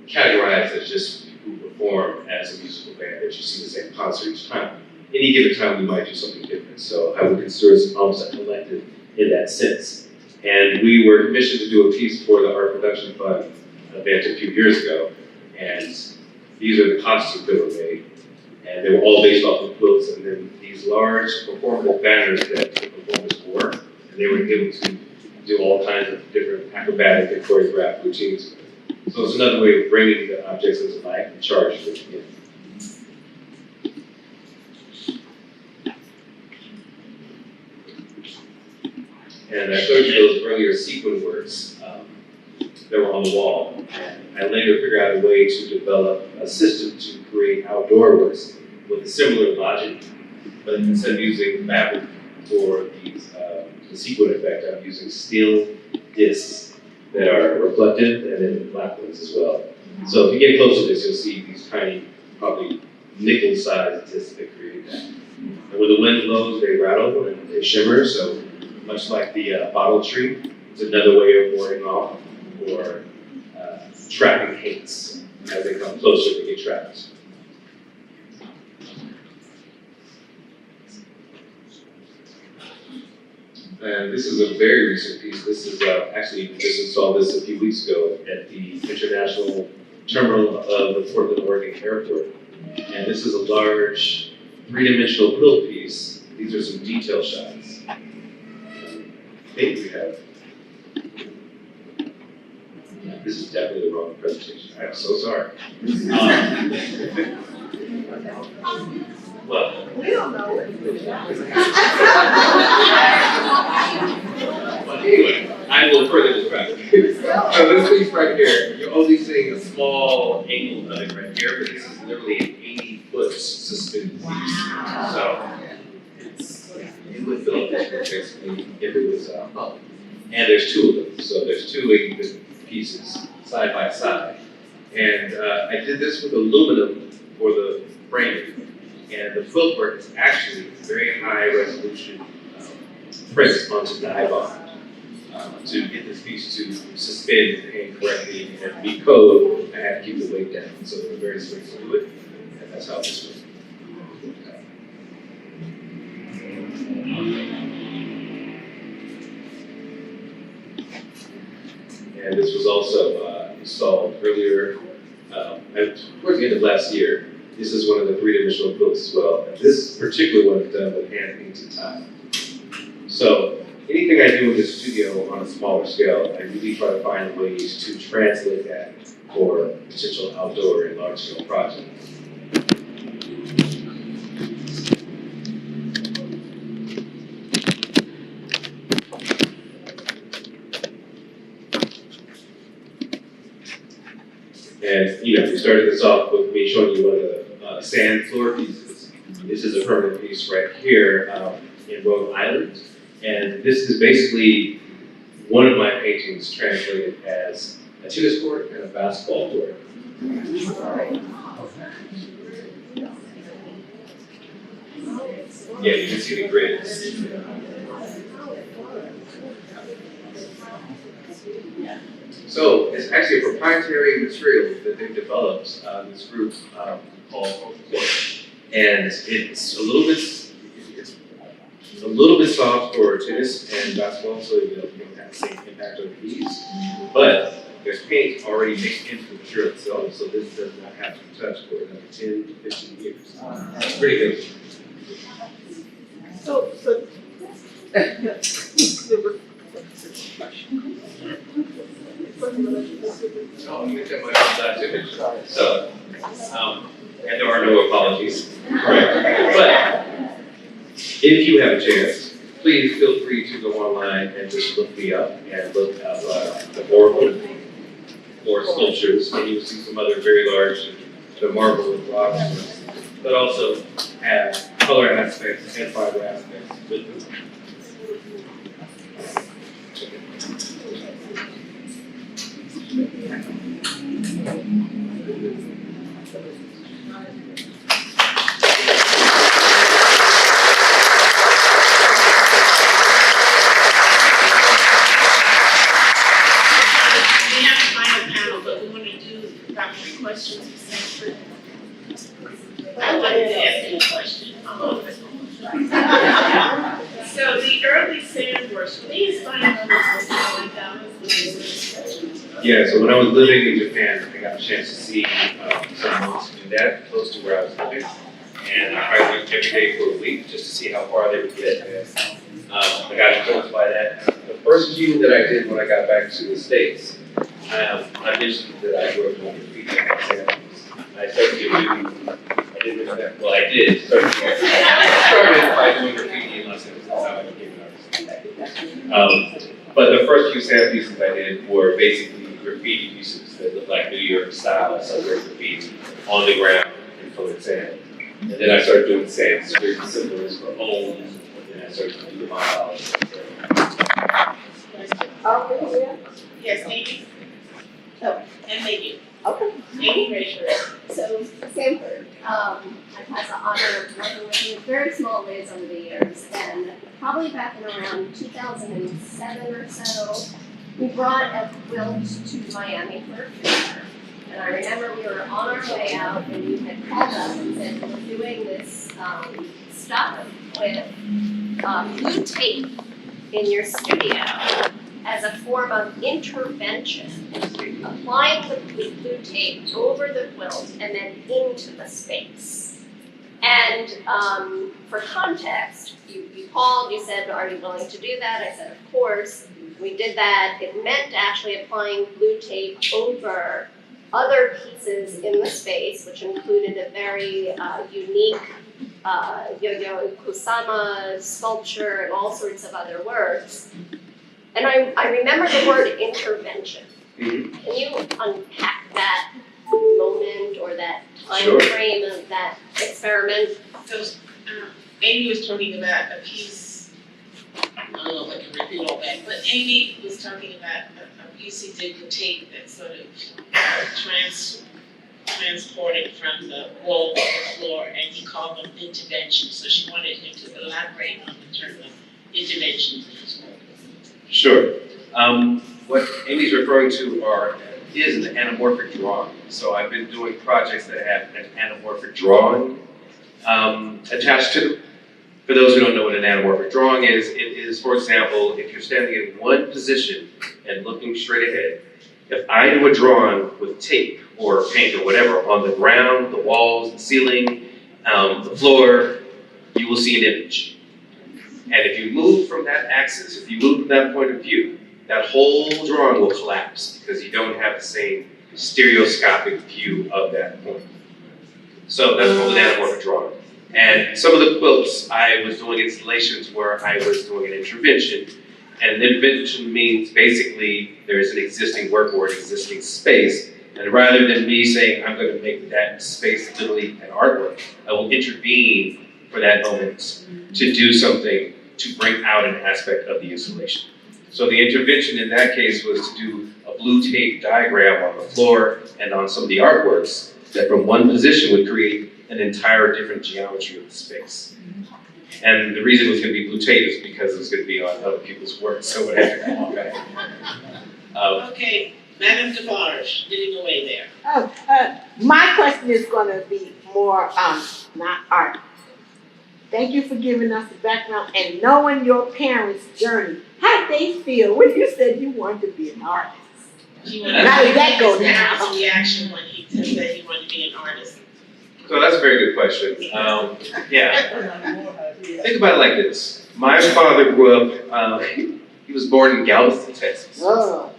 categorized as just who perform as a musical band that you see the same concert each time. Any given time we might do something different. So I would consider us almost a collective in that sense. And we were commissioned to do a piece for the Art Production Fund event a few years ago. And these are the costumes that were made. And they were all based off of quilts, and then these large performative banners that the performers wore. And they were able to do all kinds of different acrobatic and choreographed routines. So it's another way of bringing the objects into life and charging them in. And I showed you those earlier sequin works that were on the wall. And I later figured out a way to develop a system to create outdoor works with a similar logic, but instead of using fabric for these the sequin effect, I'm using steel discs that are reflective and then black ones as well. So if you get close to this, you'll see these tiny, probably nickel-sized discs that create that. And when the wind blows, they rattle and they shimmer. So much like the bottle tree, it's another way of warding off or trapping hates as they come closer to get trapped. And this is a very recent piece. This is actually just installed this a few weeks ago at the International Terminal of the Portland, Oregon Airport. And this is a large three-dimensional quilt piece. These are some detail shots. I think we have. This is definitely the wrong presentation. I'm so sorry. Well, We don't know it. but anyway, I will further describe it. So this piece right here, you're only seeing a small angle of it right here, but this is literally an 80-foot suspended piece. So it would fill up this basically if it was up. And there's two of them, so there's two 80-foot pieces side by side. And I did this with aluminum for the framing. And the quilt work is actually very high resolution prints onto dye bond to get this piece to suspend and hang correctly. And be code, I had to keep the weight down. So it was very slick to do it. And that's how this went. And this was also installed earlier, towards the end of last year. This is one of the three-dimensional quilts as well. And this particular one is done with hand-painted tile. So anything I do in the studio on a smaller scale, I really try to find ways to translate that for potential outdoor and large-scale projects. And we started this off with me showing you one of the sand floor pieces. This is a permanent piece right here in Rhode Island. And this is basically one of my paintings translated as a tennis court and a basketball court. Yeah, you can see the grids. So it's actually a proprietary material that they've developed, this group called Colloquium. And it's a little bit soft for tennis and basketball, so you don't have the same impact on the knees. But there's paint already mixed into the material itself, so this does not have to be touched for another 10 to 15 years. It's pretty good. So Oh, you get that much of that image. So, and there are no apologies. Right. But if you have a chance, please feel free to go online and just look me up and look up the Oracle or sculptures, and you'll see some other very large, the marble and rocks, but also have color aspects and fiber aspects with them. Questions of Sanford. I wanted to ask you a question. So the early sandworks, were they inspired by the Yeah, so when I was living in Japan, I got a chance to see some monks do that close to where I was living. And I probably went every day for a week just to see how far they would get. I got influenced by that. The first few that I did when I got back to the States, I mentioned that I grew up doing graffiti on my samples. I started to do, I didn't know that, well I did, started by doing graffiti in Los Angeles, that's how I became an artist. But the first few sand pieces I did were basically graffiti pieces that looked like New York style subway graffiti on the ground in colored sand. And then I started doing sand symbols for homes, and then I started to do the miles. Yes, Amy? Oh, And maybe. okay. Amy, raise your hand. So, Sanford, I've had the honor of working with you in very small ways over the years, and probably back in around 2007 or so, we brought a quilt to Miami for a fair. And I remember we were on our way out and you had called us and said, we're doing this stuff with blue tape in your studio as a form of intervention. You're applying the blue tape over the quilt and then into the space. And for context, you called, you said, are you willing to do that? I said, of course. We did that. It meant actually applying blue tape over other pieces in the space, which included a very unique Yo-Yo Kusama sculpture and all sorts of other works. And I remember the word intervention. Can you unpack that moment or that time frame of that experiment? So, Amy was talking about a piece, I don't know if I can repeat all that, but Amy was talking about a piece he did with tape that sort of transported from the wall to the floor, and he called them interventions. So she wanted him to elaborate on the term of interventions in his work. Sure. What Amy's referring to is an anamorphic drawing. So I've been doing projects that have an anamorphic drawing attached to them. For those who don't know what an anamorphic drawing is, it is, for example, if you're standing in one position and looking straight ahead, if I do a drawing with tape or paint or whatever on the ground, the walls, the ceiling, the floor, you will see an image. And if you move from that axis, if you move from that point of view, that whole drawing will collapse because you don't have the same stereoscopic view of that point. So that's called an anamorphic drawing. And some of the quilts, I was doing installations where I was doing an intervention. And an intervention means basically there is an existing work or an existing space. And rather than me saying, I'm going to make that space literally an artwork, I will intervene for that moment to do something to bring out an aspect of the installation. So the intervention in that case was to do a blue tape diagram on the floor and on some of the artworks that from one position would create an entire different geometry of the space. And the reason it was going to be blue tape is because it was going to be on other people's work, so it had to come on back. Okay, Madame DeBarge, getting away there. Oh, my question is going to be more not art. Thank you for giving us the background and knowing your parents' journey. How did they feel when you said you wanted to be an artist? How did that go down? His reaction when he said he wanted to be an artist. So that's a very good question. Think about it like this. My father grew up, he was born in Galveston, Texas. Oh.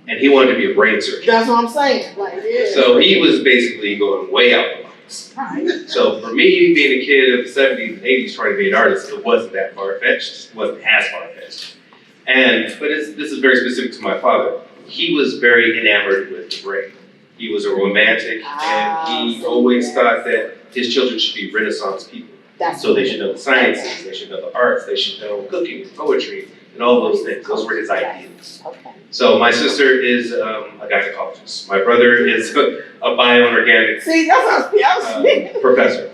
And he wanted to be a brain surgeon. That's what I'm saying. Like, yeah. So he was basically going way out the box. Right. So for me, being a kid of the 70s and 80s trying to be an artist, it wasn't that far-fetched. It wasn't as far-fetched. But this is very specific to my father. He was very enamored with the brain. He was a romantic, and he always thought that his children should be Renaissance people. So they should know the sciences, they should know the arts, they should know cooking, poetry, and all those things. Those were his ideas. So my sister is a gynecologist. My brother is a bioorganic professor,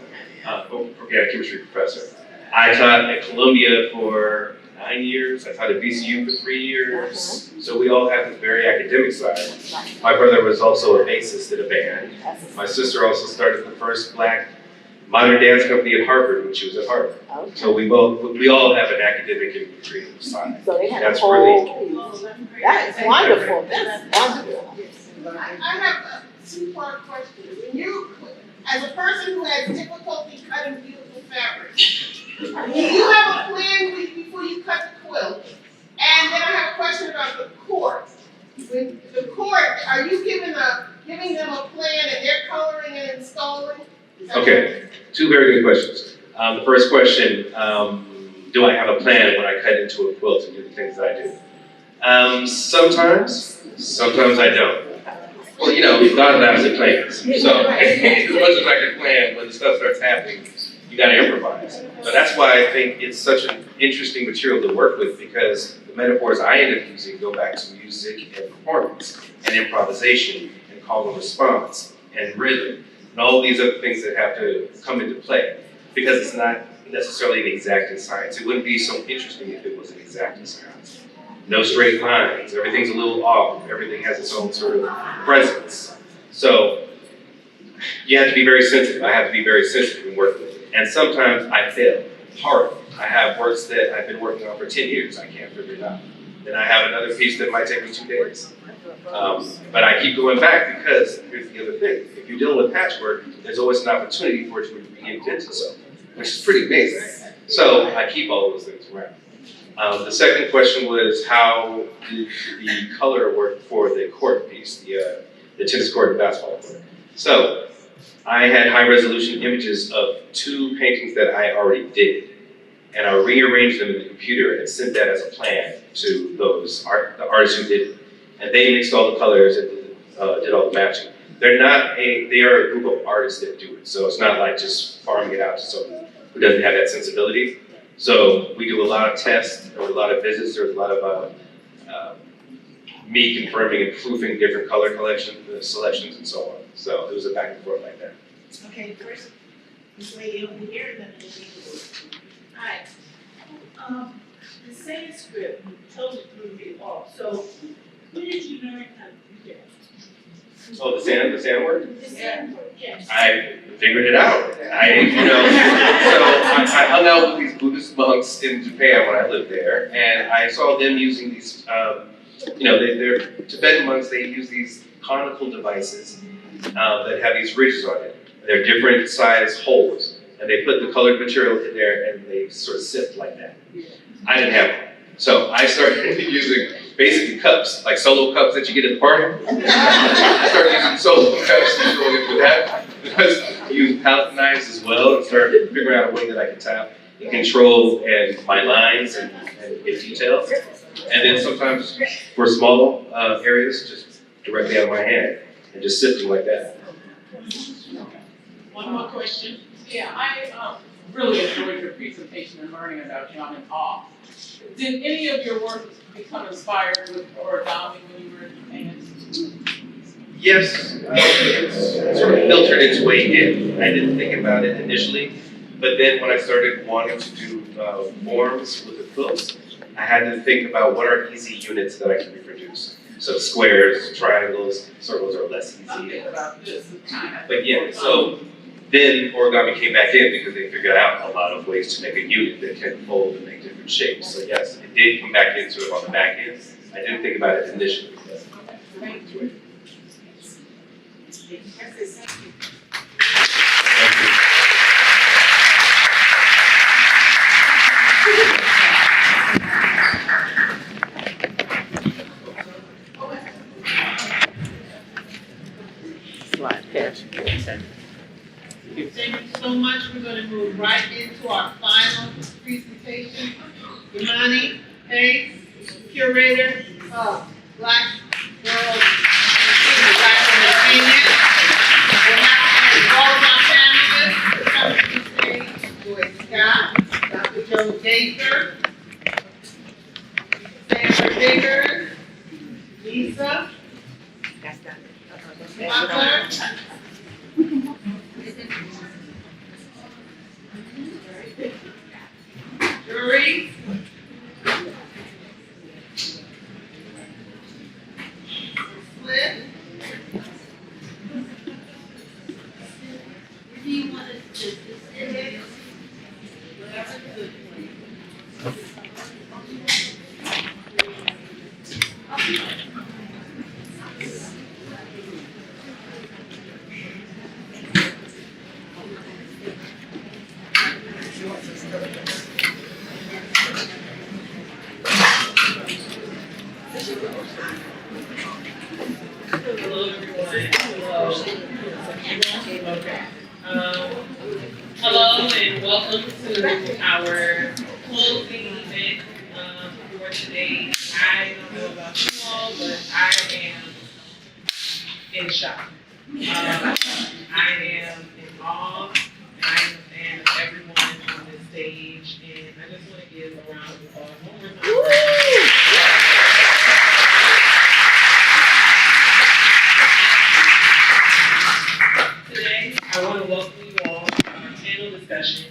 organic chemistry professor. I taught at Columbia for 9 years. I taught at VCU for 3 years. So we all have this very academic side. My brother was also a bassist in a band. My sister also started the first black modern dance company at Harvard when she was at Harvard. So we all have an academic and creative side. So they had That's a whole really that is wonderful. That's wonderful. I have a two-part question. When you, as a person who has difficulty cutting beautiful fabric, do you have a plan before you cut the quilt? And then I have a question about the cord. When the cord, are you giving them a plan and they're coloring and installing? Okay, two very good questions. The first question, do I have a plan when I cut into a quilt and do the things that I do? Sometimes I don't. Well, you know, God laughs at plans. So as much as I can plan, when the stuff starts happening, you gotta improvise. But that's why I think it's such an interesting material to work with, because the metaphors I end up using go back to music and performance and improvisation and call and response and rhythm and all these other things that have to come into play, because it's not necessarily an exacting science. It wouldn't be so interesting if it was an exacting science. no straight lines, everything's a little off, everything has its own sort of presence. So you have to be very sensitive. I have to be very sensitive in working with it. And sometimes I fail hard. I have works that I've been working on for 10 years, I can't figure it out. Then I have another piece that might take me 2 days. But I keep going back because here's the other thing. If you're dealing with patchwork, there's always an opportunity for it to reinvent itself, which is pretty amazing. So I keep all those things around. The second question was how did the color work for the court piece, the tennis court and basketball court. So I had high resolution images of 2 paintings that I already did. And I rearranged them in the computer and sent that as a plan to the artists who did it. And they mixed all the colors and did all the matching. They are a group of artists that do it. So it's not like just farming it out to someone who doesn't have that sensibility. So we do a lot of tests, there were a lot of visits, there was a lot of me confirming and proofing different color selections and so on. So it was a back and forth like that. Okay, first, this lady over here, and then this lady. Hi. The Sanskrit totally threw me off. So, where did you learn how to do that? Oh, the sand work? The sand work, yes. I figured it out. So I hung out with these Buddhist monks in Japan when I lived there, and I saw them using these, they're Tibetan monks, they use these conical devices that have these ridges on it. They're different size holes, and they put the colored material in there and they sort of sift like that. I didn't have one. So I started using basically cups, like solo cups that you get at the party. I started using solo cups and going into that. Because you use palette knives as well and started figuring out a way that I could tap and control and my lines and get details. And then sometimes for small areas, just directly out of my hand and just sifting like that. One more question. Yeah, I really enjoyed your presentation and learning about on and off. Did any of your work become inspired with origami when you were in Japan? Yes, it sort of filtered its way in. I didn't think about it initially, but then when I started wanting to do forms with the quilts, I had to think about what are easy units that I can reproduce. So squares, triangles, circles are less easy. But yeah, so then origami came back in because they figured out a lot of ways to make a unit that can fold and make different shapes. So yes, it did come back in sort of on the back end. I didn't think about it initially. Thank you. Slide past. Thank you so much. We're going to move right into our final presentation. Imani Hayes, curator of Black Girls Black Entertainment. We'll have all of our panelists come to the stage. Joyce Scott, Dr. Joe Gaither, Sanford Biggers, Bisa Butler, Jury, Flynn. Do you want us to sit in? Whatever good for you. Hello, everyone. Hello and welcome to our closing event for today. I don't know about you all, but I am in shock. I am in awe, and I am a fan of everyone on this stage, and I just want to give a round of applause one more time. Today, I want to welcome you all to our panel discussion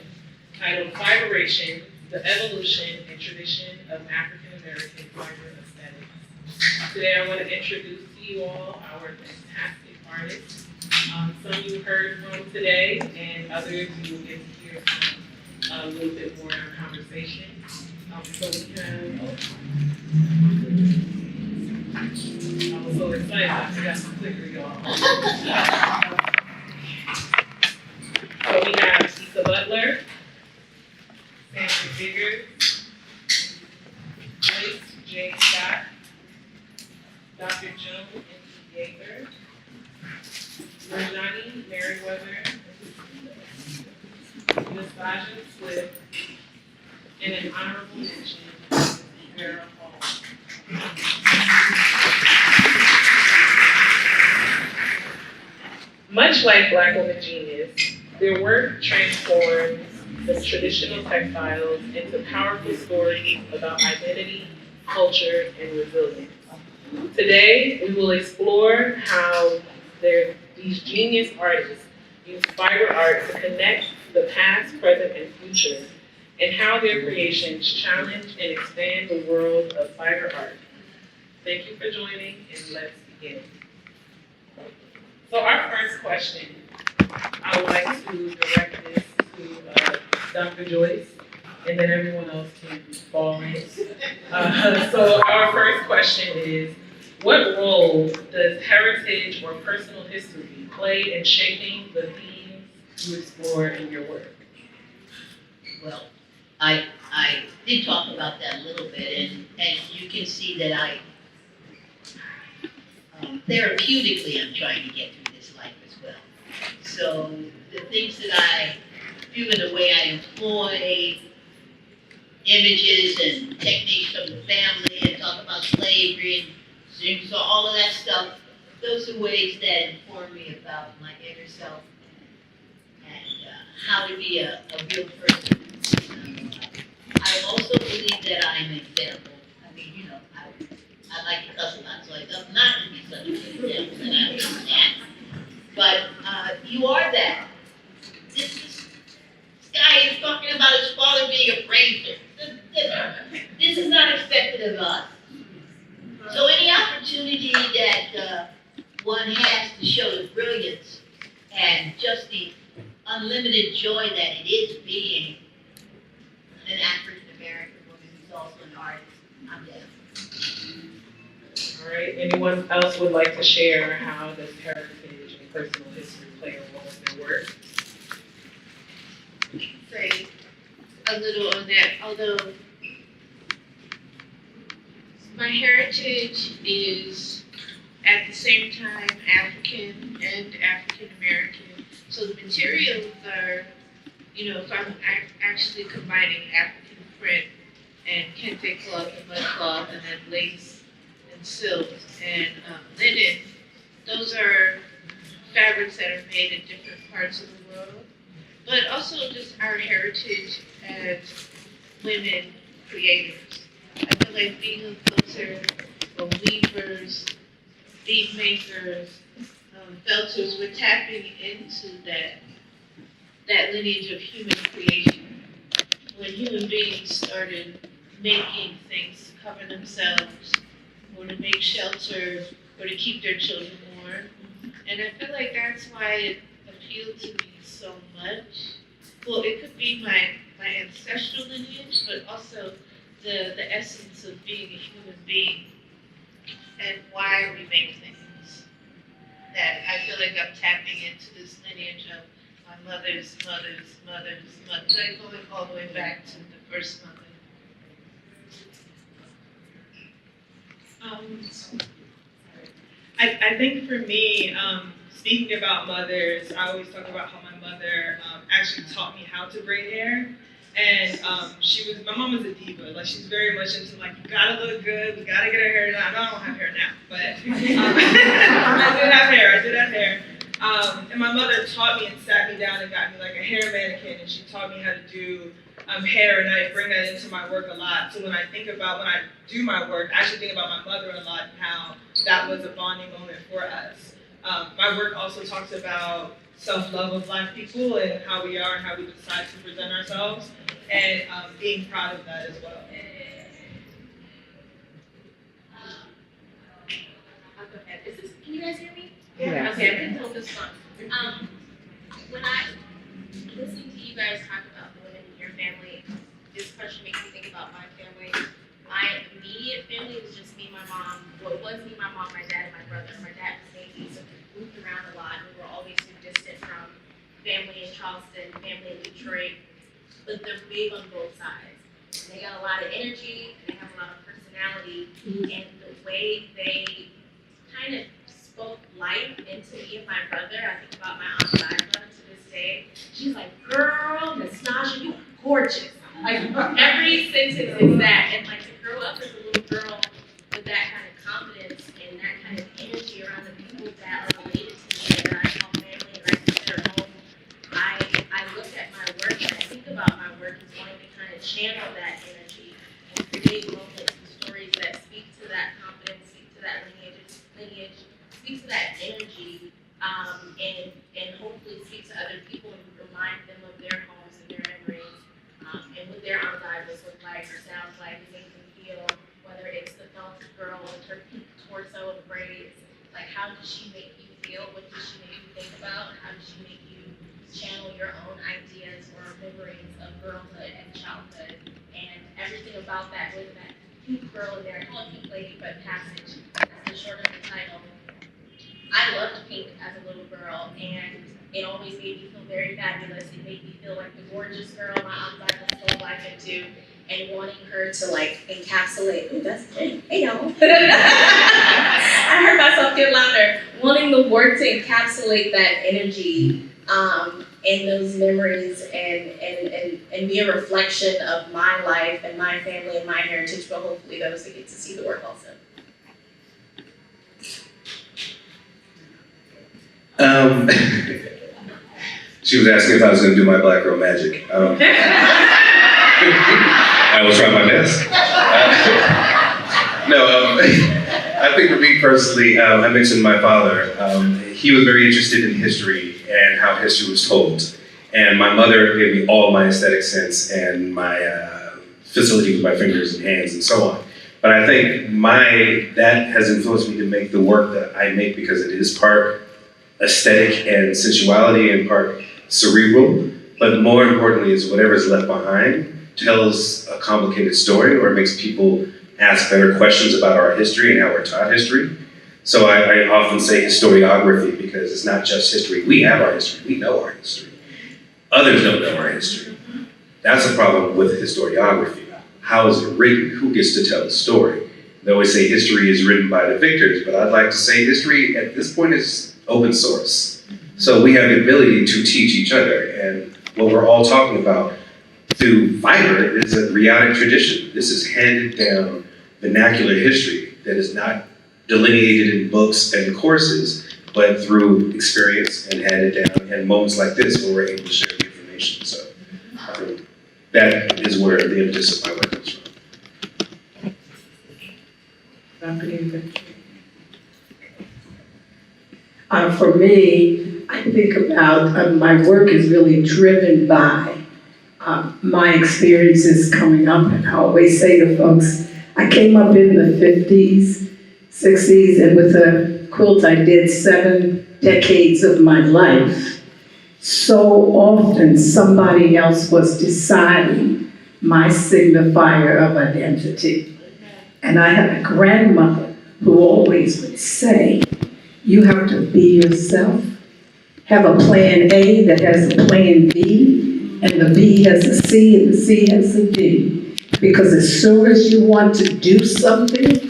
titled Fiberations, the evolution and tradition of African American fiber aesthetics. Today I want to introduce to you all our fantastic artists. Some you heard from today, and others you will get to hear from a little bit more in our conversation. So we have, I was so excited, I forgot my clicker, y'all. So we have Bisa Butler, Sanford Biggers, Joyce J. Scott, Dr. Joan N. Yeager, Rajani Merriweather, Bisa Swift, and an honorable mention, Vera Hall. Much like Black Women Genius, their work transforms the traditional textiles into powerful stories about identity, culture, and resilience. Today, we will explore how these genius artists use fiber art to connect the past, present, and future, and how their creations challenge and expand the world of fiber art. Thank you for joining, and let's begin. So our first question, I would like to direct this to Dr. Joyce, and then everyone else can fall in. So our first question is, what role does heritage or personal history play in shaping the themes you explore in your work? Well, I did talk about that a little bit, and you can see that therapeutically I'm trying to get through this life as well. So the things that I do in the way I employ images and techniques from the family and talk about slavery and so all of that stuff, those are ways that inform me about my inner self and how to be a real person. I also believe that I'm an example. I mean, you know, I like to cuss a lot, so I love not to be such an example, and I understand. But you are that. This guy is talking about his father being a prankster. This is not expected of us. So any opportunity that one has to show the brilliance and just the unlimited joy that it is being an African American woman who's also an artist, I'm down. All right, anyone else would like to share how does heritage and personal history play a role in their work? Say a little on that, although my heritage is at the same time African and African American. So the materials are, you know, if I'm actually combining African print and kente cloth and mud cloth and then lace and silk and linen, those are fabrics that are made in different parts of the world. But also just our heritage as women creators. I feel like being a quilter or weavers, bead makers, felters, we're tapping into that lineage of human creation. When human beings started making things to cover themselves, or to make shelter, or to keep their children warm. And I feel like that's why it appealed to me so much. Well, it could be my ancestral lineage, but also the essence of being a human being and why we make things. That I feel like I'm tapping into this lineage of my mother's mother's mother's mother, like going all the way back to the first mother. I think for me, speaking about mothers, I always talk about how my mother actually taught me how to braid hair. And my mom was a diva. Like, she's very much into, like, you gotta look good, we gotta get our hair done. I know I don't have hair now, but I did have hair. And my mother taught me and sat me down and got me like a hair mannequin, and she taught me how to do hair, and I bring that into my work a lot. So when I do my work, I actually think about my mother a lot and how that was a bonding moment for us. My work also talks about self-love of Black people and how we are and how we decide to present ourselves. and being proud of that as well. I'll go ahead. Can you guys hear me? Yeah. Okay, I can tell this one. When I listening to you guys talk about the women in your family, this question makes me think about my family. My immediate family was just me, my mom. Well, it was me, my mom, my dad, and my brother. My dad was Navy, so we moved around a lot. We were always too distant from family in Charleston, family in Detroit. But they're big on both sides. They got a lot of energy, and they have a lot of personality, and the way they kind of spoke life into me and my brother. I think about my aunt Liza to this day. She's like, girl, Nastasia, you are gorgeous. Like, every sentence is that. And like, to grow up as a little girl with that kind of confidence and that kind of energy around the people that are related to me, that I call family and I consider home, I look at my work and I think about my work as wanting to kind of channel that energy and create moments and stories that speak to that confidence, speak to that lineage, speak to that energy, and hopefully speak to other people and remind them of their homes and their memories, and what their ensembles look like or sounds like, and make them feel, whether it's the Delta girl with her pink torso and braids, like how does she make you feel? What does she make you think about? How does she make you channel your own ideas or memories of girlhood and childhood? And everything about that, with that pink girl in there, not pink lady, but Passage, that's the short of the title. I loved pink as a little girl, and it always made me feel very fabulous. It made me feel like the gorgeous girl my aunt was so life into, and wanting her to like encapsulate. Ooh, that's hey y'all. I heard myself get louder. Wanting the work to encapsulate that energy, and those memories, and be a reflection of my life and my family and my heritage, but hopefully those that get to see the work also. She was asking if I was going to do my black girl magic. I will try my best. I think for me personally, I mentioned my father. He was very interested in history and how history was told. And my mother gave me all my aesthetic sense and my facility with my fingers and hands and so on. But I think that has influenced me to make the work that I make, because it is part aesthetic and sensuality and part cerebral, but more importantly is whatever's left behind tells a complicated story or makes people ask better questions about our history and how we're taught history. So I often say historiography, because it's not just history. We have our history, we know our history. Others don't know our history. That's a problem with historiography. How is it written? Who gets to tell the story? They always say history is written by the victors, but I'd like to say history at this point is open source. So we have the ability to teach each other, and what we're all talking about through Fiber is a rhetoric tradition. This is handed down vernacular history that is not delineated in books and courses, but through experience and handed down, and moments like this where we're able to share the information. So I think that is where the impetus of my work comes from. For me, I think about my work is really driven by my experiences coming up. And I always say to folks, I came up in the 50s, 60s, and with a quilt I did 7 decades of my life. So often somebody else was deciding my signifier of identity. And I had a grandmother who always would say, you have to be yourself. Have a plan A that has a plan B, and the B has a C, and the C has a D. Because as soon as you want to do something,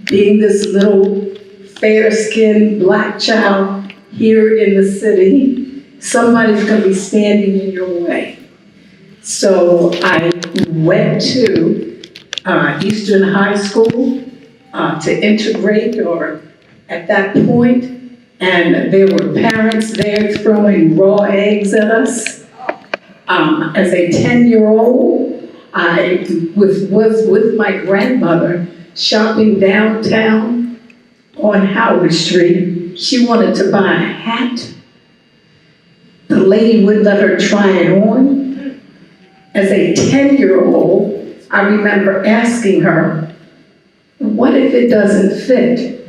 being this little fair-skinned black child here in the city, somebody's going to be standing in your way. So I went to Eastern High School to integrate, or at that point, and there were parents there throwing raw eggs at us. As a 10-year-old, I was with my grandmother shopping downtown on Howard Street. She wanted to buy a hat. The lady wouldn't let her try it on. As a 10-year-old, I remember asking her, what if it doesn't fit?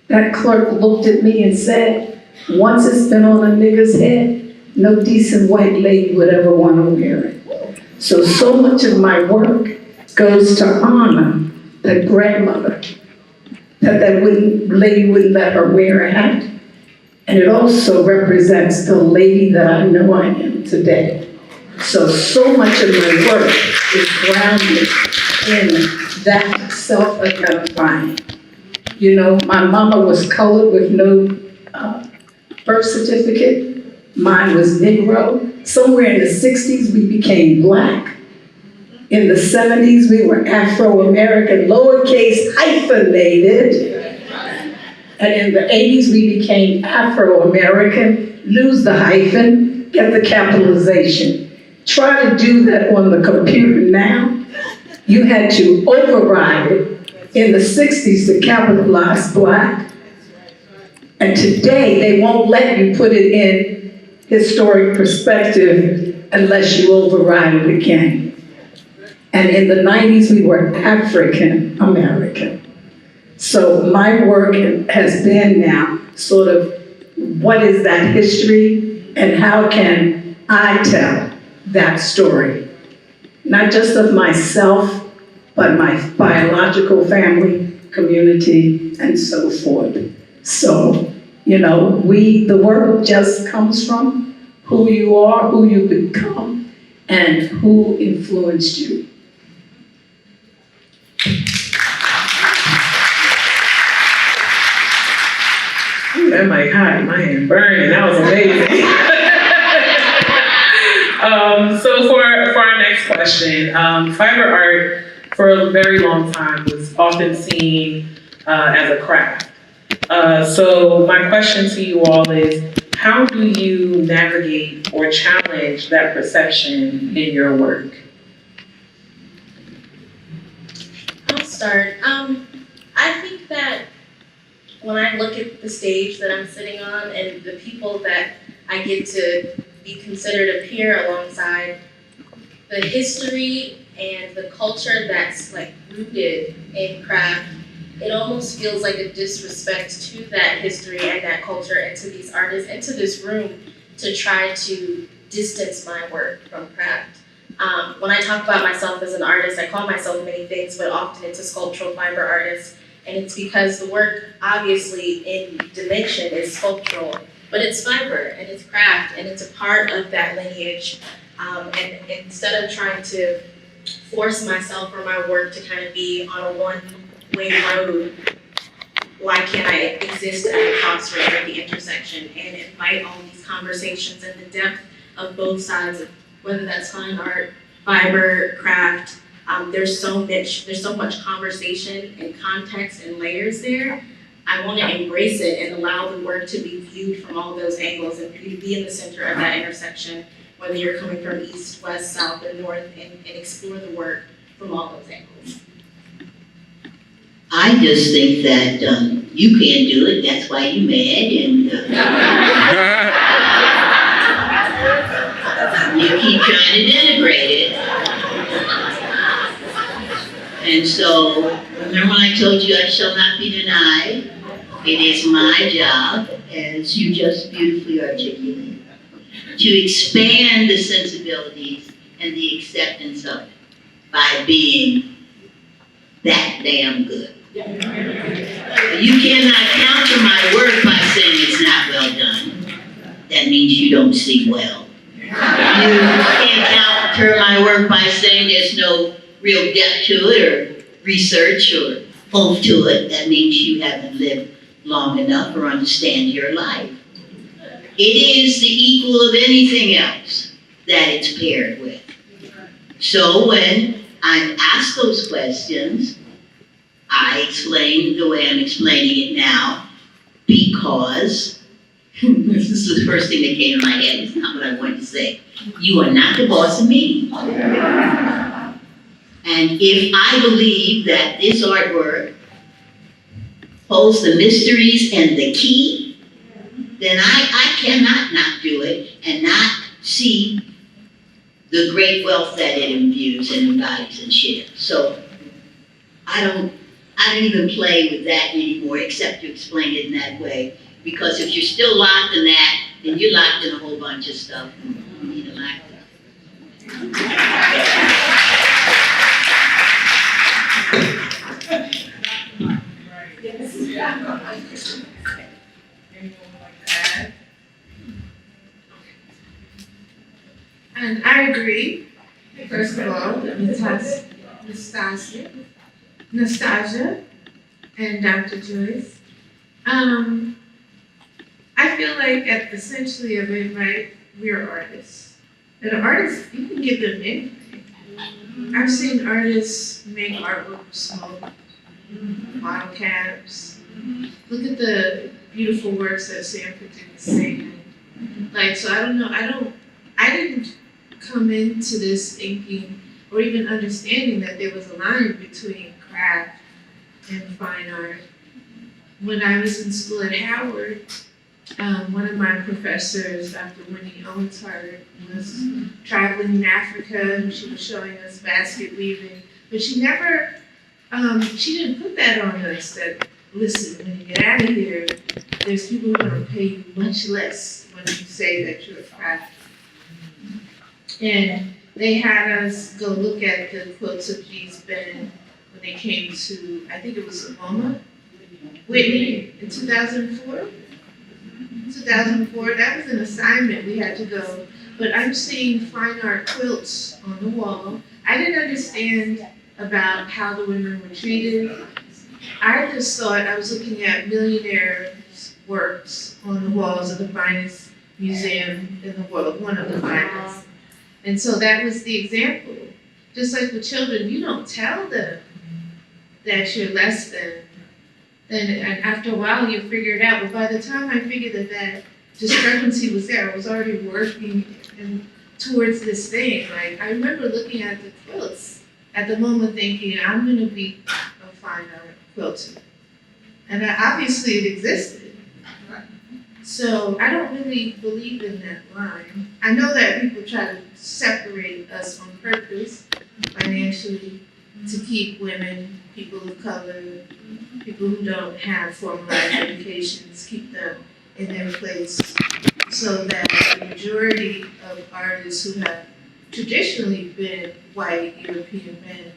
That clerk looked at me and said, once it's been on a nigger's head, no decent white lady would ever want to wear it. So much of my work goes to honor that grandmother, that lady wouldn't let her wear a hat. And it also represents the lady that I know I am today. So much of my work is grounded in that self-identifying. You know, my mama was colored with no birth certificate. Mine was Negro. Somewhere in the 60s, we became Black. In the 70s, we were Afro-American, lowercase hyphenated. And in the 80s, we became Afro-American, lose the hyphen, get the capitalization. Try to do that on the computer now. You had to override it in the 60s to capitalize Black. And today, they won't let you put it in historic perspective unless you override it again. And in the 90s, we were African American. So my work has been now sort of, what is that history and how can I tell that story? Not just of myself, but my biological family, community, and so forth. So, you know, the work just comes from who you are, who you become, and who influenced you. I'm like, hi, my hand burning. That was amazing. So for our next question, fiber art for a very long time was often seen as a craft. So my question to you all is, how do you navigate or challenge that perception in your work? I'll start. I think that when I look at the stage that I'm sitting on and the people that I get to be considered a peer alongside, the history and the culture that's like rooted in craft, it almost feels like a disrespect to that history and that culture and to these artists and to this room to try to distance my work from craft. When I talk about myself as an artist, I call myself many things, but often it's a sculptural fiber artist. And it's because the work, obviously, in dimension is sculptural, but it's fiber and it's craft and it's a part of that lineage. And instead of trying to force myself or my work to kind of be on a one-way road, why can't I exist at the crossroad or the intersection and invite all these conversations and the depth of both sides of whether that's fine art, fiber, craft. There's so much conversation and context and layers there. I want to embrace it and allow the work to be viewed from all those angles and to be in the center of that intersection, whether you're coming from east, west, south, or north, and explore the work from all those angles. I just think that you can't do it, that's why you're mad, and you keep trying to denigrate it. And so, remember when I told you I shall not be denied? It is my job, as you just beautifully articulated, to expand the sensibilities and the acceptance of it by being that damn good. You cannot counter my work by saying it's not well done. That means you don't see well. You can't counter my work by saying there's no real depth to it or research or oomph to it. That means you haven't lived long enough or understand your life. It is the equal of anything else that it's paired with. So when I'm asked those questions, I explain the way I'm explaining it now because this is the first thing that came to my head. It's not what I wanted to say. You are not the boss of me. And if I believe that this artwork holds the mysteries and the key, then I cannot not do it and not see the great wealth that it imbues and embodies and shares. So I don't even play with that anymore, except to explain it in that way. Because if you're still locked in that, then you're locked in a whole bunch of stuff. You need a lack And I agree, first of all, Nastasia and Dr. Joyce. I feel like at the essentially of it, right, we're artists. And artists, you can give them anything. I've seen artists make artwork with smoke, bottle caps. Look at the beautiful works that Sanford Biggers. Like, so I don't know, I didn't come into this thinking or even understanding that there was a line between craft and fine art. When I was in school at Howard, one of my professors, Dr. Winnie Owens-Hart, was traveling in Africa and she was showing us basket weaving, but she never, she didn't put that on us that, listen, when you get out of here, there's people who are gonna pay you much less when you say that you're a craft. And they had us go look at the quilts of G's Ben when they came to, I think it was Oklahoma, Whitney in 2004. 2004, that was an assignment, we had to go. But I'm seeing fine art quilts on the wall. I didn't understand about how the women were treated. I just thought I was looking at millionaires' works on the walls of the finest museum in the world, one of the finest. And so that was the example. Just like with children, you don't tell them that you're less than. And after a while, you figure it out. But by the time I figured that discrepancy was there, I was already working towards this thing. Like, I remember looking at the quilts at the moment thinking, I'm going to be a fine art quilter. And obviously it existed. So I don't really believe in that line. I know that people try to separate us on purpose financially to keep women, people of color, people who don't have formalized educations, keep them in their place so that the majority of artists who have traditionally been white European men,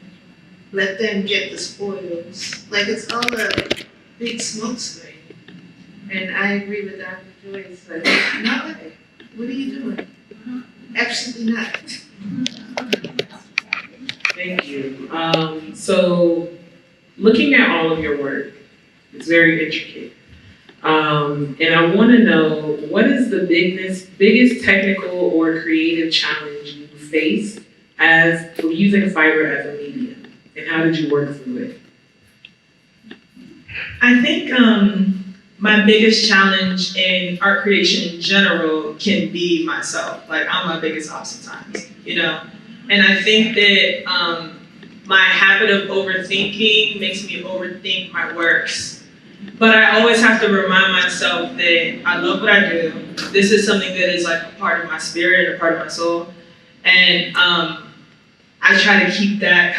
let them get the spoils. Like it's all a big smokescreen. And I agree with Dr. Joyce, like, no way, what are you doing? Absolutely not. Thank you. So looking at all of your work, it's very intricate. And I want to know, what is the biggest technical or creative challenge you faced as using fiber as a medium? And how did you work through it? I think my biggest challenge in art creation in general can be myself. Like, I'm my biggest obstacle sometimes, you know? And I think that my habit of overthinking makes me overthink my works. But I always have to remind myself that I love what I do. This is something that is like a part of my spirit, a part of my soul. And I try to keep that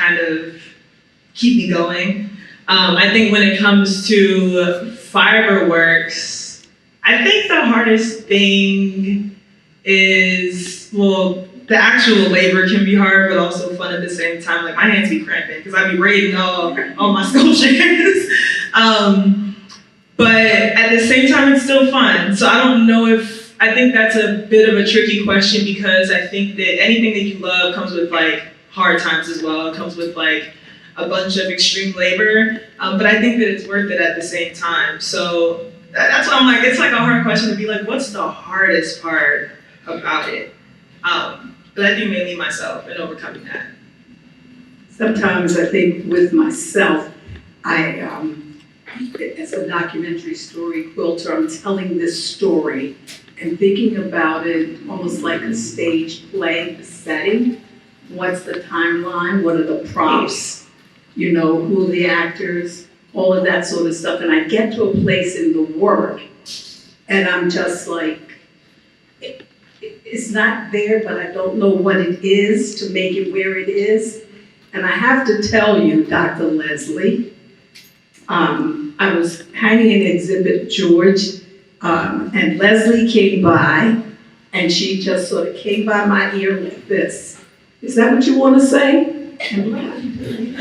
keep me going. I think when it comes to fiberworks, I think the hardest thing is, well, the actual labor can be hard, but also fun at the same time. Like, my hands be cramping because I be raiding all my sculptures. But at the same time, it's still fun. So I don't know if, I think that's a bit of a tricky question because I think that anything that you love comes with like hard times as well. It comes with like a bunch of extreme labor. But I think that it's worth it at the same time. So that's why I'm like, it's like a hard question to be like, what's the hardest part about it? But I think mainly myself and overcoming that. Sometimes I think with myself, as a documentary story quilter, I'm telling this story and thinking about it almost like a stage play, the setting. What's the timeline? What are the props? You know, who are the actors? All of that sort of stuff. And I get to a place in the work and I'm just like, it's not there, but I don't know what it is to make it where it is. And I have to tell you, Dr. Leslie, I was hanging in Exhibit George, and Leslie came by, and she just sort of came by my ear like this. Is that what you want to say? And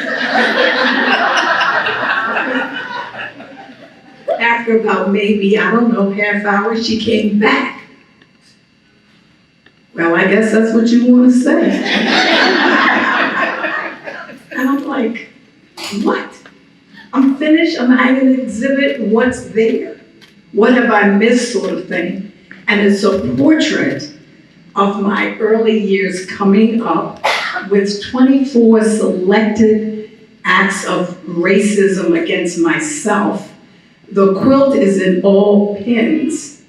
after about maybe, I don't know, half hour, she came back. Well, I guess that's what you want to say. And I'm like, what? I'm finished, I'm hanging an exhibit, what's there? What have I missed, sort of thing? And it's a portrait of my early years coming up with 24 selected acts of racism against myself. The quilt is in all pins.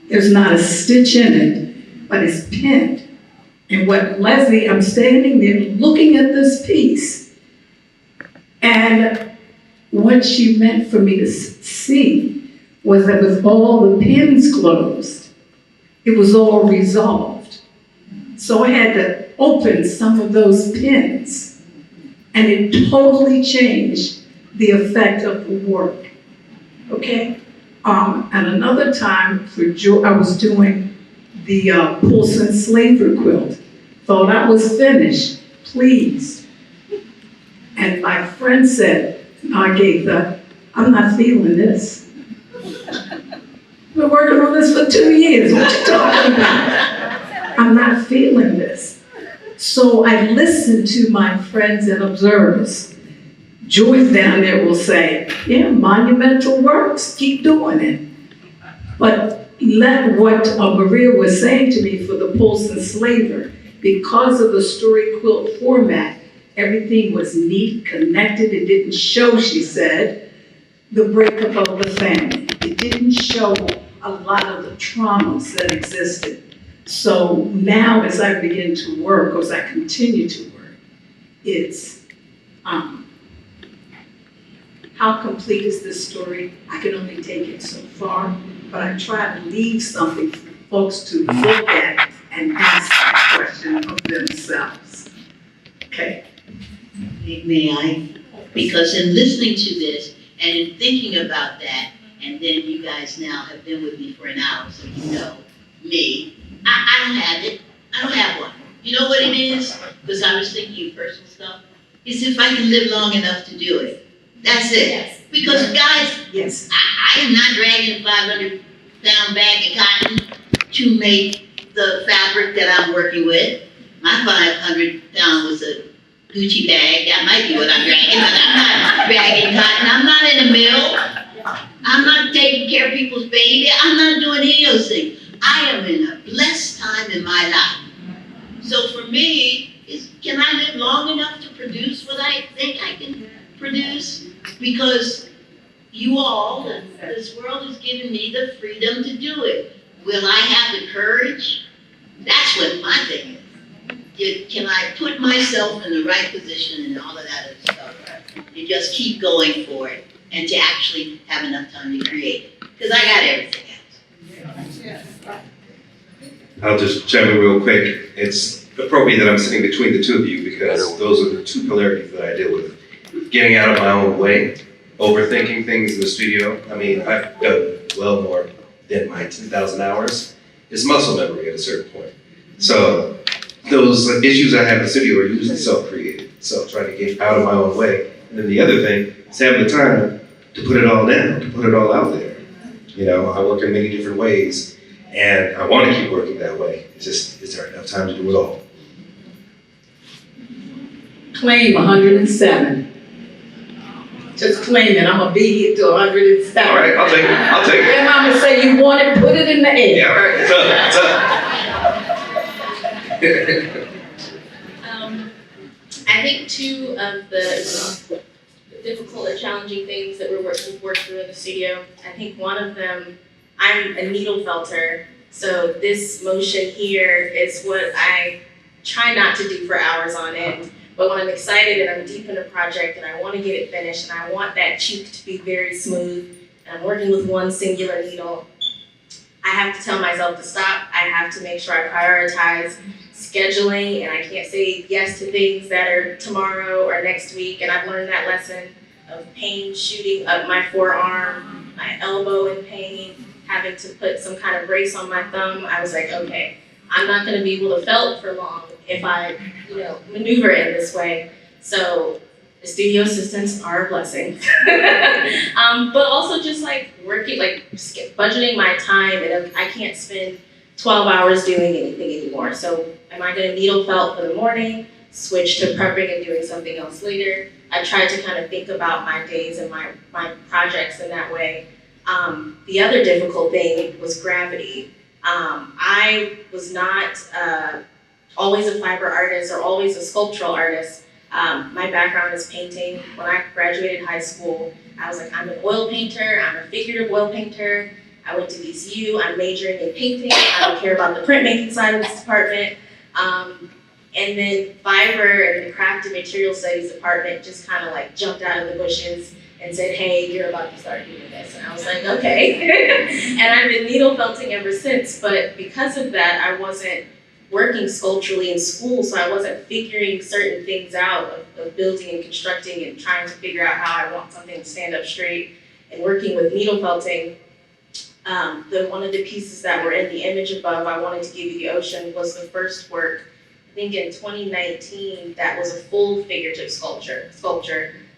There's not a stitch in it, but it's pinned. And what Leslie, I'm standing there looking at this piece, and what she meant for me to see was that with all the pins closed, it was all resolved. So I had to open some of those pins, and it totally changed the effect of the work, okay? And another time, I was doing the Poulsen Slaver quilt. Thought I was finished, pleased. And my friend said, Agatha, I'm not feeling this. We're working on this for 2 years, what you talking about? I'm not feeling this. So I listened to my friends and observers. Joyce down there will say, yeah, monumental works, keep doing it. But what Maria was saying to me for the Poulsen Slaver, because of the story quilt format, everything was neat, connected. It didn't show, she said, the breakup of the family. It didn't show a lot of the traumas that existed. So now as I begin to work, as I continue to work, it's, how complete is this story? I can only take it so far, but I try to leave something for folks to look at and ask the question of themselves. Okay. May I? Because in listening to this and in thinking about that, and then you guys now have been with me for an hour, so you know me. I don't have it. I don't have one. You know what it is? Because I was thinking of personal stuff. It's if I can live long enough to do it. That's it. Yes. Because guys, yes, I am not dragging a 500-pound bag of cotton to make the fabric that I'm working with. My 500-pound was a Gucci bag. That might be what I'm dragging, but I'm not dragging cotton. I'm not in a mill. I'm not taking care of people's baby. I'm not doing any of those things. I am in a blessed time in my life. So for me, can I live long enough to produce what I think I can produce? Because you all, and this world has given me the freedom to do it. Will I have the courage? That's what my thing is. Can I put myself in the right position and all of that other stuff? And just keep going for it and to actually have enough time to create. Because I got everything else. I'll just chime in real quick. It's appropriate that I'm sitting between the two of you because those are the two polarities that I deal with. Getting out of my own way, overthinking things in the studio. I mean, I've done well more than my 10,000 hours. It's muscle memory at a certain point. So those issues I have in the studio are usually self-created. So trying to get out of my own way. And then the other thing is having the time to put it all down, to put it all out there. You know, I work in many different ways and I want to keep working that way. It's just, is there enough time to do it all? Claim 107. Just claim it. I'm gonna be here till 107. All right, I'll take it. I'll take it. Your mama say you want it, put it in the air. Yeah, right. It's up. I think two of the difficult or challenging things that we've worked through in the studio, I think one of them, I'm a needle felter, so this motion here is what I try not to do for hours on end. But when I'm excited and I'm deep in a project and I want to get it finished and I want that cheek to be very smooth and I'm working with one singular needle, I have to tell myself to stop. I have to make sure I prioritize scheduling, and I can't say yes to things that are tomorrow or next week. And I've learned that lesson of pain shooting up my forearm, my elbow in pain, having to put some kind of brace on my thumb. I was like, okay, I'm not gonna be able to felt for long if I, maneuver in this way. So the studio assistants are a blessing. But also just like working, like budgeting my time, and I can't spend 12 hours doing anything anymore. So am I gonna needle felt for the morning, switch to prepping and doing something else later? I tried to kind of think about my days and my projects in that way. The other difficult thing was gravity. I was not always a fiber artist or always a sculptural artist. My background is painting. When I graduated high school, I was like, I'm an oil painter, I'm a figurative oil painter. I went to BCU, I'm majoring in painting. I don't care about the printmaking side of this department. And then fiber and the craft and material studies department just kind of like jumped out of the bushes and said, hey, you're about to start doing this. And I was like, okay. And I've been needle felting ever since, but because of that, I wasn't working sculpturally in school, so I wasn't figuring certain things out of building and constructing and trying to figure out how I want something to stand up straight. And working with needle felting, one of the pieces that were in the image above, I Wanted to Give You the Ocean, was the first work, I think in 2019, that was a full figurative sculpture.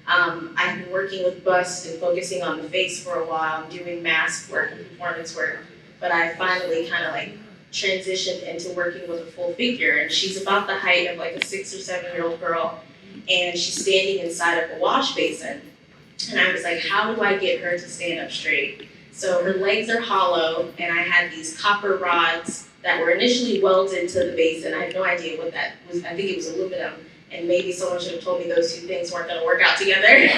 I've been working with bust and focusing on the face for a while, doing mask work and performance work, but I finally kind of like transitioned into working with a full figure, and she's about the height of like a 6 or 7-year-old girl, and she's standing inside of a wash basin. And I was like, how do I get her to stand up straight? So her legs are hollow, and I had these copper rods that were initially welded to the basin. I had no idea what that was. I think it was aluminum, and maybe someone should have told me those two things weren't gonna work out together.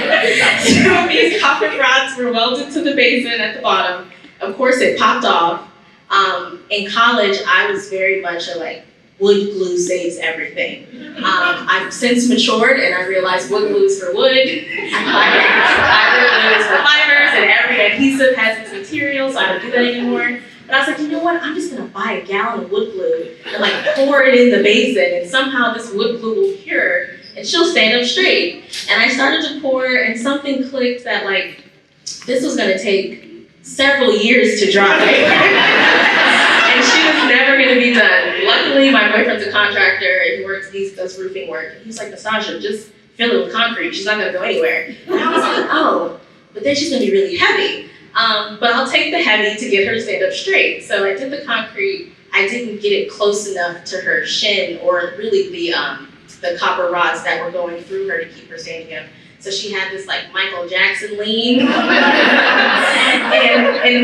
So these copper rods were welded to the basin at the bottom. Of course, it popped off. In college, I was very much a like, wood glue saves everything. I've since matured and I realized wood glue is for wood, fiber glue is for fibers, and every adhesive has its material, so I don't do that anymore. But I was like, you know what, I'm just gonna buy a gallon of wood glue and like pour it in the basin, and somehow this wood glue will cure and she'll stand up straight. And I started to pour, and something clicked that like, this was gonna take several years to dry. And she was never gonna be done. Luckily, my boyfriend's a contractor and he does roofing work. He was like, Nastasia, just fill it with concrete. She's not gonna go anywhere. And I was like, oh, but then she's gonna be really heavy. But I'll take the heavy to get her to stand up straight. So I did the concrete. I didn't get it close enough to her shin, or really the copper rods that were going through her to keep her standing up. So she had this like Michael Jackson lean. and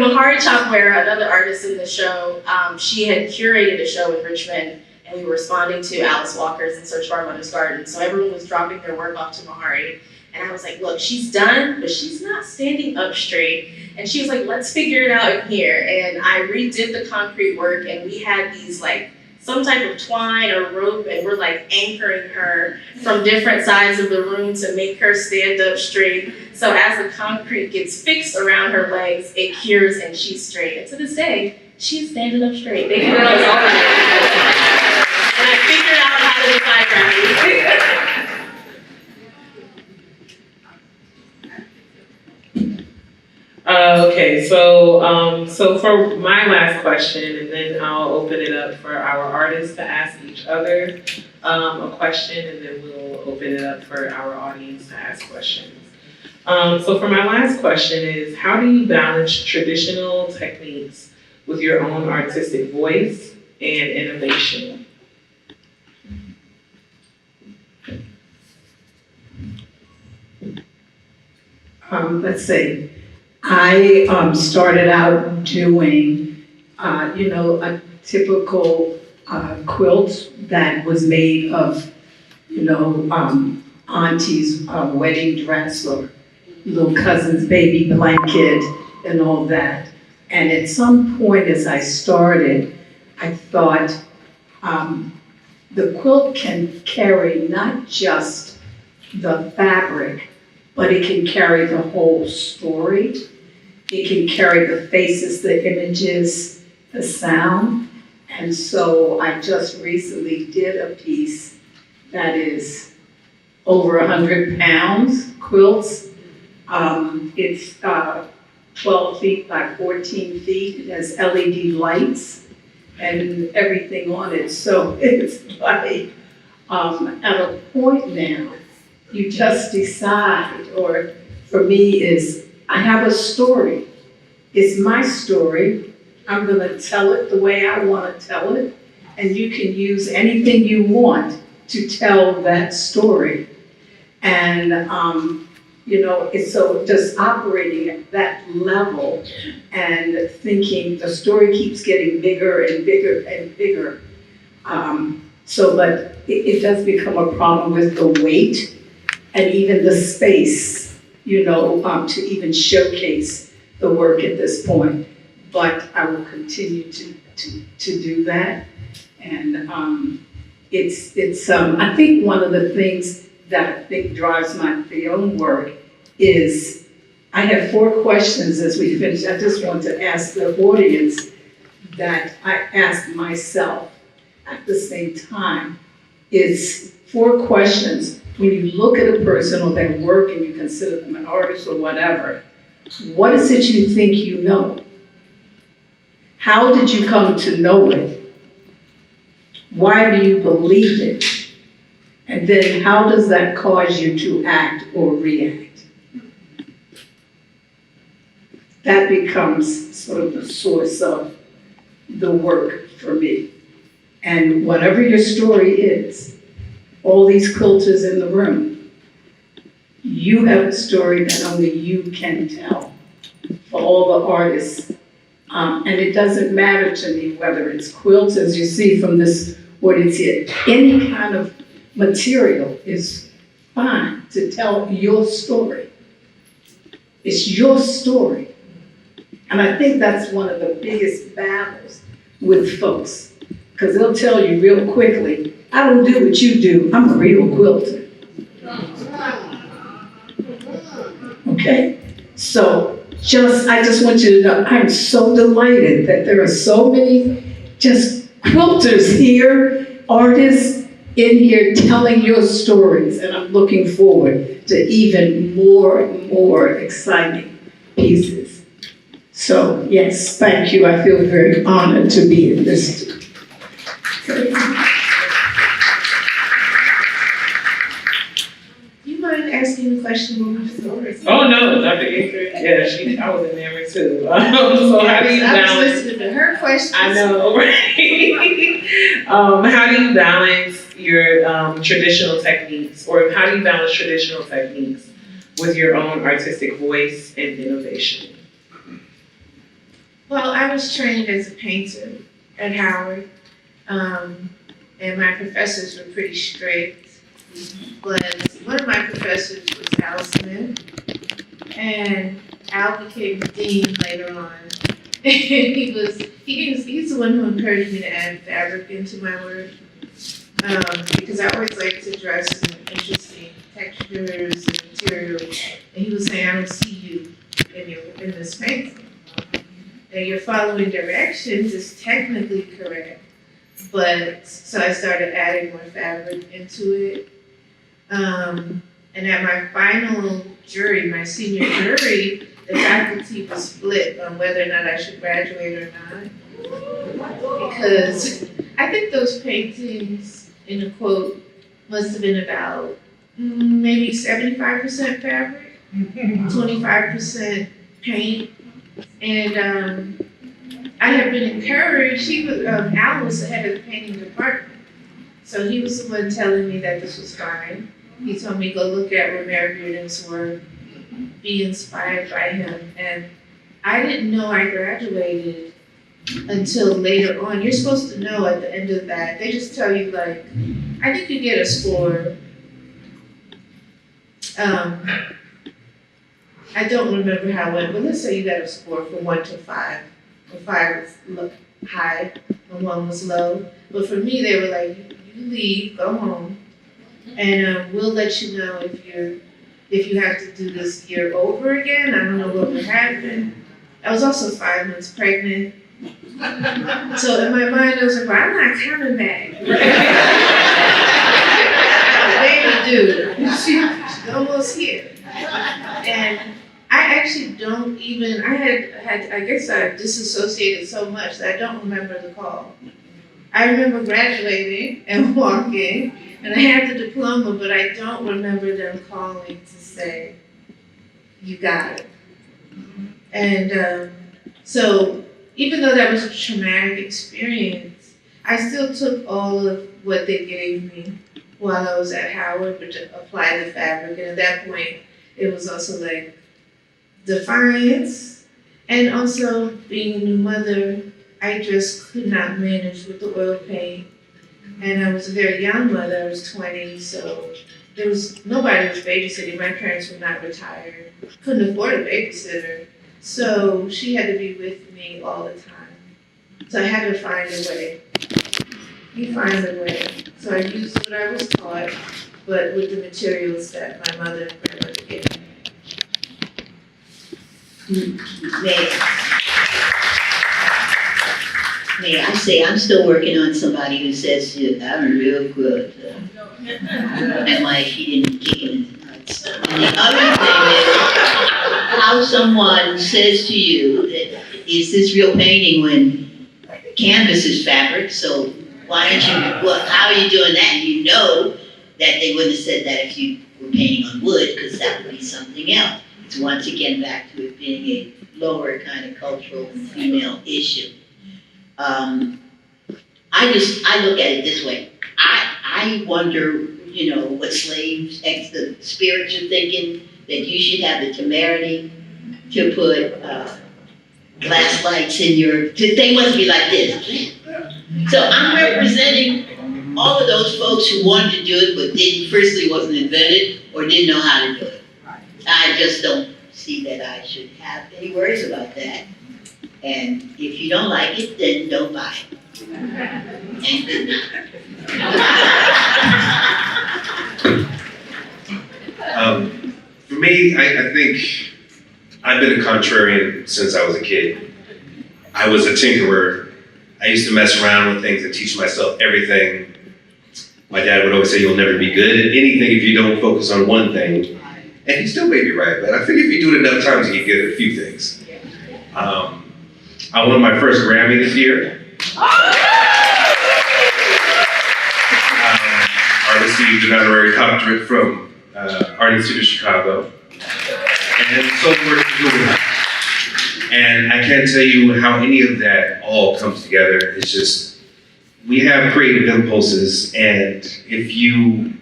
Mahari Chabwera, another artist in the show, she had curated a show in Richmond, and we were responding to Alice Walker's In Search of Our Mother's Garden. So everyone was dropping their work off to Mahari. And I was like, look, she's done, but she's not standing up straight. And she was like, let's figure it out in here. And I redid the concrete work, and we had these like, some type of twine or rope, and we're like anchoring her from different sides of the room to make her stand up straight. So as the concrete gets fixed around her legs, it cures and she's straight. And to this day, she's standing up straight. They girl is over there. And I figured out how to defy gravity. Okay, so for my last question, and then I'll open it up for our artists to ask each other a question, and then we'll open it up for our audience to ask questions. So for my last question is, how do you balance traditional techniques with your own artistic voice and innovation? Let's see. I started out doing, a typical quilt that was made of, auntie's wedding dress or little cousin's baby blanket and all that. And at some point as I started, I thought the quilt can carry not just the fabric, but it can carry the whole story. It can carry the faces, the images, the sound. And so I just recently did a piece that is over 100 pounds, quilts. It's 12 feet by 14 feet. It has LED lights and everything on it. So it's like, at a point now, you just decide, or for me is, I have a story. It's my story. I'm gonna tell it the way I wanna tell it, and you can use anything you want to tell that story. And, you know, it's so just operating at that level and thinking the story keeps getting bigger and bigger and bigger. But it does become a problem with the weight and even the space, you know, to even showcase the work at this point. But I will continue to do that. And it's I think one of the things that I think drives my own work is, I have 4 questions as we finish. I just want to ask the audience that I ask myself at the same time. Is 4 questions. When you look at a person or their work and you consider them an artist or whatever, what is it you think you know? How did you come to know it? Why do you believe it? And then how does that cause you to act or react? That becomes sort of the source of the work for me. And whatever your story is, all these quilters in the room, you have a story that only you can tell for all the artists. And it doesn't matter to me whether it's quilts, as you see from this audience here, any kind of material is fine to tell your story. It's your story. And I think that's one of the biggest battles with folks, because they'll tell you real quickly, I don't do what you do, I'm a real quilter. Okay? So I just want you to know, I'm so delighted that there are so many just quilters here, artists in here telling your stories, and I'm looking forward to even more and more exciting pieces. So yes, thank you. I feel very honored to be in this. Do you mind asking the question one more time? Oh no, Dr. Ingrid, yeah, I was enamored too. So how do you balance? I was listening to her questions. I know, right? How do you balance your traditional techniques, or how do you balance traditional techniques with your own artistic voice and innovation? Well, I was trained as a painter at Howard, and my professors were pretty strict. But one of my professors was Al Smith, and Al became the dean later on. He's the one who encouraged me to add fabric into my work, because I always like to dress in interesting textures and materials. And he was saying, I don't see you in this painting. And you're following directions is technically correct, but so I started adding more fabric into it. And at my final jury, my senior jury, the faculty was split on whether or not I should graduate or not. Because I think those paintings, in a quote, must have been about maybe 75% fabric, 25% paint. And I had been encouraged. Al was the head of the painting department. So he was the one telling me that this was fine. He told me, go look at Romero Bearden's work, be inspired by him. And I didn't know I graduated until later on. You're supposed to know at the end of that. They just tell you, like, I think you get a score. I don't remember how it went, but let's say you got a score from 1 to 5. And 5 was high and 1 was low. But for me, they were like, you leave, go home, and we'll let you know if you have to do this year over again. I don't know what would happen. I was also 5 months pregnant, So in my mind, I was like, well, I'm not coming back. Dude, she's almost here. And I actually don't even, I guess I disassociated so much that I don't remember the call. I remember graduating and walking, and I had the diploma, but I don't remember them calling to say, you got it. And so even though that was a traumatic experience, I still took all of what they gave me while I was at Howard, but to apply the fabric. And at that point, it was also like defiance, and also being a new mother, I just could not manage with the oil paint. And I was a very young mother, I was 20, so nobody was babysitting. My parents were not retired, couldn't afford a babysitter. So she had to be with me all the time. So I had to find a way. You find a way. So I used what I was taught, but with the materials that my mother and grandmother gave me. May I say, I'm still working on somebody who says, I'm real good. And like, he didn't kick him in the nuts. And the other thing is, how someone says to you, that, is this real painting when canvas is fabric, so why aren't you, well, how are you doing that? And you know that they wouldn't have said that if you were painting on wood, because that would be something else. It's once again back to it being a lower kind of cultural and female issue. I look at it this way. I wonder, you know, what slaves, the spirits are thinking, that you should have the temerity to put glass lights in your, they must be like this. So I'm representing all of those folks who wanted to do it, but didn't, firstly wasn't invented, or didn't know how to do it. I just don't see that I should have any worries about that. And if you don't like it, then don't buy it. And good night. For me, I think I've been a contrarian since I was a kid. I was a tinkerer. I used to mess around with things and teach myself everything. My dad would always say, you'll never be good at anything if you don't focus on one thing. And he still may be right, but I think if you do it enough times, you can get at a few things. I won my first Grammy this year. I received an honorary doctorate from Art Institute of Chicago. And so forth. And I can't tell you how any of that all comes together. It's just, we have creative impulses, and if you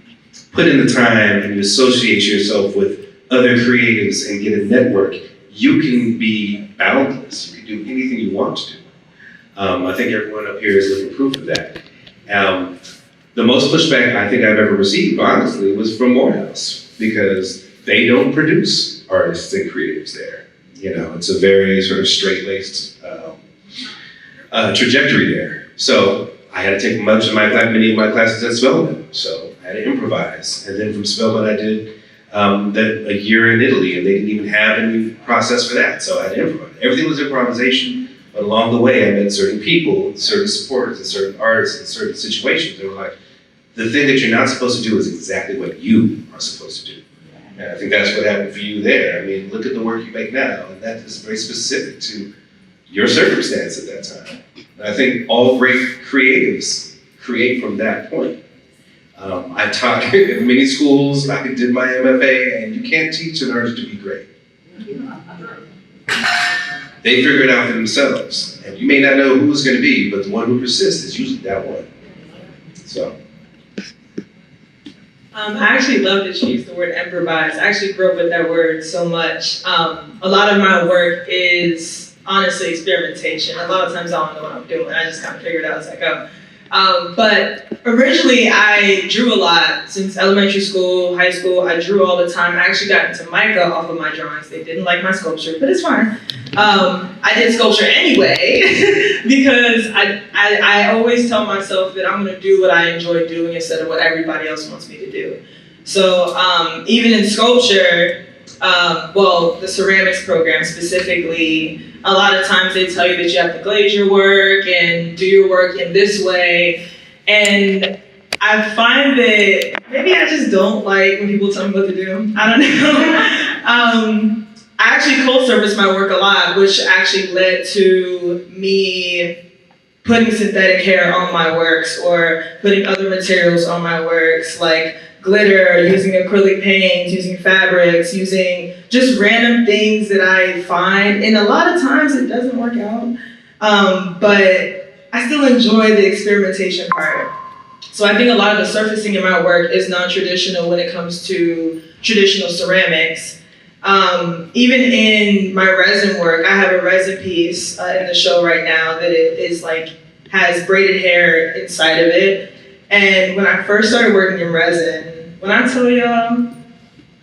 put in the time and you associate yourself with other creatives and get a network, you can be boundless. You can do anything you want to do. I think everyone up here is living proof of that. The most pushback I think I've ever received, honestly, was from Morehouse, because they don't produce artists and creatives there. You know, it's a very sort of straight-laced trajectory there. So I had to take many of my classes at Spelman, so I had to improvise. And then from Spelman I did a year in Italy, and they didn't even have any process for that, so I had to improvise. Everything was improvisation, but along the way I met certain people, certain supporters, and certain artists, and certain situations. They were like, the thing that you're not supposed to do is exactly what you are supposed to do. And I think that's what happened for you there. I mean, look at the work you make now, and that is very specific to your circumstance at that time. And I think all great creatives create from that point. I taught in many schools, I did my MFA, and you can't teach an artist to be great. They figure it out for themselves. And you may not know who it's going to be, but the one who persists is usually that one. So. I actually love that you used the word improvise. I actually grew up with that word so much. A lot of my work is honestly experimentation. A lot of times I don't know what I'm doing. I just kind of figure it out as I go. But originally I drew a lot. Since elementary school, high school, I drew all the time. I actually got into mica off of my drawings. They didn't like my sculpture, but it's fine. I did sculpture anyway because I always tell myself that I'm gonna do what I enjoy doing instead of what everybody else wants me to do. So even in sculpture, the ceramics program specifically, a lot of times they tell you that you have to glaze your work and do your work in this way. And I find that maybe I just don't like when people tell me what to do. I don't know. I actually cold surface my work a lot, which actually led to me putting synthetic hair on my works or putting other materials on my works, like glitter, using acrylic paints, using fabrics, using just random things that I find. And a lot of times it doesn't work out, but I still enjoy the experimentation part. So I think a lot of the surfacing in my work is non-traditional when it comes to traditional ceramics. Even in my resin work, I have a resin piece in the show right now that it is like, has braided hair inside of it. And when I first started working in resin, when I tell y'all,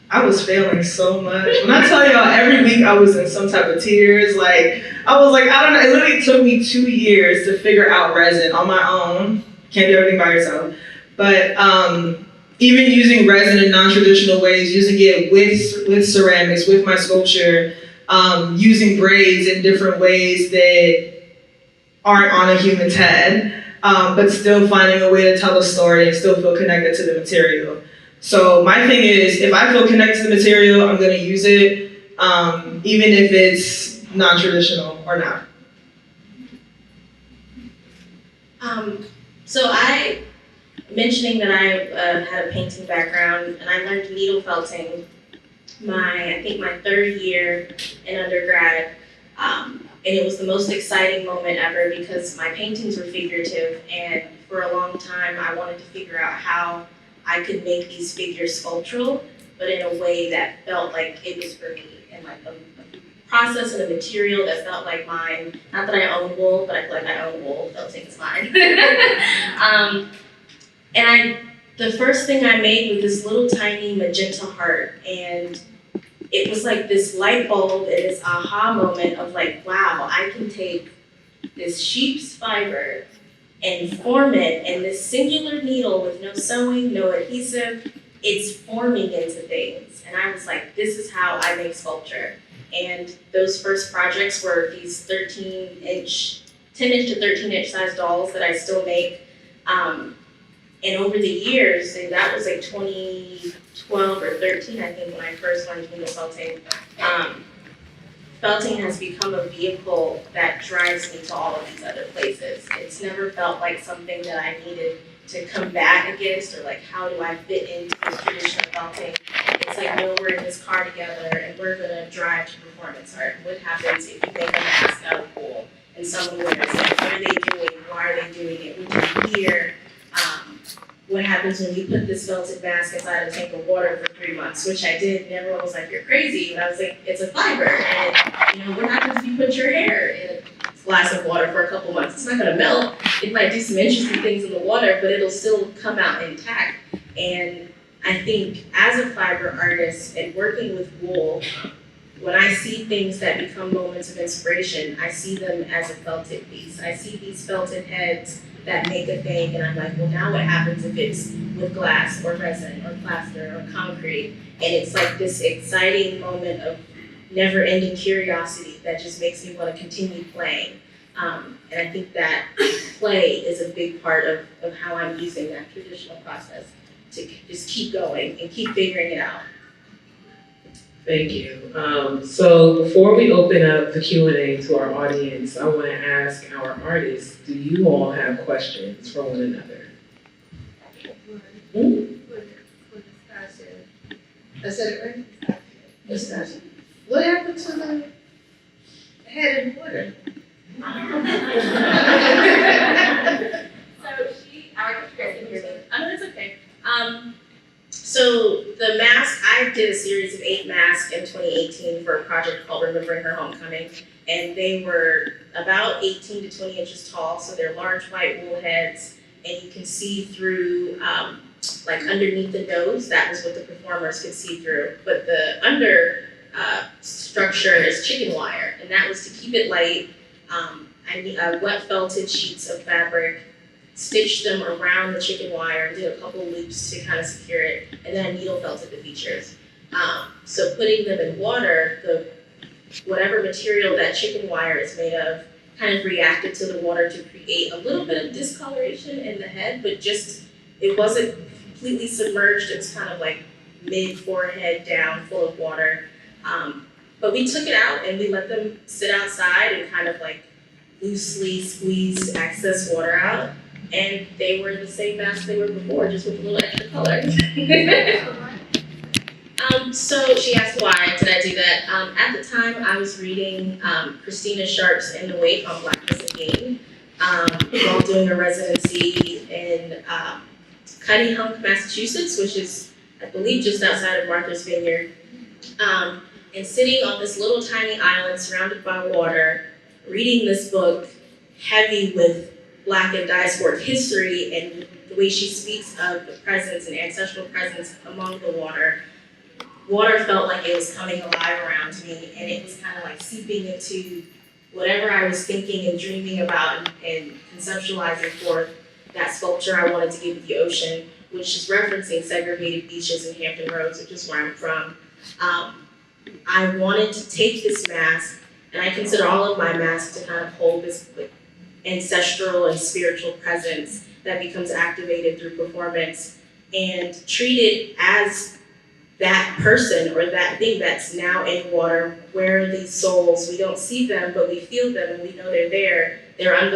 I was failing so much. When I tell y'all every week I was in some type of tears, like, I was like, I don't know, it literally took me 2 years to figure out resin on my own. Can't do everything by yourself. But even using resin in non-traditional ways, using it with ceramics, with my sculpture, using braids in different ways that aren't on a human's head, but still finding a way to tell a story and still feel connected to the material. So my thing is, if I feel connected to the material, I'm gonna use it, even if it's non-traditional or not. So mentioning that I had a painting background, and I learned needle felting I think my 3rd year in undergrad, and it was the most exciting moment ever because my paintings were figurative, and for a long time I wanted to figure out how I could make these figures sculptural, but in a way that felt like it was for me, and like a process and a material that felt like mine. Not that I own wool, but I feel like I own wool, felting is mine. The first thing I made was this little tiny magenta heart, and it was like this light bulb and this aha moment of like, wow, I can take this sheep's fiber and form it, and this singular needle with no sewing, no adhesive, it's forming into things. And I was like, this is how I make sculpture. And those first projects were these 10 inch to 13 inch size dolls that I still make. And over the years, and that was like 2012 or 13, I think, when I first learned needle felting. Felting has become a vehicle that drives me to all of these other places. It's never felt like something that I needed to combat against, or like, how do I fit into this traditional felting? It's like, no, we're in this car together and we're gonna drive to performance art. What happens if you make a mask out of wool and someone wears it? What are they doing? Why are they doing it? What do you hear? What happens when you put this felted mask inside a tank of water for 3 months, which I did, and everyone was like, you're crazy. And I was like, it's a fiber. And what happens if you put your hair in a glass of water for a couple months? It's not gonna melt. It might do some interesting things in the water, but it'll still come out intact. And I think as a fiber artist and working with wool, when I see things that become moments of inspiration, I see them as a felted piece. I see these felted heads that make a thing, and I'm like, well, now what happens if it's with glass or resin or plaster or concrete? And it's like this exciting moment of never-ending curiosity that just makes me want to continue playing. And I think that play is a big part of how I'm using that traditional process to just keep going and keep figuring it out. Thank you. So before we open up the Q&A to our audience, I want to ask our artists, do you all have questions for one another? I said it right? Discussion. What happened to the head and water? It's okay. So the mask, I did a series of 8 masks in 2018 for a project called Remembering Her Homecoming, and they were about 18 to 20 inches tall, so they're large white wool heads, and you can see through, like underneath the nose, that was what the performers could see through, but the under structure is chicken wire, and that was to keep it light. I wet felted sheets of fabric, stitched them around the chicken wire, did a couple loops to kind of secure it, and then I needle felted the features. So putting them in water, whatever material that chicken wire is made of kind of reacted to the water to create a little bit of discoloration in the head, but just, it wasn't completely submerged, it was kind of like mid-forehead down, full of water. But we took it out and we let them sit outside and kind of like loosely squeeze excess water out. And they were the same mask they were before, just with a little extra color. So she asked why did I do that. At the time I was reading Christina Sharp's In the Wake on Blackness and Game while doing a residency in Cuttyhunk, Massachusetts, which is I believe just outside of Martha's Vineyard. And sitting on this little tiny island surrounded by water, reading this book heavy with Black and diasporic history and the way she speaks of the presence and ancestral presence among the water. Water felt like it was coming alive around me, and it was kind of like seeping into whatever I was thinking and dreaming about and conceptualizing for that sculpture I wanted to give to the ocean, which is referencing segregated beaches in Hampton Roads, which is where I'm from. I wanted to take this mask, and I consider all of my masks to kind of hold this like, ancestral and spiritual presence that becomes activated through performance, and treat it as that person or that thing that's now in water. Where are these souls? We don't see them, but we feel them and we know they're there. They're in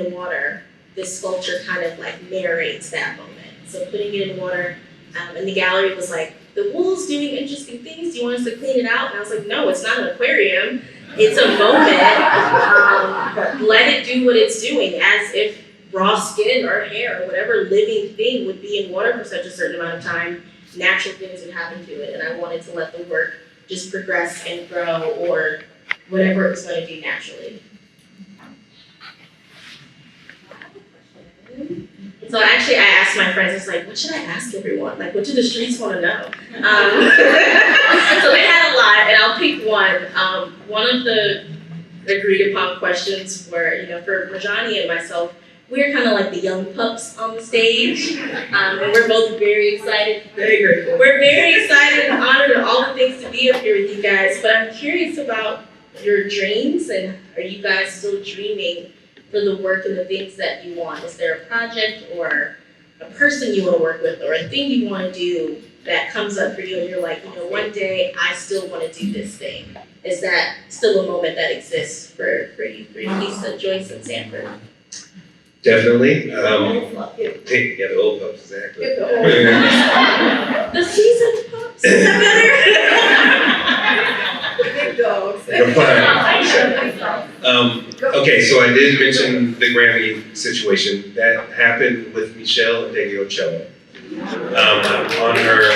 the water. This sculpture kind of like narrates that moment. So putting it in water, and the gallery was like, the wool's doing interesting things. Do you want us to clean it out? And I was like, no, it's not an aquarium. It's a moment. Let it do what it's doing, as if raw skin or hair or whatever living thing would be in water for such a certain amount of time. Natural things would happen to it, and I wanted to let the work just progress and grow, or whatever it was going to do naturally. So actually, I asked my friends, I was like, what should I ask everyone? Like, what do the streets want to know? So they had a lot, and I'll pick one. One of the agreed upon questions were, for Rajani and myself, we're kind of like the young pups on the stage, and we're both very excited. We're very excited and honored and all the things to be up here with you guys, but I'm curious about your dreams, and are you guys still dreaming for the work and the things that you want? Is there a project or a person you want to work with or a thing you want to do that comes up for you and you're like, one day I still want to do this thing? Is that still a moment that exists for you, Lisa, Joyce, and Sanford? Definitely. Yeah, the old pups, exactly. The seasoned pups, is that better? Big dogs. Okay, so I did mention the Grammy situation. That happened with Michelle and Daniel Cello. On her,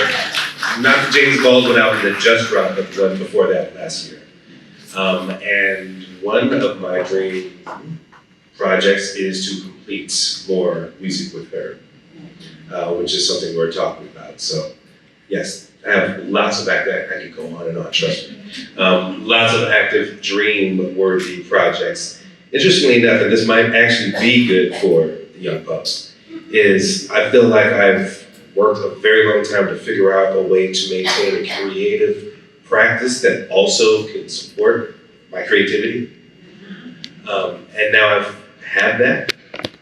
not the James Baldwin album that just dropped, but the one before that last year. And one of my dream projects is to complete more music with her, which is something we're talking about. So, yes, I have lots of active, I could go on and on, trust me. Lots of active dream-worthy projects. Interestingly enough, and this might actually be good for the young pups, is I feel like I've worked a very long time to figure out a way to maintain a creative practice that also can support my creativity. And now I've had that,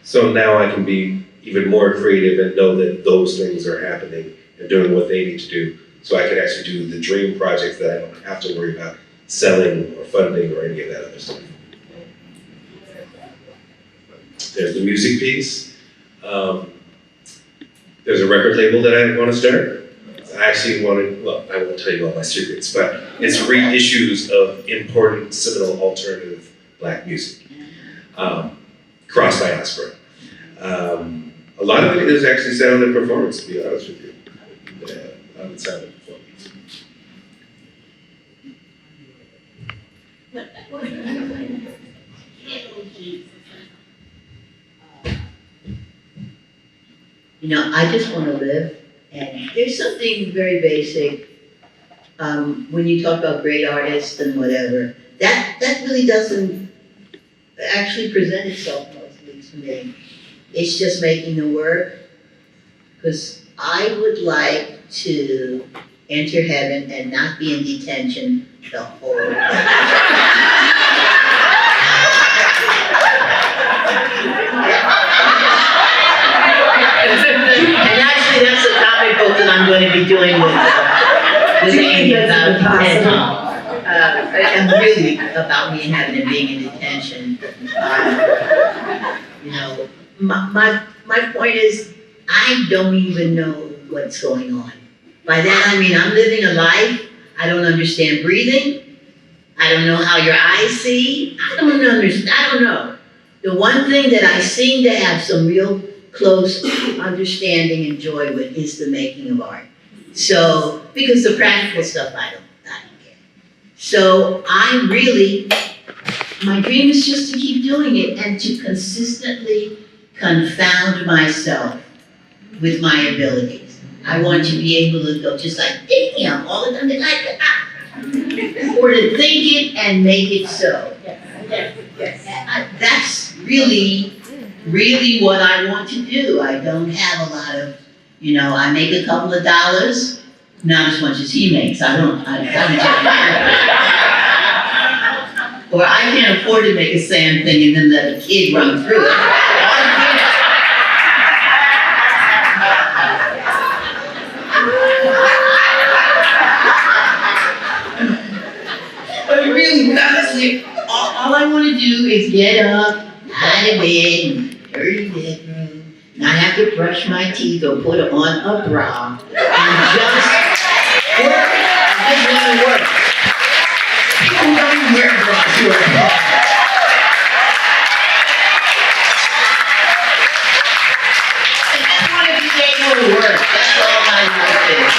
so now I can be even more creative and know that those things are happening and doing what they need to do, so I can actually do the dream projects that I don't have to worry about selling or funding or any of that other stuff. There's the music piece. There's a record label that I want to start. I actually wanted, well, I won't tell you all my secrets, but it's reissues of important seminal alternative Black music, cross diaspora. A lot of it is actually sound and performance, to be honest with you. Yeah, sound and performance. I just want to live, and there's something very basic when you talk about great artists and whatever, that really doesn't actually present itself mostly to me. It's just making the work, because I would like to enter heaven and not be in detention the whole time. And actually, that's a comic book that I'm going to be doing with Amy about detention. And really about me in heaven and being in detention. You know, my point is, I don't even know what's going on. By that I mean I'm living a life, I don't understand breathing, I don't know how your eyes see, I don't know. The one thing that I seem to have some real close understanding and joy with is the making of art. So, because the practical stuff I don't care. So my dream is just to keep doing it and to consistently confound myself with my abilities. I want to be able to go just like, damn, all the time, or to think it and make it so. Yes. That's really what I want to do. I don't have a lot of, I make a couple of dollars, not as much as he makes. I don't or I can't afford to make a sand thing and then let a kid run through it. But really, honestly, all I want to do is get up, out of bed, dirty bedroom, not have to brush my teeth or put on a bra, and just work. I just want to work. People don't wear bras to work. I just want to be able to work. That's all my life is.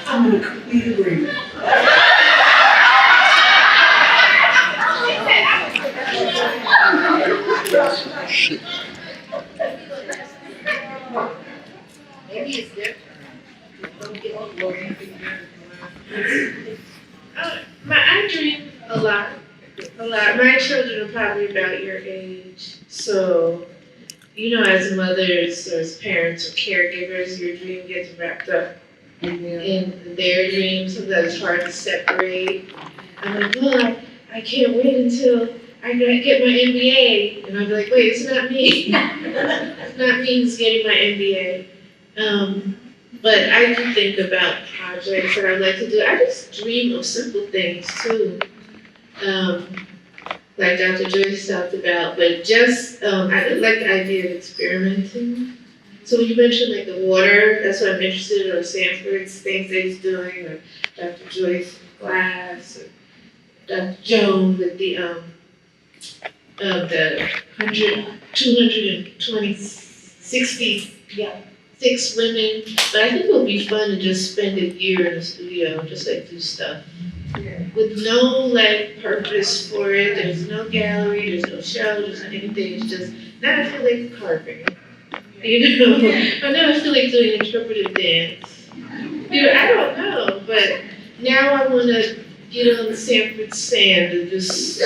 I'm in complete agreement. Maybe it's different. I dream a lot. My children are probably about your age, so as mothers or as parents or caregivers, your dream gets wrapped up in their dreams. Sometimes it's hard to separate. I'm like, well, I can't wait until I get my MBA, and I'll be like, wait, it's not me. It's not me who's getting my MBA. But I do think about projects that I'd like to do. I just dream of simple things too. Like Dr. Joyce talked about, but just, I like the idea of experimenting. So when you mentioned like the water, that's what I'm interested in, or Sanford's things that he's doing, or Dr. Joyce's class, or Dr. Jones with the 266 women. But I think it would be fun to just spend a year in the studio, just like do stuff. With no purpose for it. There's no gallery, there's no show, there's no anything. It's just, now I feel like carving. But now I feel like doing interpretive dance. I don't know, but now I want to get on the Sanford sand and just. I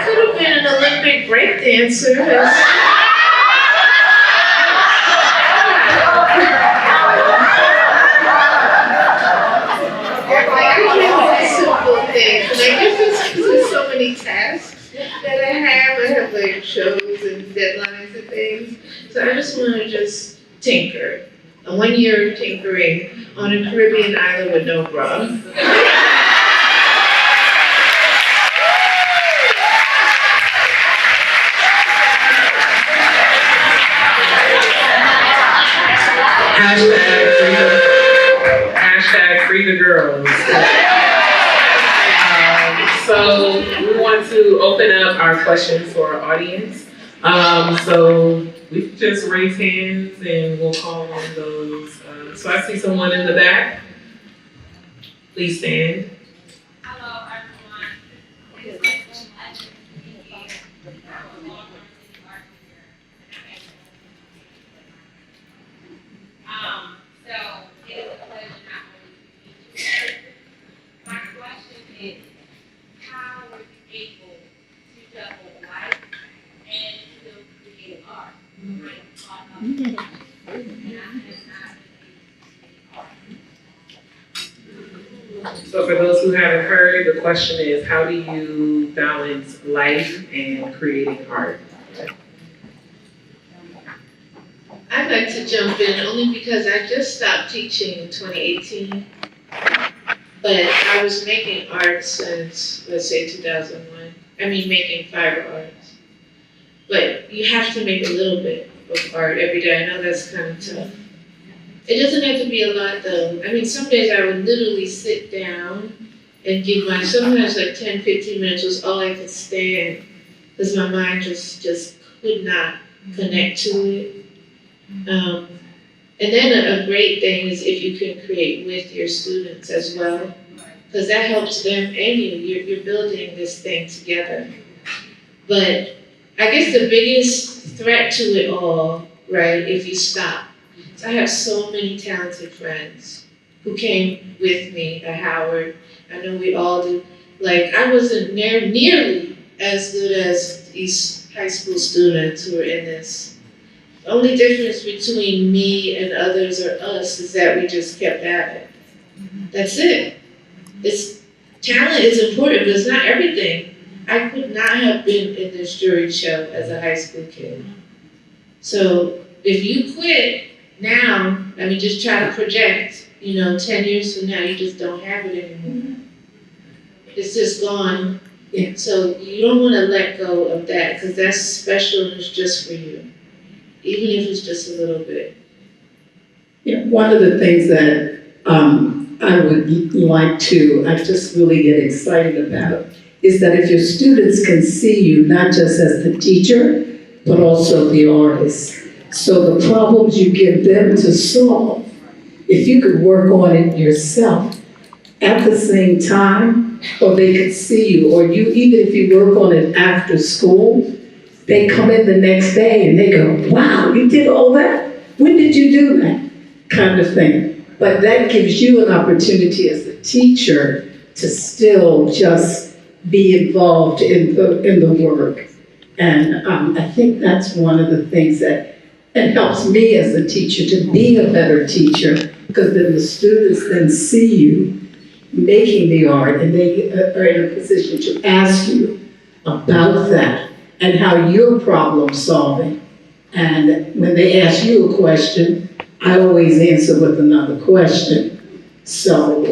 could have been an Olympic breakdancer. Simple things. And I guess it's because there's so many tasks that I have like shows and deadlines and things. So I just want to just tinker. A 1 year of tinkering on a Caribbean island with no bra. Hashtag free the girls. So we want to open up our questions for our audience. So we can just raise hands and we'll call on those. So I see someone in the back. Please stand. Hello, everyone. So for those who haven't heard, the question is, how do you balance life and creating art? I'd like to jump in only because I just stopped teaching in 2018. But I was making art since, let's say, 2001. I mean, making fiber arts. But you have to make a little bit of art every day. I know that's kind of tough. It doesn't have to be a lot though. I mean, some days I would literally sit down and give sometimes like 10, 15 minutes was all I could stand because my mind just could not connect to it. And then a great thing is if you can create with your students as well, because that helps them and you. You're building this thing together. But I guess the biggest threat to it all, right, if you stop, I have so many talented friends who came with me at Howard. I know we all do. Like, I wasn't nearly as good as these high school students who are in this. The only difference between me and others or us is that we just kept at it. That's it. Talent is important, but it's not everything. I could not have been in this jury show as a high school kid. So if you quit now, I mean, just try to project, 10 years from now, you just don't have it anymore. It's just gone. Yeah. So you don't want to let go of that because that's special and it's just for you, even if it's just a little bit. Yeah, one of the things that I would like to, I just really get excited about, is that if your students can see you not just as the teacher, but also the artist. So the problems you give them to solve, if you could work on it yourself at the same time, or they could see you, or you, even if you work on it after school, they come in the next day and they go, wow, you did all that? When did you do that? Kind of thing. But that gives you an opportunity as a teacher to still just be involved in the work. And I think that's one of the things that it helps me as a teacher to be a better teacher, because then the students then see you making the art and they are in a position to ask you about that and how you're problem solving. And when they ask you a question, I always answer with another question. So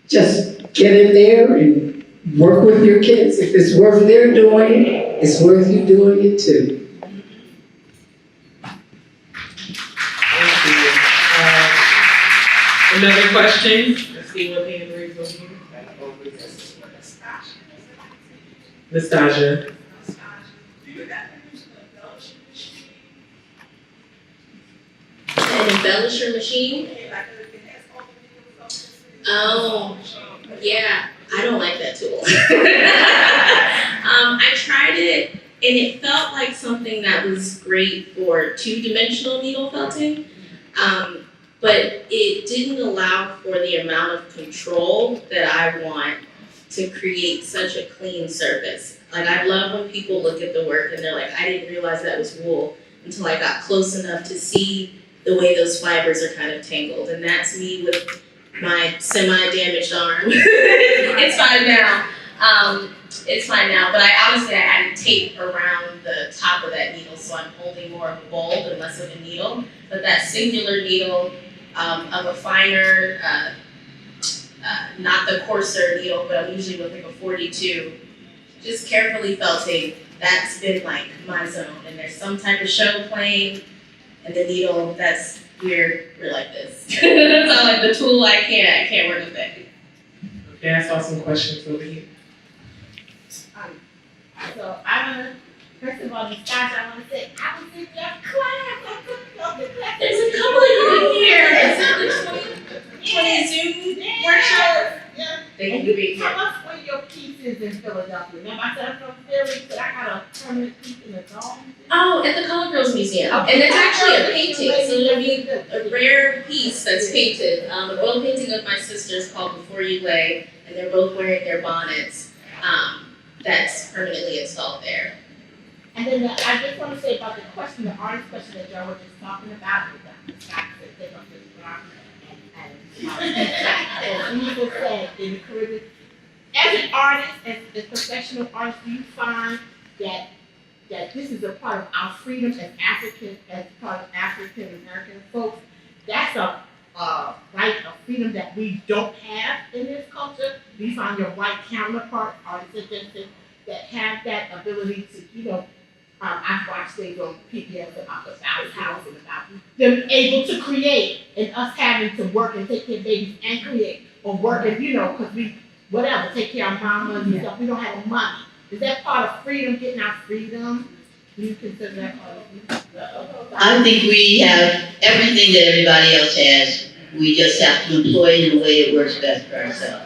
just get in there and work with your kids. If it's worth their doing, it's worth you doing it too. Another question? Let's see what hand raised over here. Nastasia. An embellisher machine? Oh, yeah, I don't like that tool. I tried it and it felt like something that was great for two-dimensional needle felting. But it didn't allow for the amount of control that I want to create such a clean surface. Like, I love when people look at the work and they're like, I didn't realize that was wool until I got close enough to see the way those fibers are kind of tangled. And that's me with my semi-damaged arm. It's fine now. It's fine now, but I added tape around the top of that needle, so I'm holding more of a bulb and less of a needle. But that singular needle of a finer, not the coarser needle, but I'm usually with like a 42, just carefully felting, that's been like my zone. And there's some type of show playing, and the needle, we're like this. So like the tool, I can't work with it. Okay, I saw some questions over here. So first of all, Nastasia, I want to say, I was in your class. I took all the class. There's a couple of you in here. Is it the 20 Zoom workshop? Yeah. They can be Tell us where your piece is in Philadelphia. Remember I said I'm from Philly, but I got a permanent piece in the dome. Oh, at the Color Girls Museum. Okay. And it's actually a painting, so it'll be a rare piece that's painted. A oil painting of my sisters called Before You Lay, and they're both wearing their bonnets. That's permanently installed there. And then I just want to say about the question, the artist question that y'all were just talking about, with the Scott said they don't just block and you just in the Caribbean. As an artist, as a professional artist, do you find that this is a part of our freedom as African, as part of African American folks? That's a right of freedom that we don't have in this culture. Do you find your white counterparts, artists that have that ability to, I've watched things on PBS about the South House and about them able to create and us having to work and take care of babies and create or work and, because we, whatever, take care of mamas and stuff, we don't have the money. Is that part of freedom, getting our freedom? Do you consider that part of freedom? I think we have everything that everybody else has. We just have to employ it in a way that works best for ourselves.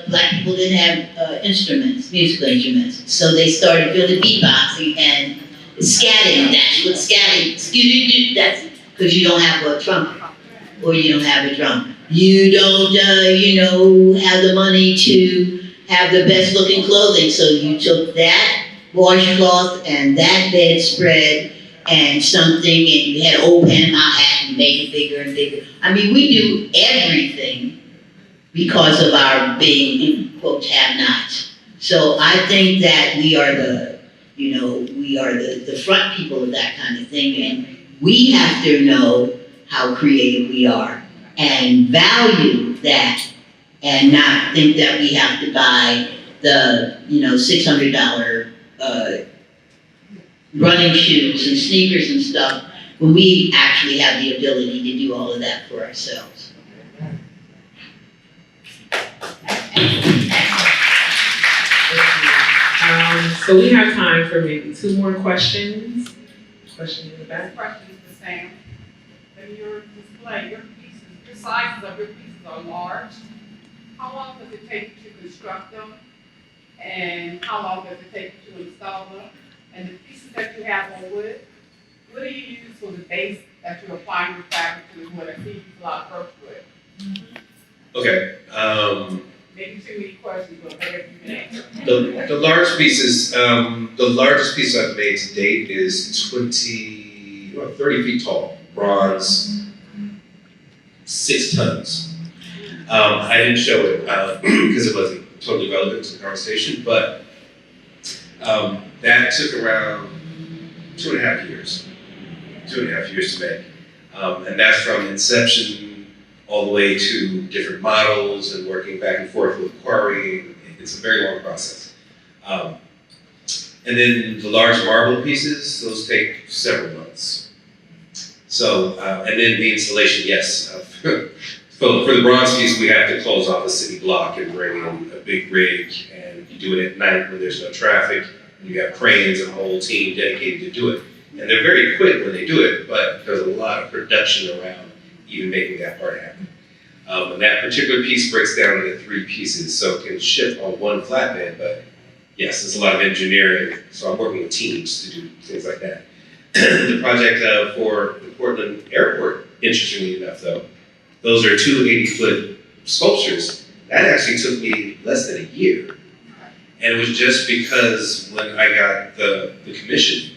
Black people didn't have musical instruments. So they started doing beatboxing and scatting. That's what scatting, that's because you don't have a trumpet or you don't have a drum. You don't, have the money to have the best looking clothing. So you took that washcloth and that bedspread and something, and you had an old Panama hat and made it bigger and bigger. I mean, we do everything because of our being, in quotes, have-nots. So I think that we are the front people of that kind of thing, and we have to know how creative we are and value that, and not think that we have to buy the $600 running shoes and sneakers and stuff when we actually have the ability to do all of that for ourselves. So we have time for maybe 2 more questions. Question in the back. Question is the same. In your display, your pieces, your sizes of your pieces are large. How long does it take you to construct them? And how long does it take you to install them? And the pieces that you have on wood, what do you use for the base that you're applying your fabric to? What I see you use a lot of birchwood. Okay. Maybe too many questions, but whatever you can answer. The large pieces, the largest piece I've made to date is 30 feet tall, bronze, 6 tons. I didn't show it because it wasn't totally relevant to the conversation, but that took around 2.5 years. 2.5 years to make. And that's from inception all the way to different models and working back and forth with quarrying. It's a very long process. And then the large marble pieces, those take several months. So, and then the installation, yes. For the bronze piece, we have to close off a city block and bring in a big rig, and you do it at night when there's no traffic. You have cranes and a whole team dedicated to do it. And they're very quick when they do it, but there's a lot of production around even making that part happen. And that particular piece breaks down into 3 pieces, so it can ship on one flatbed, but yes, there's a lot of engineering, so I'm working with teams to do things like that. The project for the Portland Airport, interestingly enough though, those are 2 80-foot sculptures. That actually took me less than a year. And it was just because when I got the commission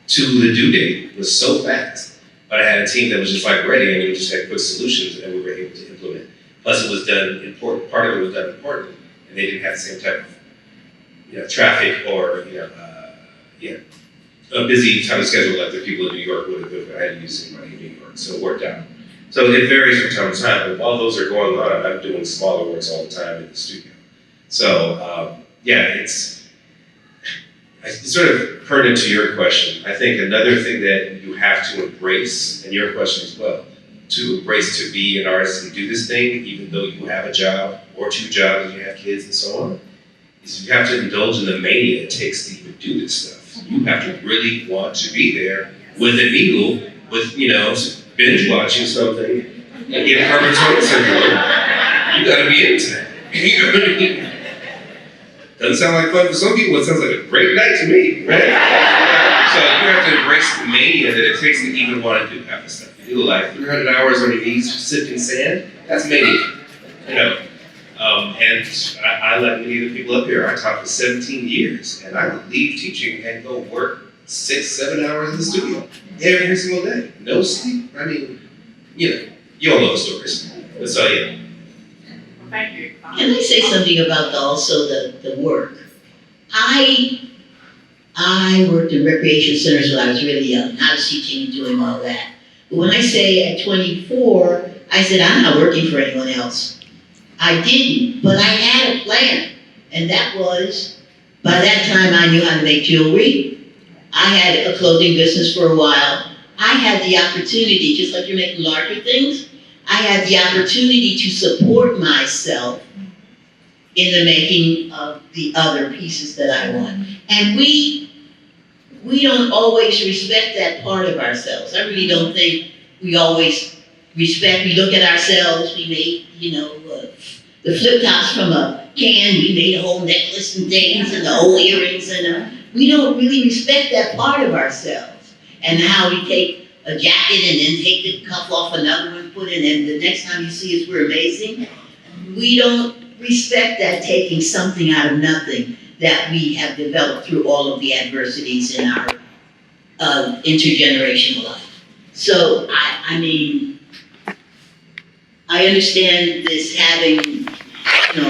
to the due date was so fast. But I had a team that was just like ready, and we just had quick solutions and we were able to implement. Plus it was done in Portland, part of it was done in Portland, and they didn't have the same type of traffic or a busy time schedule like the people in New York would have if I had to use anybody in New York. So it worked out. So it varies from time to time, but while those are going on, I'm doing smaller works all the time in the studio. So it's sort of pertinent to your question. I think another thing that you have to embrace, and your question as well, to embrace to be an artist and do this thing, even though you have a job or 2 jobs and you have kids and so on, is you have to indulge in the mania it takes to even do this stuff. You have to really want to be there with a needle, with, binge watching something, and getting carpal tunnel syndrome. You gotta be into that. You know what I mean? Doesn't sound like fun for some people, it sounds like a great night to me, right? So you have to embrace the mania that it takes to even want to do half the stuff. You do like 300 hours on your knees sifting sand, that's mania, And I like many of the people up here, I taught for 17 years, and I would leave teaching and go work 6-7 hours in the studio every single day. No sleep. I mean, you all know the stories. But so Thank you. Can I say something about the work? I worked in recreation centers when I was really young. I was teaching and doing all that. But when I say at 24, I said, I'm not working for anyone else. I didn't, but I had a plan. And that was, by that time I knew how to make jewelry. I had a clothing business for a while. I had the opportunity, just like you're making larger things, I had the opportunity to support myself in the making of the other pieces that I want. And we don't always respect that part of ourselves. I really don't think we always respect, we look at ourselves, we made, the flip tops from a can, we made a whole necklace and things, and the old earrings, and we don't really respect that part of ourselves. And how we take a jacket and then take the cuff off another one, put it in, the next time you see us, we're amazing. We don't respect that, taking something out of nothing that we have developed through all of the adversities in our intergenerational life. So, I understand this having to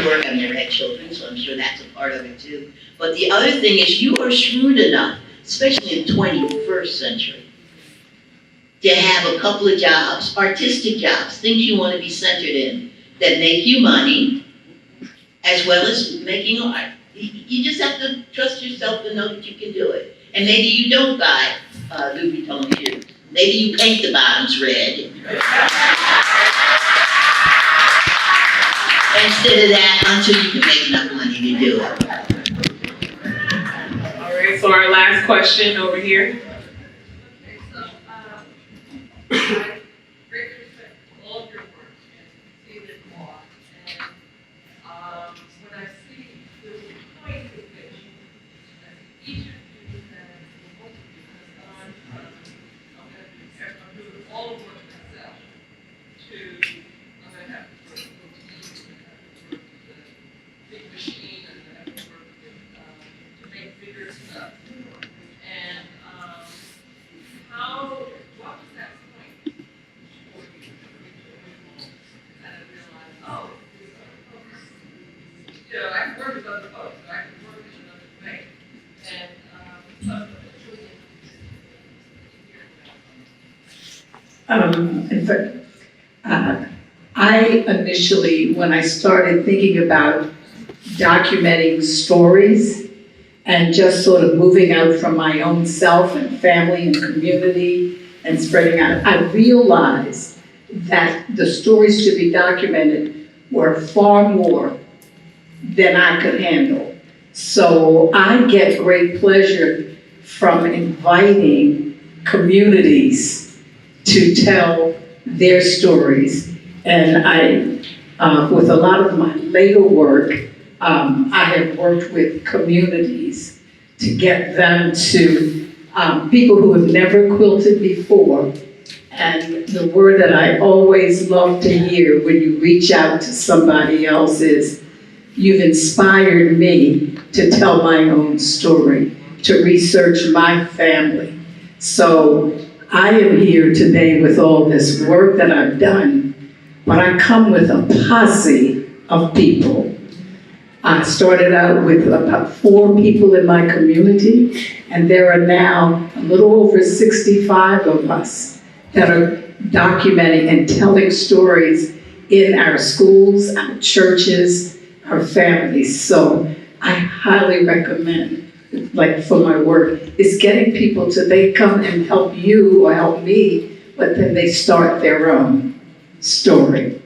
work. I've never had children, so I'm sure that's a part of it too. But the other thing is you are shrewd enough, especially in the 21st century, to have a couple of jobs, artistic jobs, things you want to be centered in, that make you money, as well as making art. You just have to trust yourself and know that you can do it. And maybe you don't buy Louis Vuitton shoes. Maybe you paint the bottoms red. Instead of that, until you can make enough money to do it. All right, so our last question over here. I greatly respect all of your work and see it more. And when I see the point at which each of you has, both of you has gone from doing all the work myself to I'm gonna have to work with the big machine and I have to work with to make bigger stuff. And what was that point for you? And I realized, oh, I can work with other folks, but I can work in another way. And In fact, I initially, when I started thinking about documenting stories and just sort of moving out from my own self and family and community and spreading out, I realized that the stories to be documented were far more than I could handle. So I get great pleasure from inviting communities to tell their stories. And I, with a lot of my later work, I have worked with communities to get them to people who have never quilted before. And the word that I always love to hear when you reach out to somebody else is, you've inspired me to tell my own story, to research my family. So I am here today with all this work that I've done, but I come with a posse of people. I started out with about 4 people in my community, and there are now a little over 65 of us that are documenting and telling stories in our schools, our churches, our families. So I highly recommend, like for my work, is getting people to, they come and help you or help me, but then they start their own story.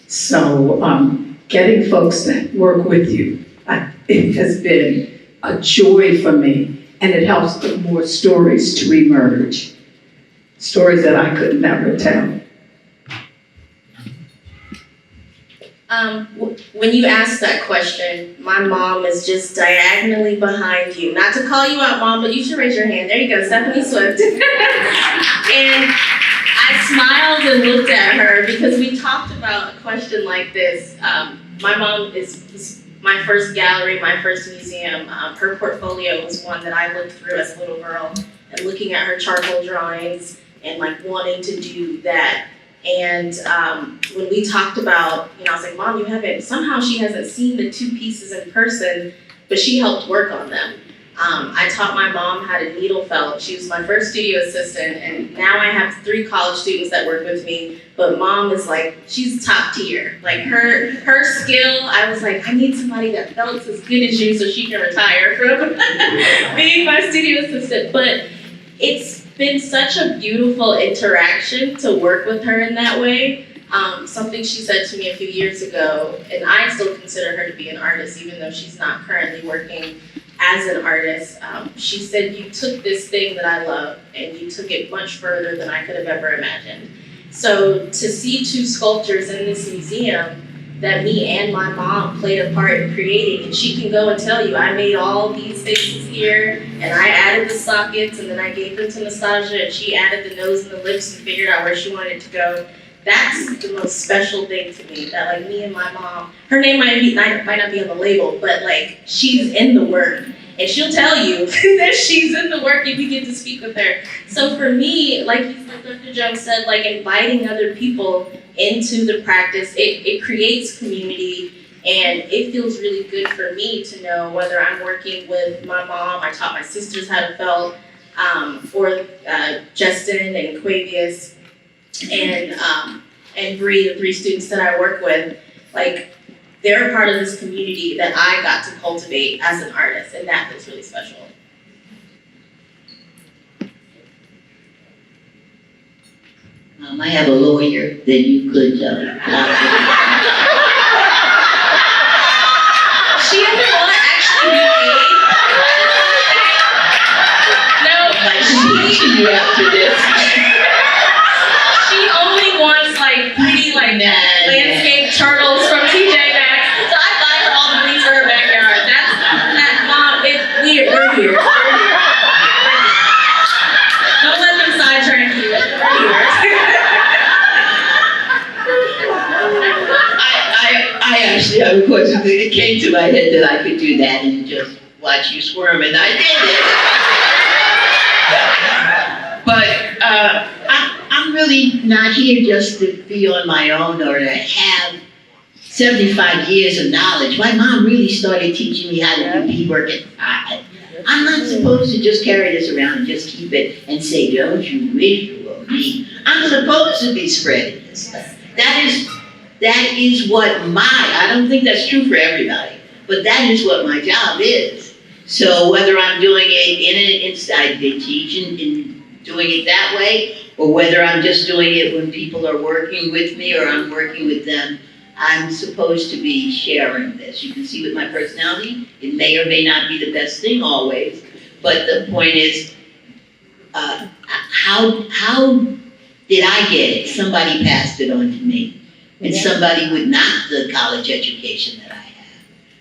So getting folks that work with you, it has been a joy for me, and it helps put more stories to emerge. Stories that I could never tell. When you asked that question, my mom is just diagonally behind you. Not to call you out, Mom, but you should raise your hand. There you go, Stephanie Swift. And I smiled and looked at her because we talked about a question like this. My mom is my first gallery, my first museum. Her portfolio was one that I looked through as a little girl and looking at her charcoal drawings and like wanting to do that And when we talked about, I was like, Mom, somehow she hasn't seen the two pieces in person, but she helped work on them. I taught my mom how to needle felt. She was my first studio assistant, and now I have 3 college students that work with me. But Mom is like, she's top tier. Like her skill, I was like, I need somebody that felts as good as you so she can retire from being my studio assistant. But it's been such a beautiful interaction to work with her in that way. Something she said to me a few years ago, and I still consider her to be an artist, even though she's not currently working as an artist. She said, you took this thing that I love and you took it much further than I could have ever imagined. So to see 2 sculptures in this museum that me and my mom played a part in creating, and she can go and tell you, I made all these faces here, and I added the sockets, and then I gave them to Nastasia, and she added the nose and the lips and figured out where she wanted it to go. That's the most special thing to me, that like me and my mom, her name might not be on the label, but like she's in the work. And she'll tell you that she's in the work if you get to speak with her. So for me, like Dr. Jones said, like inviting other people into the practice, it creates community, and it feels really good for me to know whether I'm working with my mom, I taught my sisters how to felt, or Justin and Quavius, and Bree, the 3 students that I work with, like they're a part of this community that I got to cultivate as an artist, and that feels really special. I have a lawyer that you could She doesn't want to actually be paid. No, you after this. She only wants like pretty landscape turtles from TJ Maxx. So I buy her all the things for her backyard. That's Mom. We're here. Don't let them sidetrack you. We're here. I actually have a question. It came to my head that I could do that and just watch you squirm, and I did it. But I'm really not here just to be on my own or to have 75 years of knowledge. My mom really started teaching me how to do beadwork at 5. I'm not supposed to just carry this around and just keep it and say, don't you wish you were me. I'm supposed to be spreading this stuff. That is what I don't think that's true for everybody, but that is what my job is. So whether I'm doing it I teach and doing it that way, or whether I'm just doing it when people are working with me or I'm working with them, I'm supposed to be sharing this. You can see with my personality, it may or may not be the best thing always, but the point is, how did I get it? Somebody passed it on to me. And somebody with not the college education that I have.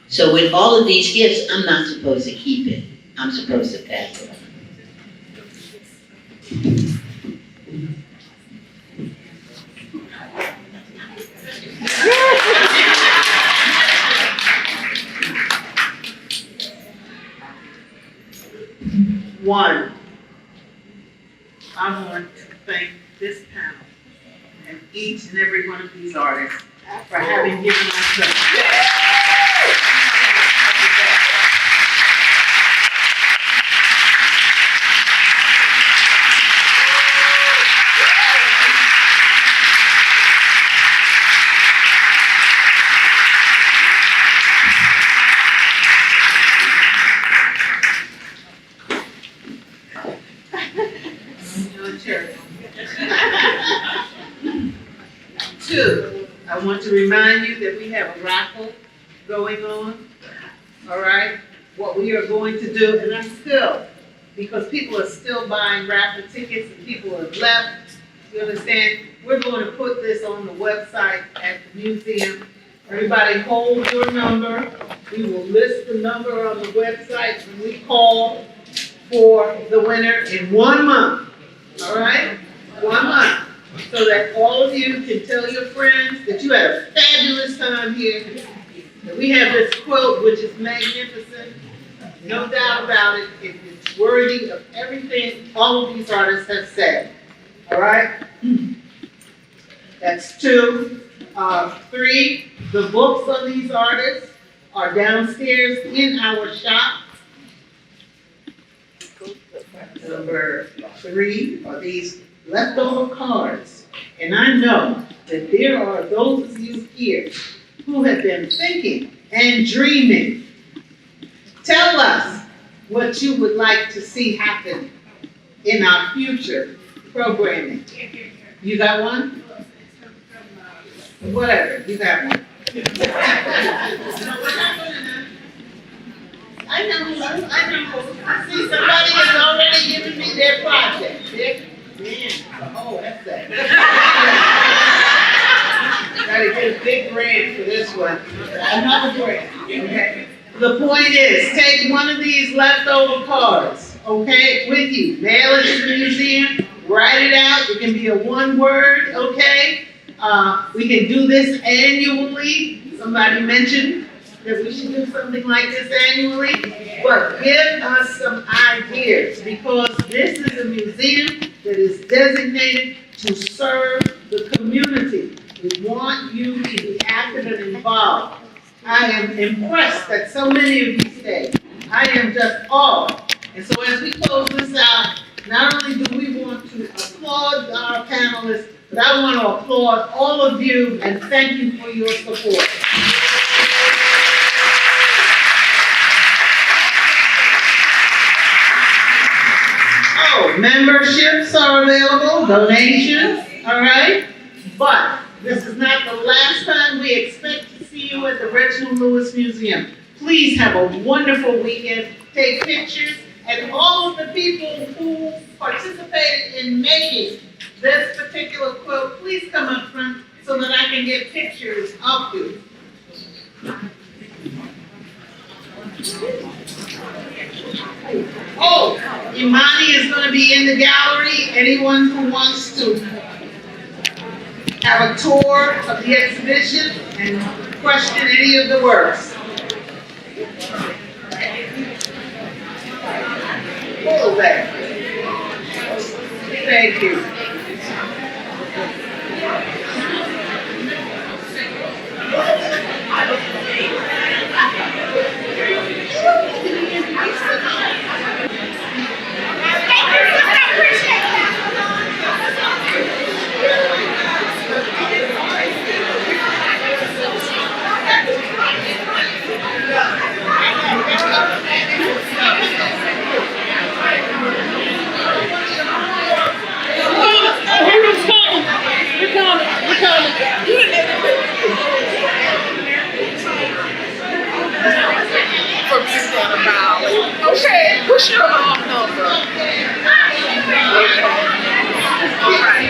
So with all of these gifts, I'm not supposed to keep it. I'm supposed to pass it on. One, I want to thank this panel and each and every one of these artists for having given us the Two, I want to remind you that we have a raffle going on, all right? What we are going to do, and I'm still, because people are still buying raffle tickets and people have left, you understand? We're going to put this on the website at the museum. Everybody hold your number. We will list the number on the website when we call for the winner in 1 month, all right? 1 month. So that all of you can tell your friends that you had a fabulous time here. That we have this quilt, which is magnificent, no doubt about it. It is worthy of everything all of these artists have said. All right? That's two. Three, the books on these artists are downstairs in our shop. Number three are these leftover cards. And I know that there are those of you here who have been thinking and dreaming. Tell us what you would like to see happen in our future programming. You got one? Whatever, you got one. I know. See, somebody has already given me their project. That's that. Gotta get a big grant for this one. Another grant, okay? The point is, take one of these leftover cards, okay, with you. Mail it to the museum, write it out. It can be a one word, okay? We can do this annually. Somebody mentioned that we should do something like this annually. But give us some ideas, because this is a museum that is designated to serve the community. We want you to be active and involved. I am impressed that so many of you stayed. I am just awed. And so as we close this out, not only do we want to applaud our panelists, but I want to applaud all of you and thank you for your support. Oh, memberships are available, donations, all right? But this is not the last time we expect to see you at the Reginald Lewis Museum. Please have a wonderful weekend, take pictures, and all of the people who participated in making this particular quilt, please come up front so that I can get pictures of you. Oh, Imani is going to be in the gallery. Anyone who wants to have a tour of the exhibition and question any of the works. Pull that. Thank you. Okay, push your arm number. All right.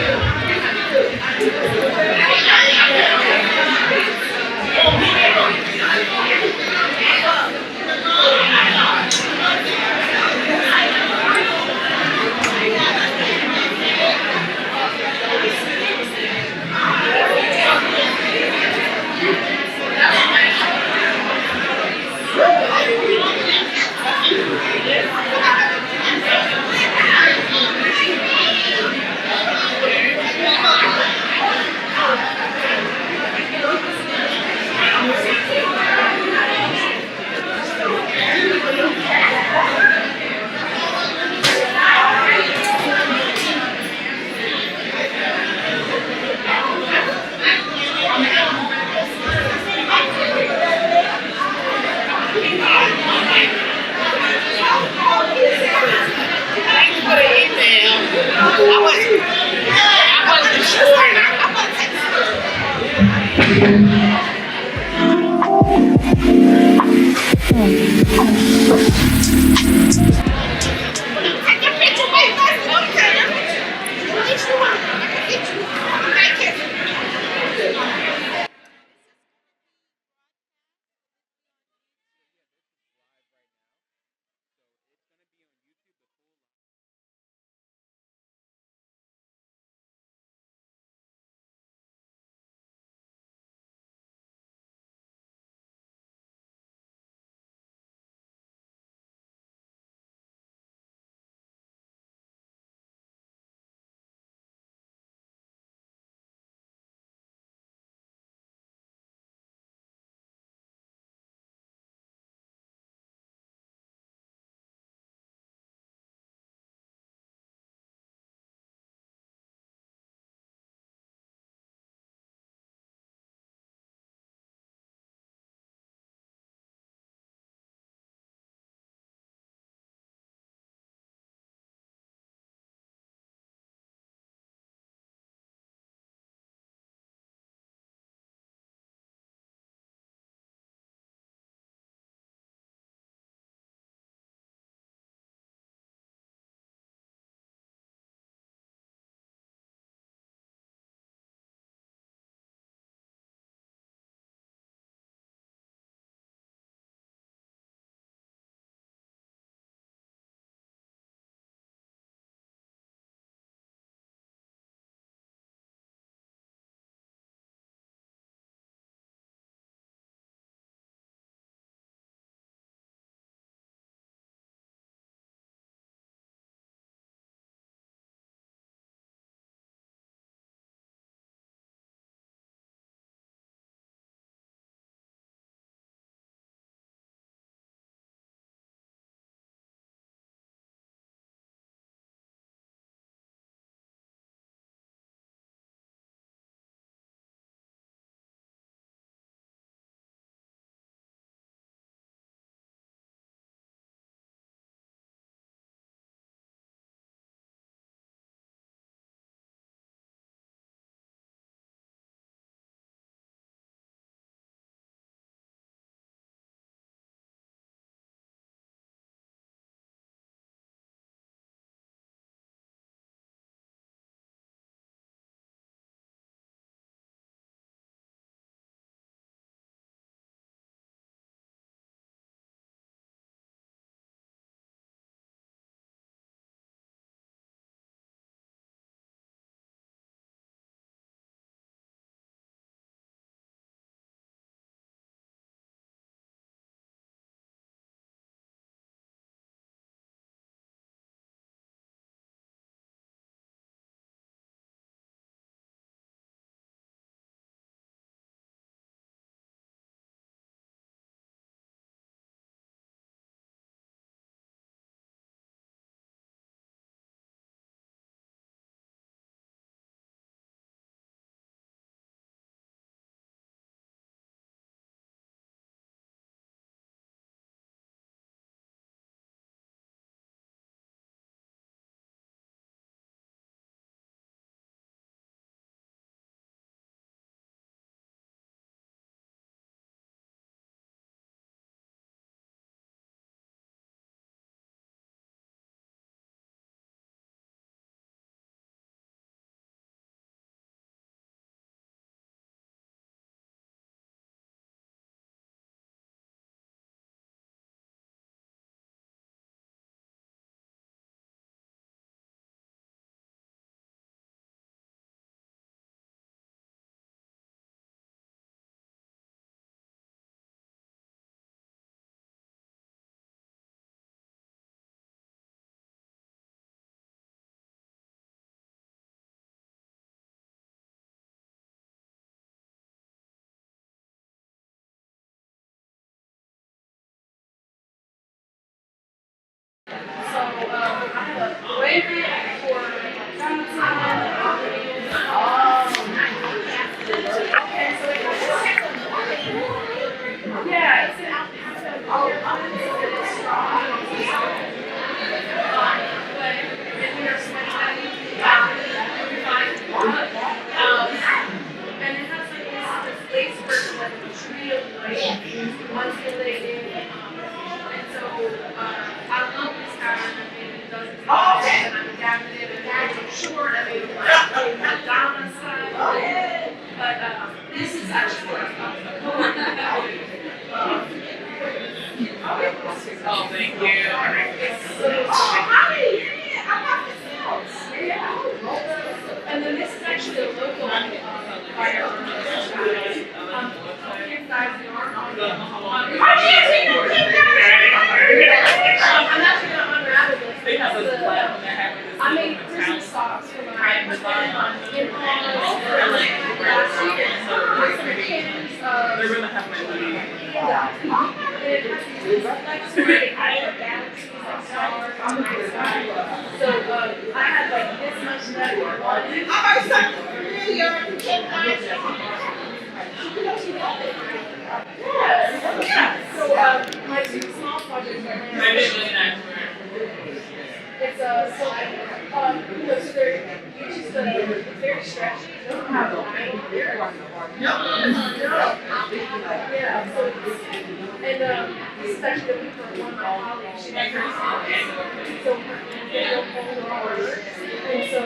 pivot for yeah, it's an outfit. And it has like this lace work, like a tree of like undulating. And so I love this pattern. I mean, it does it. And I'm adapting it. And it's short. I mean, like Madonna style. But this is actually what I'm talking about. Oh, thank you. And then this is actually a local fire. Here's guys in our I'm actually gonna unravel this. I made Christmas socks for my in-laws. They're gonna have my money. So I had like this much left. So my two small projects are it's so they're just it's very stretchy. It doesn't have a line on there. No. Yeah. So and this is actually the week for one of my colleagues. She makes her so her hold on. And so